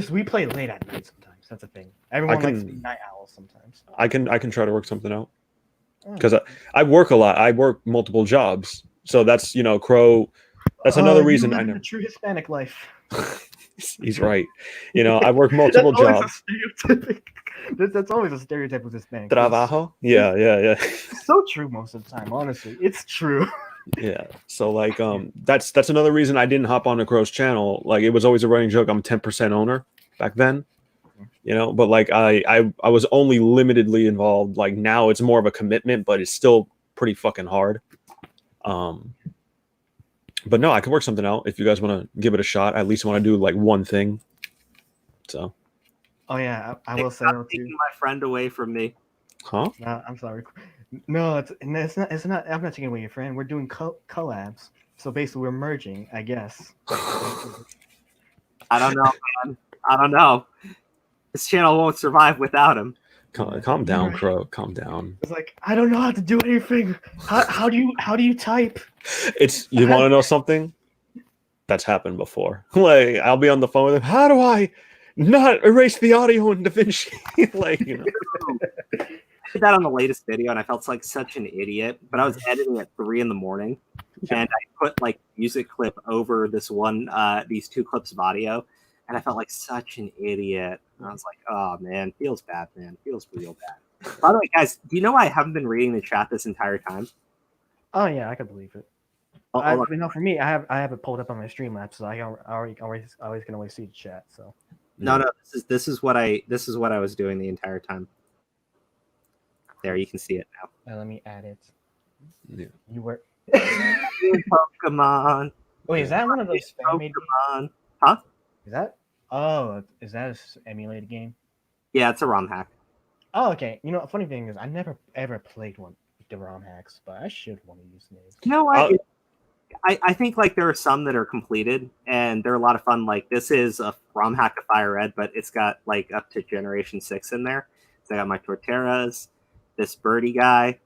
We play late at night sometimes. That's a thing. Everyone likes to be night owls sometimes. I can try to work something out because I work a lot. I work multiple jobs, so that's Crow. That's another reason I never. The true Hispanic life. He's right. I work multiple jobs. That's always a stereotype with Hispanic. Trabajo. Yeah. It's so true most of the time. Honestly, it's true. Yeah. So like that's another reason I didn't hop on the Crow's channel. Like it was always a running joke. I'm 10% owner back then. But like I was only limitedly involved. Like now it's more of a commitment, but it's still pretty fucking hard. But no, I can work something out if you guys want to give it a shot. I at least want to do like one thing. So. Oh yeah, I will say Stop taking my friend away from me. Huh? No, I'm sorry. No, it's not. I'm not taking away your friend. We're doing collabs. So basically, we're merging, I guess. I don't know, man. I don't know. This channel won't survive without him. Calm down, Crow. Calm down. It's like I don't know how to do anything. How do you type? You want to know something? That's happened before. Like I'll be on the phone with him. How do I not erase the audio in DaVinci? Like I did that on the latest video, and I felt like such an idiot. But I was editing at 3 a.m, and I put like music clip over this one, these 2 clips of audio, and I felt like such an idiot. And I was like, oh man, feels bad, man. Feels real bad. By the way, guys, do you know I haven't been reading the chat this entire time? Oh yeah, I could believe it. I'll- For me, I have it pulled up on my stream app, so I always can always see the chat. So no, this is what I was doing the entire time. There, you can see it now. let me add it. Yeah. You were. Pokemon. Wait, is that one of those fan made games? Pokemon. Huh? Is that? Oh, is that an emulated game? Yeah, it's a ROM hack. Oh, okay. You know, a funny thing is, I never ever played one with the ROM hacks, but I should want to use these. You know what? I think like there are some that are completed and they're a lot of fun. Like this is a ROM hack of Fire Red, but it's got like up to Generation 6 in there. So I got my Torterras, this birdie guy,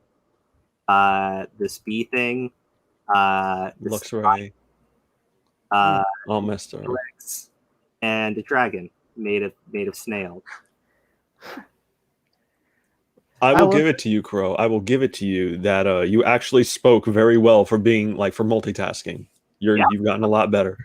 this bee thing, this Looks right. All messed up. Felix, and a dragon made of snail. I will give it to you, Crow. I will give it to you that you actually spoke very well for being like for multitasking. You've gotten a lot better.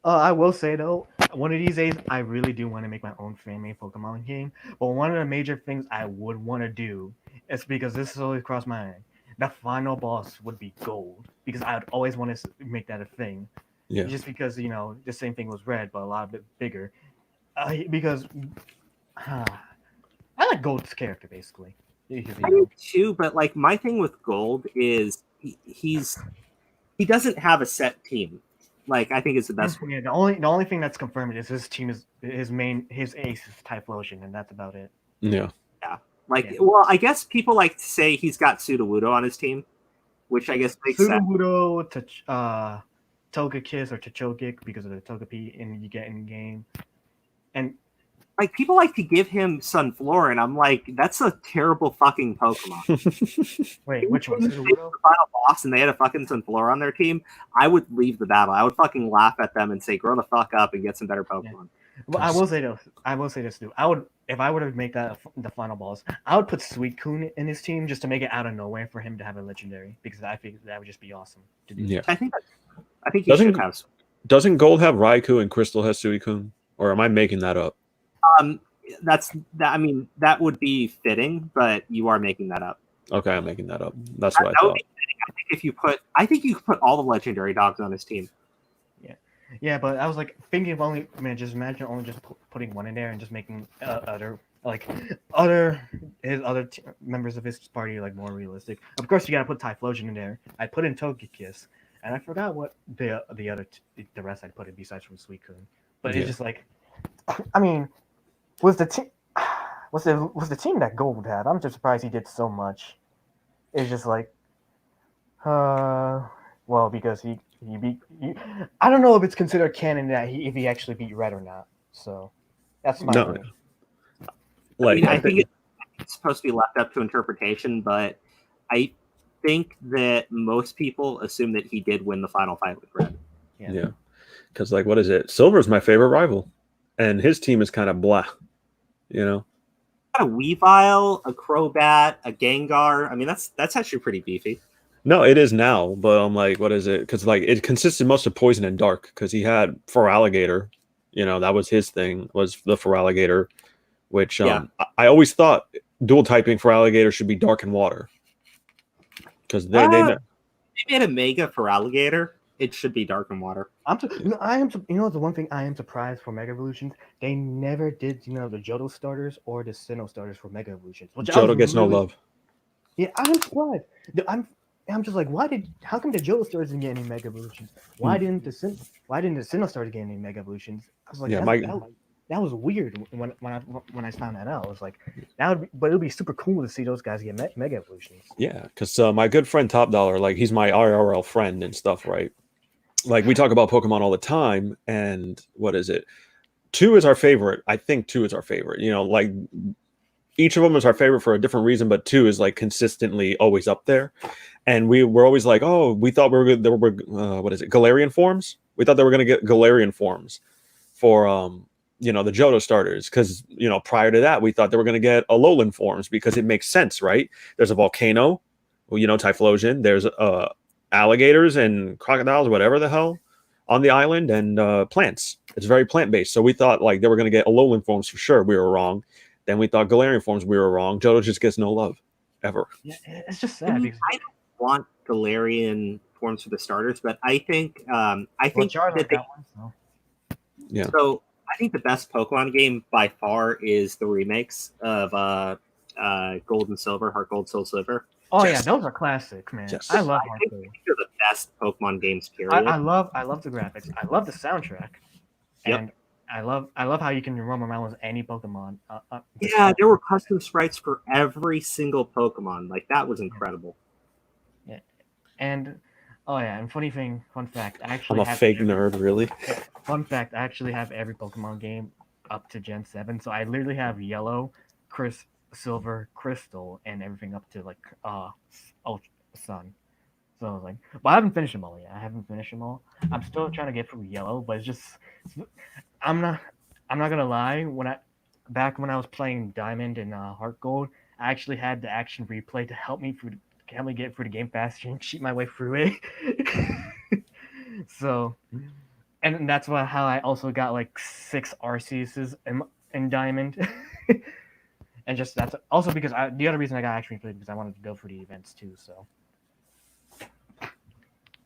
I will say though, one of these days I really do want to make my own fan-made Pokemon game. But one of the major things I would want to do is because this has always crossed my mind. The final boss would be gold because I'd always want to make that a thing. Yeah. Just because the same thing was red but a lot bit bigger. Because I like Gold's character basically. Because, I do too, but like my thing with Gold is he doesn't have a set team. Like I think it's the best. Yeah, the only thing that's confirmed is his team is his ace is Typhlosion, and that's about it. Yeah. Well, I guess people like to say he's got Sudowoodo on his team, which I guess makes sense. Sudowoodo, Togekiss or Togekiss because of the Togepi you get in game, and like people like to give him Sunflora, and I'm like, that's a terrible fucking Pokemon. Wait, which one? The final boss, and they had a fucking Sunflora on their team. I would leave the battle. I would fucking laugh at them and say, "Grow the fuck up and get some better Pokemon." Yeah. Well, I will say this too. If I would have made that the final boss, I would put Suicune in his team just to make it out of nowhere for him to have a legendary because I think that would just be awesome to do. Yeah. I think he should have. Doesn't Gold have Raikou and Crystal has Suicune? Or am I making that up? I mean, that would be fitting, but you are making that up. Okay, I'm making that up. That's what I thought. I think you could put all the legendary dogs on his team. Yeah, but I was like thinking of only just imagine only just putting one in there and just making other members of his party like more realistic. Of course, you gotta put Typhlosion in there. I put in Togekiss, and I forgot what the rest I'd put in besides from Suicune. But it's just like, I mean, was the team that Gold had? I'm just surprised he did so much. It's just like, well, because he beat. I don't know if it's considered canon that if he actually beat Red or not. So that's my No. thing. Like I think it's supposed to be left up to interpretation, but I think that most people assume that he did win the final fight with Red. Yeah. Because like, what is it? Silver's my favorite rival, and his team is kind of blah. You know. A Weavile, a Crobat, a Gengar. I mean, that's actually pretty beefy. No, it is now, but I'm like, what is it? Because like it consisted most of poison and dark. Because he had Feraligatr, that was his thing. Was the Feraligatr, which I always thought dual typing Feraligatr should be dark and water. Because they made a Mega Feraligatr. It should be dark and water. The one thing I am surprised for Mega Evolutions, they never did the Johto starters or the Sinnoh starters for Mega Evolutions. Johto gets no love. Yeah, I'm surprised. I'm just like, how come the Johto starters didn't get any Mega Evolutions? Why didn't the Sinnoh starters get any Mega Evolutions? I was like, that was weird when I found that out. I was like, but it would be super cool to see those guys get Mega Evolutions. Yeah, because my good friend Top Dollar, like he's my IRL friend and stuff, right? Like we talk about Pokemon all the time, and what is it? 2 is our favorite. I think 2 is our favorite. Like each of them is our favorite for a different reason, but 2 is like consistently always up there. And we were always like, oh, we thought there were Galarian forms? We thought they were going to get Galarian forms for the Johto starters, because prior to that we thought they were going to get Alolan forms because it makes sense, right? There's a volcano, Typhlosion. There's alligators and crocodiles, whatever the hell, on the island, and plants. It's very plant based. So we thought like they were going to get Alolan forms for sure. We were wrong. Then we thought Galarian forms. We were wrong. Johto just gets no love. ever. Yeah, it's just I sad mean, because I don't want Galarian forms for the starters, but I think well, Charizard that they got one, so Yeah. so I think the best Pokemon game by far is the remakes of Gold and Silver, Heart Gold, Soul Silver. oh Yes. yeah, those are classics, man. Yes. I love I Heart think Gold. they're the best Pokemon games. I Period. love the graphics. I love the soundtrack, Yep. and I love how you can roam around with any Pokemon. Yeah, there were custom sprites for every single Pokemon. Like that was incredible. Yeah, and oh yeah, and fun fact, I I'm actually a have fake every, nerd, really. fun fact, I actually have every Pokemon game up to Gen 7. So I literally have Yellow, Silver, Crystal, and everything up to like Ultra Sun. So I was like, but I haven't finished them all yet. I haven't finished them all. I'm still trying to get through Yellow, but it's just I'm not I'm not gonna lie. Back when I was playing Diamond and Heart Gold, I actually had the action replay to help me get through the game faster and cheat my way through it. So, and that's how I also got like 6 Arceuses in Diamond. And just that's also because the other reason I got action replay because I wanted to go for the events too. So.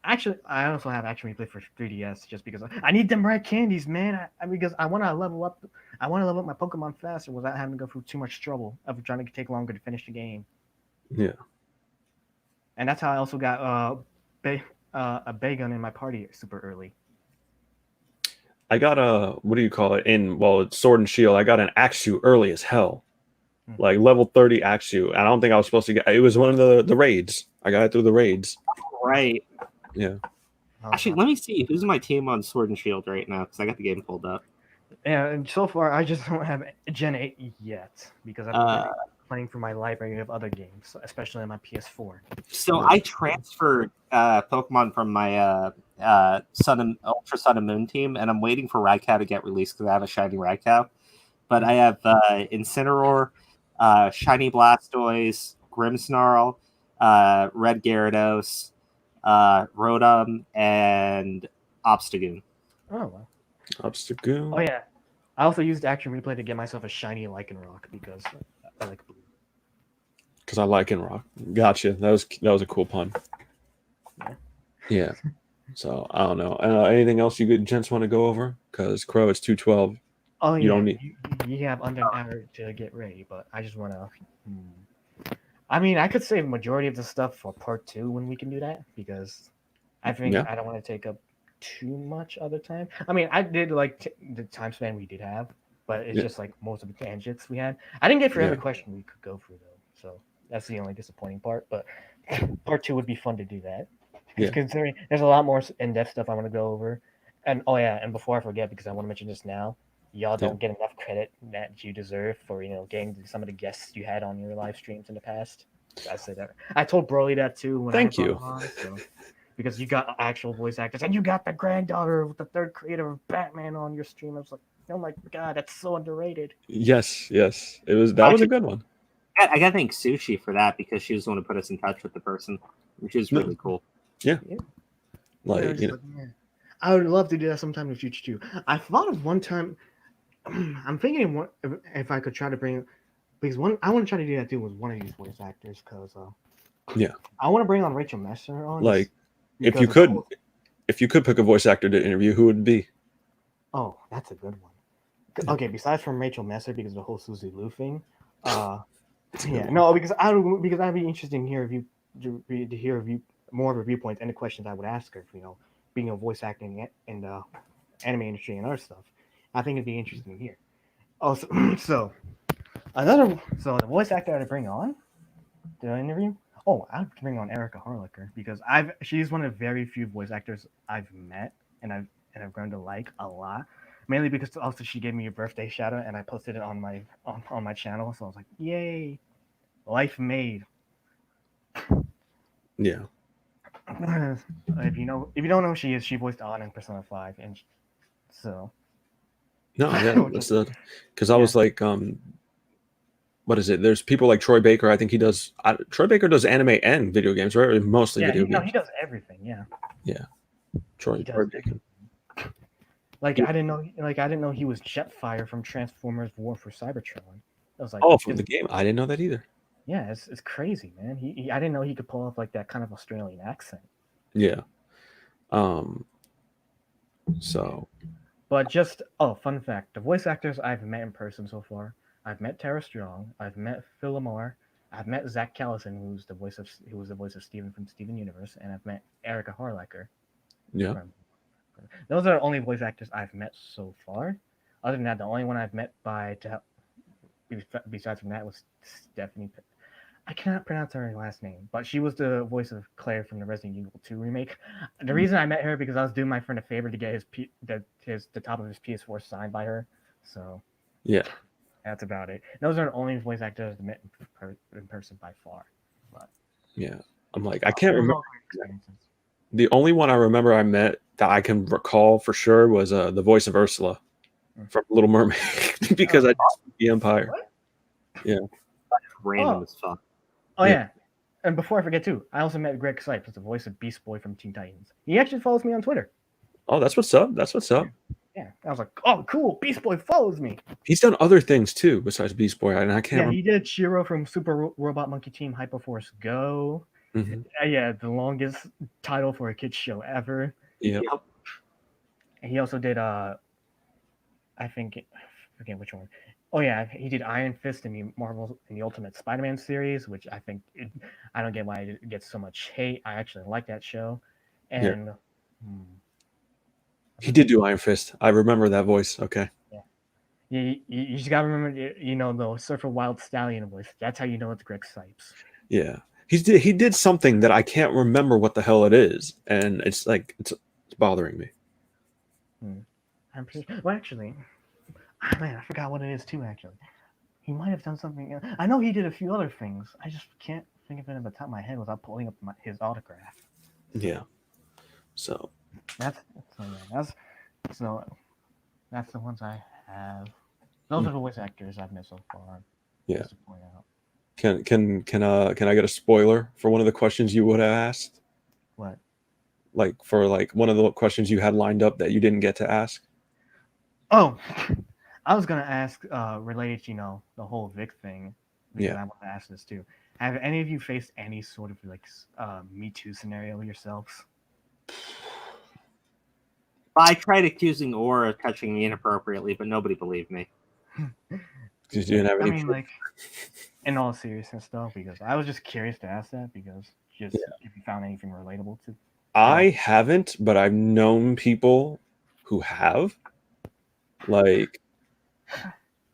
Actually, I also have action replay for 3DS just because I need them red candies, man. Because I want to level up. I want to level up my Pokemon faster without having to go through too much trouble of trying to take longer to finish the game. Yeah. And that's how I also got a Bagon in my party super early. I got what do you call it? It's Sword and Shield. I got an Axew early as hell. Like level 30 Axew. I don't think I was supposed to get it. Was one of the raids. I got it through the raids. Right. Yeah. Actually, let me see who's my team on Sword and Shield right now because I got the game pulled up. Yeah, and so far I just don't have Gen 8 yet because I'm playing for my library of other games, especially on my PS4. So I transferred Pokemon from my Ultra Sun and Moon team, and I'm waiting for Raikou to get released because I have a shiny Raikou. But I have Incineroar, Shiny Blastoise, Grimmsnarl, Red Gyarados, Rotom, and Obstagoon. Oh wow. Obstagoon. Oh yeah. I also used action replay to get myself a shiny Lycanroc because I like blue. Because I like Rock. Gotcha. That was a cool pun. Yeah. So I don't know. Anything else you gents want to go over? Because Crow, it's 2:12. Oh You yeah, don't need. you have under an hour to get ready, but I just want to. I mean, I could save majority of the stuff for part 2 when we can do that because I think I don't want to take up too much other time. I mean, I did like the time span we did have, but it's just like most of the tangents we had. I didn't get for every question we could go through though, so that's the only disappointing part. But part 2 would be fun to do that. Yeah. Considering there's a lot more in-depth stuff I want to go over, and and before I forget, because I want to mention this now, y'all don't get enough credit that you deserve for getting some of the guests you had on your live streams in the past. I said that. I told Broly that too when Thank I you. on, so, because you got actual voice actors and you got the granddaughter of the third creator of Batman on your stream. I was like, oh my god, that's so underrated. Yes. It was a good one. I gotta thank Sushi for that because she was the one who put us in touch with the person, which is really cool. Yeah. Like, I would love to do that sometime in the future too. I thought of one time. I'm thinking if I could try to bring, because I want to try to do that too with one of these voice actors because I want to bring on Rachel Messer on. Like if you could pick a voice actor to interview, who would it be? Oh, that's a good one. Okay, besides from Rachel Messer because of the whole Suzy Liu thing. Because I'd be interested in to hear more of her viewpoints and the questions I would ask her for being a voice actor in the anime industry and other stuff. I think it'd be interesting to hear. Also, so the voice actor I'd bring on the interview. Oh, I'd bring on Erica Harlicker because she's one of the very few voice actors I've met and I've grown to like a lot. Mainly because also she gave me a birthday shout out and I posted it on my channel, so I was like, yay, life made. Yeah. If you don't know who she is, she voiced Anna in Persona 5, and so. No, yeah, that's because I was like, what is it? There's people like Troy Baker. I think he does. Troy Baker does anime and video games, right? Mostly video games. No, he does everything. Yeah. Yeah. Troy Baker. Like I didn't know he was Jetfire from Transformers War for Cybertron. I was like, from the game. I didn't know that either. Yeah, it's crazy, man. I didn't know he could pull off like that kind of Australian accent. Yeah. So But fun fact: the voice actors I've met in person so far, I've met Tara Strong, I've met Phil Lamar, I've met Zach Callison, who was the voice of Steven from Steven Universe, and I've met Erica Harlacher. yeah. From, those are the only voice actors I've met so far. Other than that, the only one I've met besides from that was Stephanie. I cannot pronounce her last name, but she was the voice of Claire from the Resident Evil 2 remake. The reason I met her because I was doing my friend a favor to get the top of his PS4 signed by her. So Yeah. that's about it. Those are the only voice actors I've met in person by far. But Yeah. I'm like, I can't it was remember. all great experiences. The only one I remember I met that I can recall for sure was the voice of Ursula from Little Mermaid because I just the Empire. What? Yeah. Random as fuck. Oh Yeah. yeah. And before I forget too, I also met Greg Sipes, the voice of Beast Boy from Teen Titans. He actually follows me on Twitter. Oh, that's what's up. That's what's up. Yeah, I was like, oh, cool, Beast Boy follows me. He's done other things too besides Beast Boy, and I can't. Yeah, he did Shiro from Super Robot Monkey Team Hyperforce Go. Mhm. Yeah, the longest title for a kids show ever. Yeah. Yep. And he also did I forget which one. Oh yeah, he did Iron Fist in the Ultimate Spider-Man series, which I don't get why it gets so much hate. I actually like that show. And He did do Iron Fist. I remember that voice. Okay. you just gotta remember, the Surfer Wild Stallion voice. That's how you know it's Greg Sipes. Yeah. He did something that I can't remember what the hell it is, and it's like it's bothering me. I'm pretty. Well, actually, man, I forgot what it is too. Actually, he might have done something else. I know he did a few other things. I just can't think of it at the top of my head without pulling up his autograph. Yeah. So That's the ones I have. Those are the voice actors I've met so far. Yeah. Just to point out. Can I get a spoiler for one of the questions you would have asked? What? Like for one of the questions you had lined up that you didn't get to ask? Oh, I was gonna ask related to the whole Vic thing. Because Yeah. I want to ask this too. Have any of you faced any sort of Me Too scenario yourselves? I tried accusing Aura of touching me inappropriately, but nobody believed me. Because you didn't have I any. mean, in all seriousness though, because I was just curious to ask that because if you found anything relatable to. I haven't, but I've known people who have.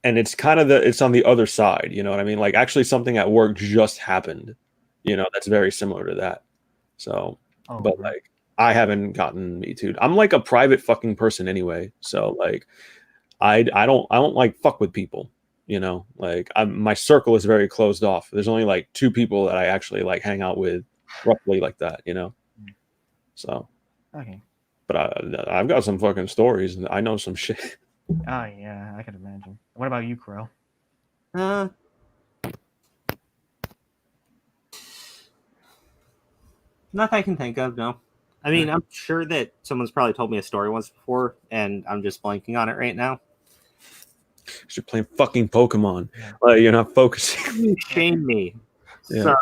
And it's kind of it's on the other side, you know what I mean? Like actually something at work just happened, that's very similar to that. So, but I haven't gotten Me Too'd. I'm like a private fucking person anyway. So I don't fuck with people, my circle is very closed off. There's only 2 people that I actually hang out with roughly like that, So, okay. But I've got some fucking stories and I know some shit. Oh yeah, I could imagine. What about you, Crow? Not that I can think of, no. I mean, I'm sure that someone's probably told me a story once before, and I'm just blanking on it right now. You're playing fucking Pokemon. You're not focusing. You shame me. Yeah. So,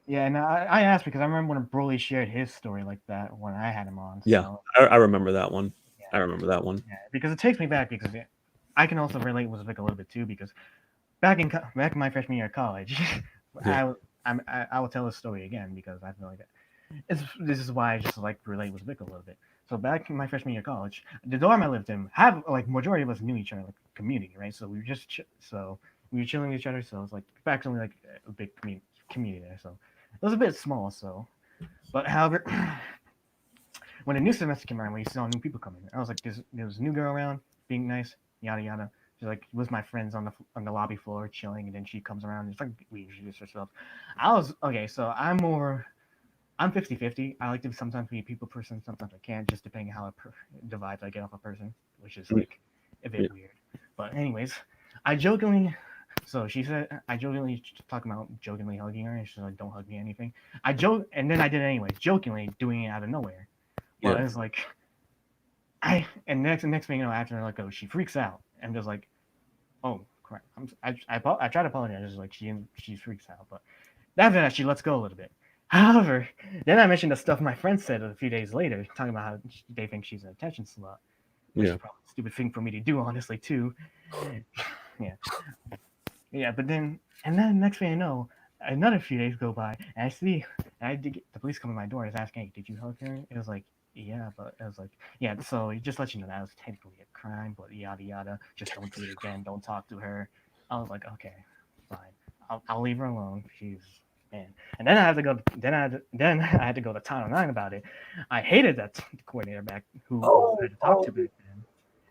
yeah, and I asked because I remember when Broly shared his story like that when I had him on. Yeah, so, I remember that one. Yeah. I remember that one. Yeah, because it takes me back because I can also relate with Vic a little bit too because back in my freshman year of college, I will tell this story again because I feel like this is why I just relate with Vic a little bit. So back in my freshman year of college, the dorm I lived in majority of us knew each other, community, right? So we were we were chilling with each other. So it's actually a big community there. So it was a bit small. So, but however, when the new semester came around, we saw new people coming. I was like, there was a new girl around, being nice, yada yada. She was my friends on the lobby floor chilling, and then she comes around and we introduce ourselves. I was okay. So I'm 50-50. I like to sometimes be a people person, sometimes I can't, just depending on how the vibes I get off a person, which is a bit weird. But anyways, she said, I jokingly talking about jokingly hugging her, and she's like, "Don't hug me," anything. I joke, and then I did it anyway, jokingly doing it out of nowhere. But it's next thing you know, after she freaks out and just oh crap. I try to apologize, like she freaks out, but after that she lets go a little bit. However, then I mentioned the stuff my friend said a few days later, talking about how they think she's an attention slut, which Yeah. is probably a stupid thing for me to do, honestly, too. Yeah, yeah, but then and then next thing I know, another few days go by, and I see and I did get, the police come to my door and is asking, "Hey, did you hug her?" It was like, "Yeah," but I was like, "Yeah." So it just let you know that was technically a crime, but yada yada. Just don't do it again. Don't talk to her. I was like, okay, fine. I'll leave her alone. She's man. And then I had to go. Then I had to go to Title IX about it. I hated that coordinator back who I had to talk to back then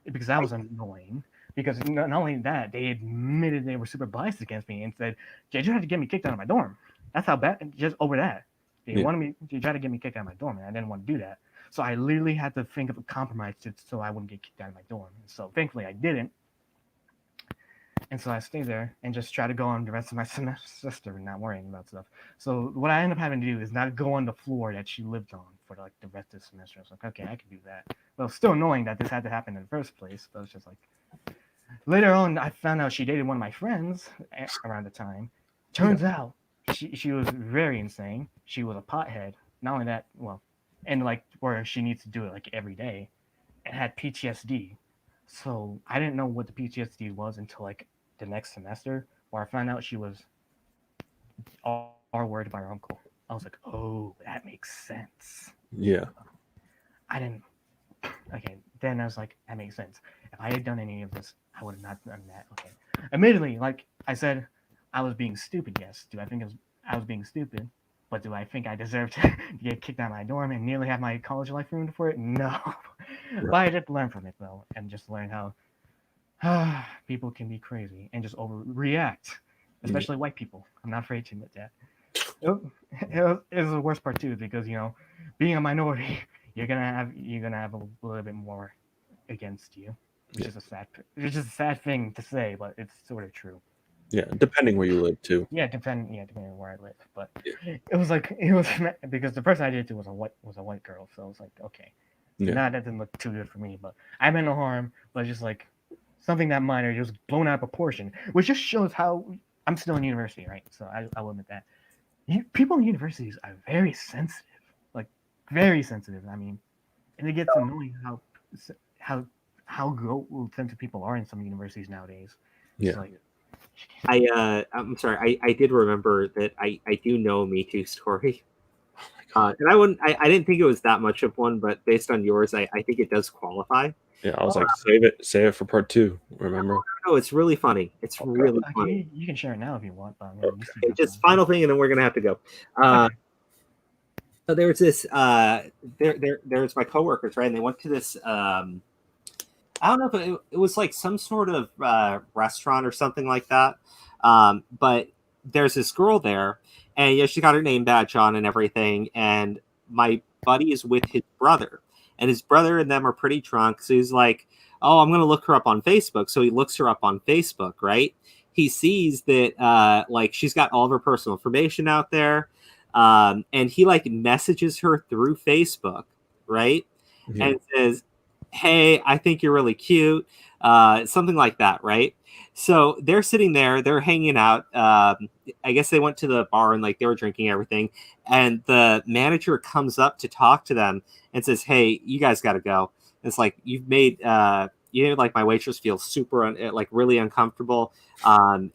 because that was annoying. Because not only that, they admitted they were super biased against me and said, "They tried to get me kicked out of my dorm." That's how bad. Just over that, they Yeah. wanted me. They tried to get me kicked out of my dorm, and I didn't want to do that. So I literally had to think of a compromise so I wouldn't get kicked out of my dorm. So thankfully, I didn't. And so I stayed there and just try to go on the rest of my semester and not worrying about stuff. So what I ended up having to do is not go on the floor that she lived on for like the rest of the semester. I was like, okay, I can do that. But still annoying that this had to happen in the first place. But it's just like later on, I found out she dated one of my friends around the time. Turns out she was very insane. She was a pothead. Not only that, well, and like where she needs to do it like every day, and had PTSD. So I didn't know what the PTSD was until like the next semester, where I found out she was all worried about her uncle. I was like, oh, that makes sense. Yeah. I didn't. Okay, then I was like, that makes sense. If I had done any of this, I would have not done that. Okay. Admittedly, like I said, I was being stupid. Yes. Do I think I was being stupid? But do I think I deserve to get kicked out of my dorm and nearly have my college life ruined for it? No. But I did learn from it though, and just learn how people can be crazy and just overreact, especially white people. I'm not afraid to admit that. It was the worst part too, because being a minority, you're gonna have a little bit more against you, which is a sad thing to say, but it's sort of true. Yeah. Depending where you live too. Depending on where I live, but it was because the person I did it to was a white girl, so it was like okay, Yeah. nah, that didn't look too good for me, but I meant no harm, but just like something that minor just blown out of proportion, which just shows how I'm still in university, right? So I will admit that people in universities are very sensitive, like very sensitive. I mean, and it gets annoying how how sensitive people are in some universities nowadays. Yeah. It's like, I'm sorry. I did remember that I do know a Me Too story. Oh And I didn't think it was that much of one, but based on yours, I think it does qualify. Yeah. I was like, save it for part 2. Remember? No, it's really funny. It's really funny. okay, you can share it now if you want, but Okay, just final thing, and then we're gonna have to go. So there was this. There's my coworkers, right? And they went to this. I don't know if it was like some sort of restaurant or something like that. But there's this girl there, and yeah, she got her name badge on and everything. And my buddy is with his brother, and his brother and them are pretty drunk. So he's like, "Oh, I'm gonna look her up on Facebook." So he looks her up on Facebook, right? He sees that like she's got all of her personal information out there, and he like messages her through Facebook, right? Yeah. And says, "Hey, I think you're really cute," something like that, right? So they're sitting there, they're hanging out. I guess they went to the bar and like they were drinking everything, and the manager comes up to talk to them and says, "Hey, you guys got to go." It's like you made like my waitress feel super like really uncomfortable, and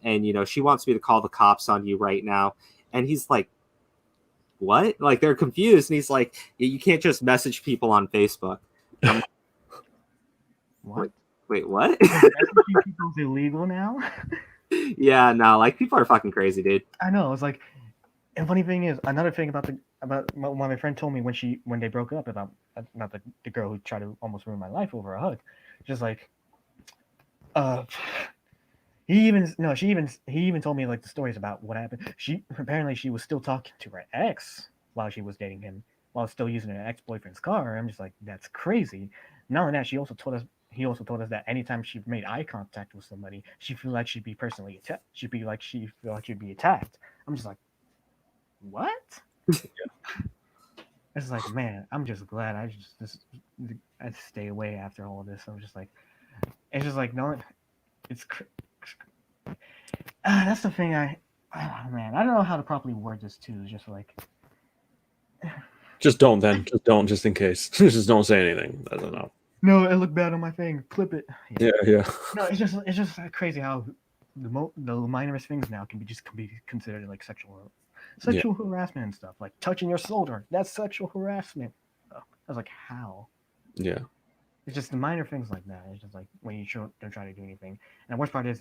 she wants me to call the cops on you right now. And he's like, "What?" Like they're confused, and he's like, "You can't just message people on Facebook." I'm what? Wait, what? Messaging people's illegal now? Yeah, no, like people are fucking crazy, dude. I know. It's like, and funny thing is, another thing about what my friend told me when they broke up about not the girl who tried to almost ruin my life over a hug, just like, he even told me like the stories about what happened. Apparently she was still talking to her ex while she was dating him, while still using her ex-boyfriend's car. I'm just like, that's crazy. Not only that, he also told us that anytime she made eye contact with somebody, she feel like she'd be personally attacked. She feel like she'd be attacked. I'm just like, what? It's like, man, I'm just glad I stay away after all of this. I'm just like, it's just like no, it's That's the thing. Oh, man, I don't know how to properly word this too. It's just like, Just don't then. Just don't, just in case. Just don't say anything. I don't know. no, it looked bad on my thing. Clip it. Yeah. No, it's just crazy how the minorest things now can be considered like sexual harassment and stuff. Like touching your shoulder, that's sexual harassment. I was like, how? Yeah. It's just the minor things like that. It's just like when you don't try to do anything. And the worst part is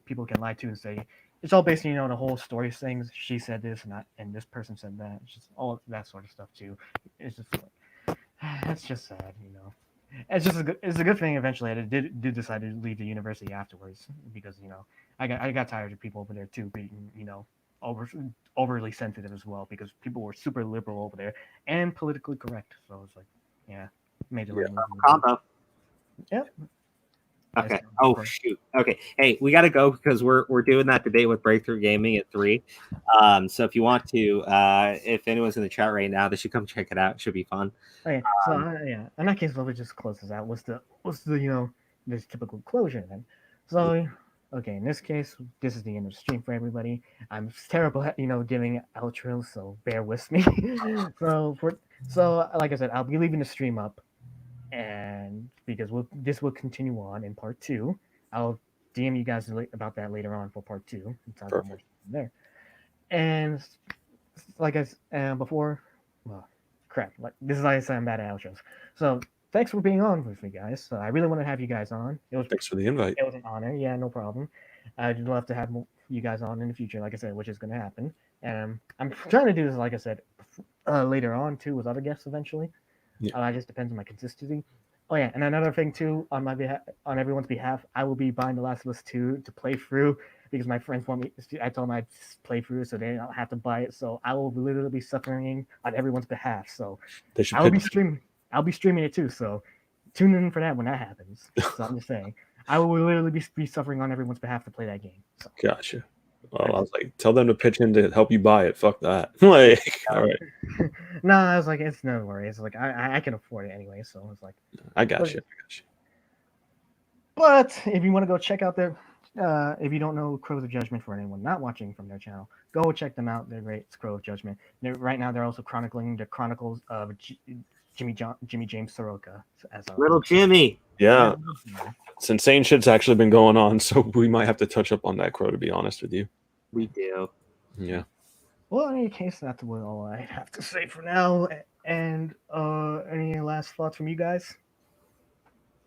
people can lie to and say it's all based on the whole story things. She said this and this person said that. It's just all that sort of stuff too. It's just like that's just sad. It's a good thing eventually I did decide to leave the university afterwards because I got tired of people over there too being over overly sensitive as well because people were super liberal over there and politically correct. So it's like yeah, major Yeah. Combo. Yep. Okay. Oh shoot. Okay. Hey, we got to go because we're doing that debate with Breakthrough Gaming at 3. So if you want to, if anyone's in the chat right now, they should come check it out. It should be fun. Okay. So yeah, in that case, let me just close this out. What's the this typical closure then? So okay, in this case, this is the end of the stream for everybody. I'm terrible at giving outros, so bear with me. so like I said, I'll be leaving the stream up. And because this will continue on in part 2, I'll DM you guys about that later on for part 2. Perfect. There. And like I said before, well, crap. Like this is like I said, I'm bad at outros. So thanks for being on with me, guys. I really want to have you guys on. Thanks for the invite. It was an honor. Yeah, no problem. I'd love to have you guys on in the future, like I said, which is going to happen. And I'm trying to do this, like I said, later on too with other guests eventually. Yeah. It just depends on my consistency. Oh yeah, and another thing too, on my behalf, on everyone's behalf, I will be buying The Last of Us 2 to play through because my friends want me. I told them I'd play through, so they don't have to buy it. So I will literally be suffering on everyone's behalf. So They should I will be streaming. I'll be streaming it too. So tune in for that when that happens. So I'm just saying, I will literally be suffering on everyone's behalf to play that game. So. Gotcha. Well, I was like, tell them to pitch in to help you buy it. Fuck that. Like, all right. No, I was like, it's no worries. Like, I can afford it anyway, so it's like, I got you. But if you want to go check out their, if you don't know Crows of Judgment for anyone not watching from their channel, go check them out. They're great. It's Crows of Judgment. Right now, they're also chronicling the chronicles of Jimmy James Soroka as Little Jimmy. Yeah. It's insane shit's actually been going on, so we might have to touch up on that, Crow, to be honest with you. We do. Yeah. Well, in any case, that's all I have to say for now. And any last thoughts from you guys?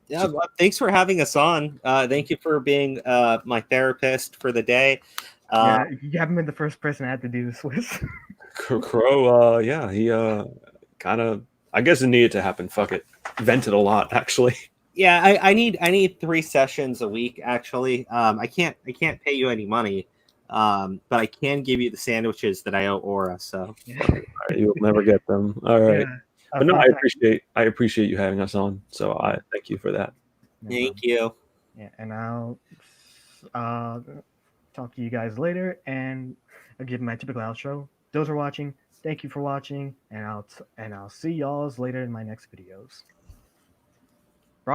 Yeah, well, thanks for having us on. Thank you for being my therapist for the day. Yeah, you haven't been the first person I had to do this with. Crow, yeah, he kind of, I guess it needed to happen. Fuck it. Vented a lot, actually. Yeah, I need 3 sessions a week, actually. I can't pay you any money, but I can give you the sandwiches that I owe Aura. So You'll never get them. All right. Yeah. But no, I appreciate you having us on. So I thank you for that. Thank you. Yeah, and I'll talk to you guys later, and I'll give my typical outro. Those who are watching, thank you for watching, and I'll see y'all later in my next videos.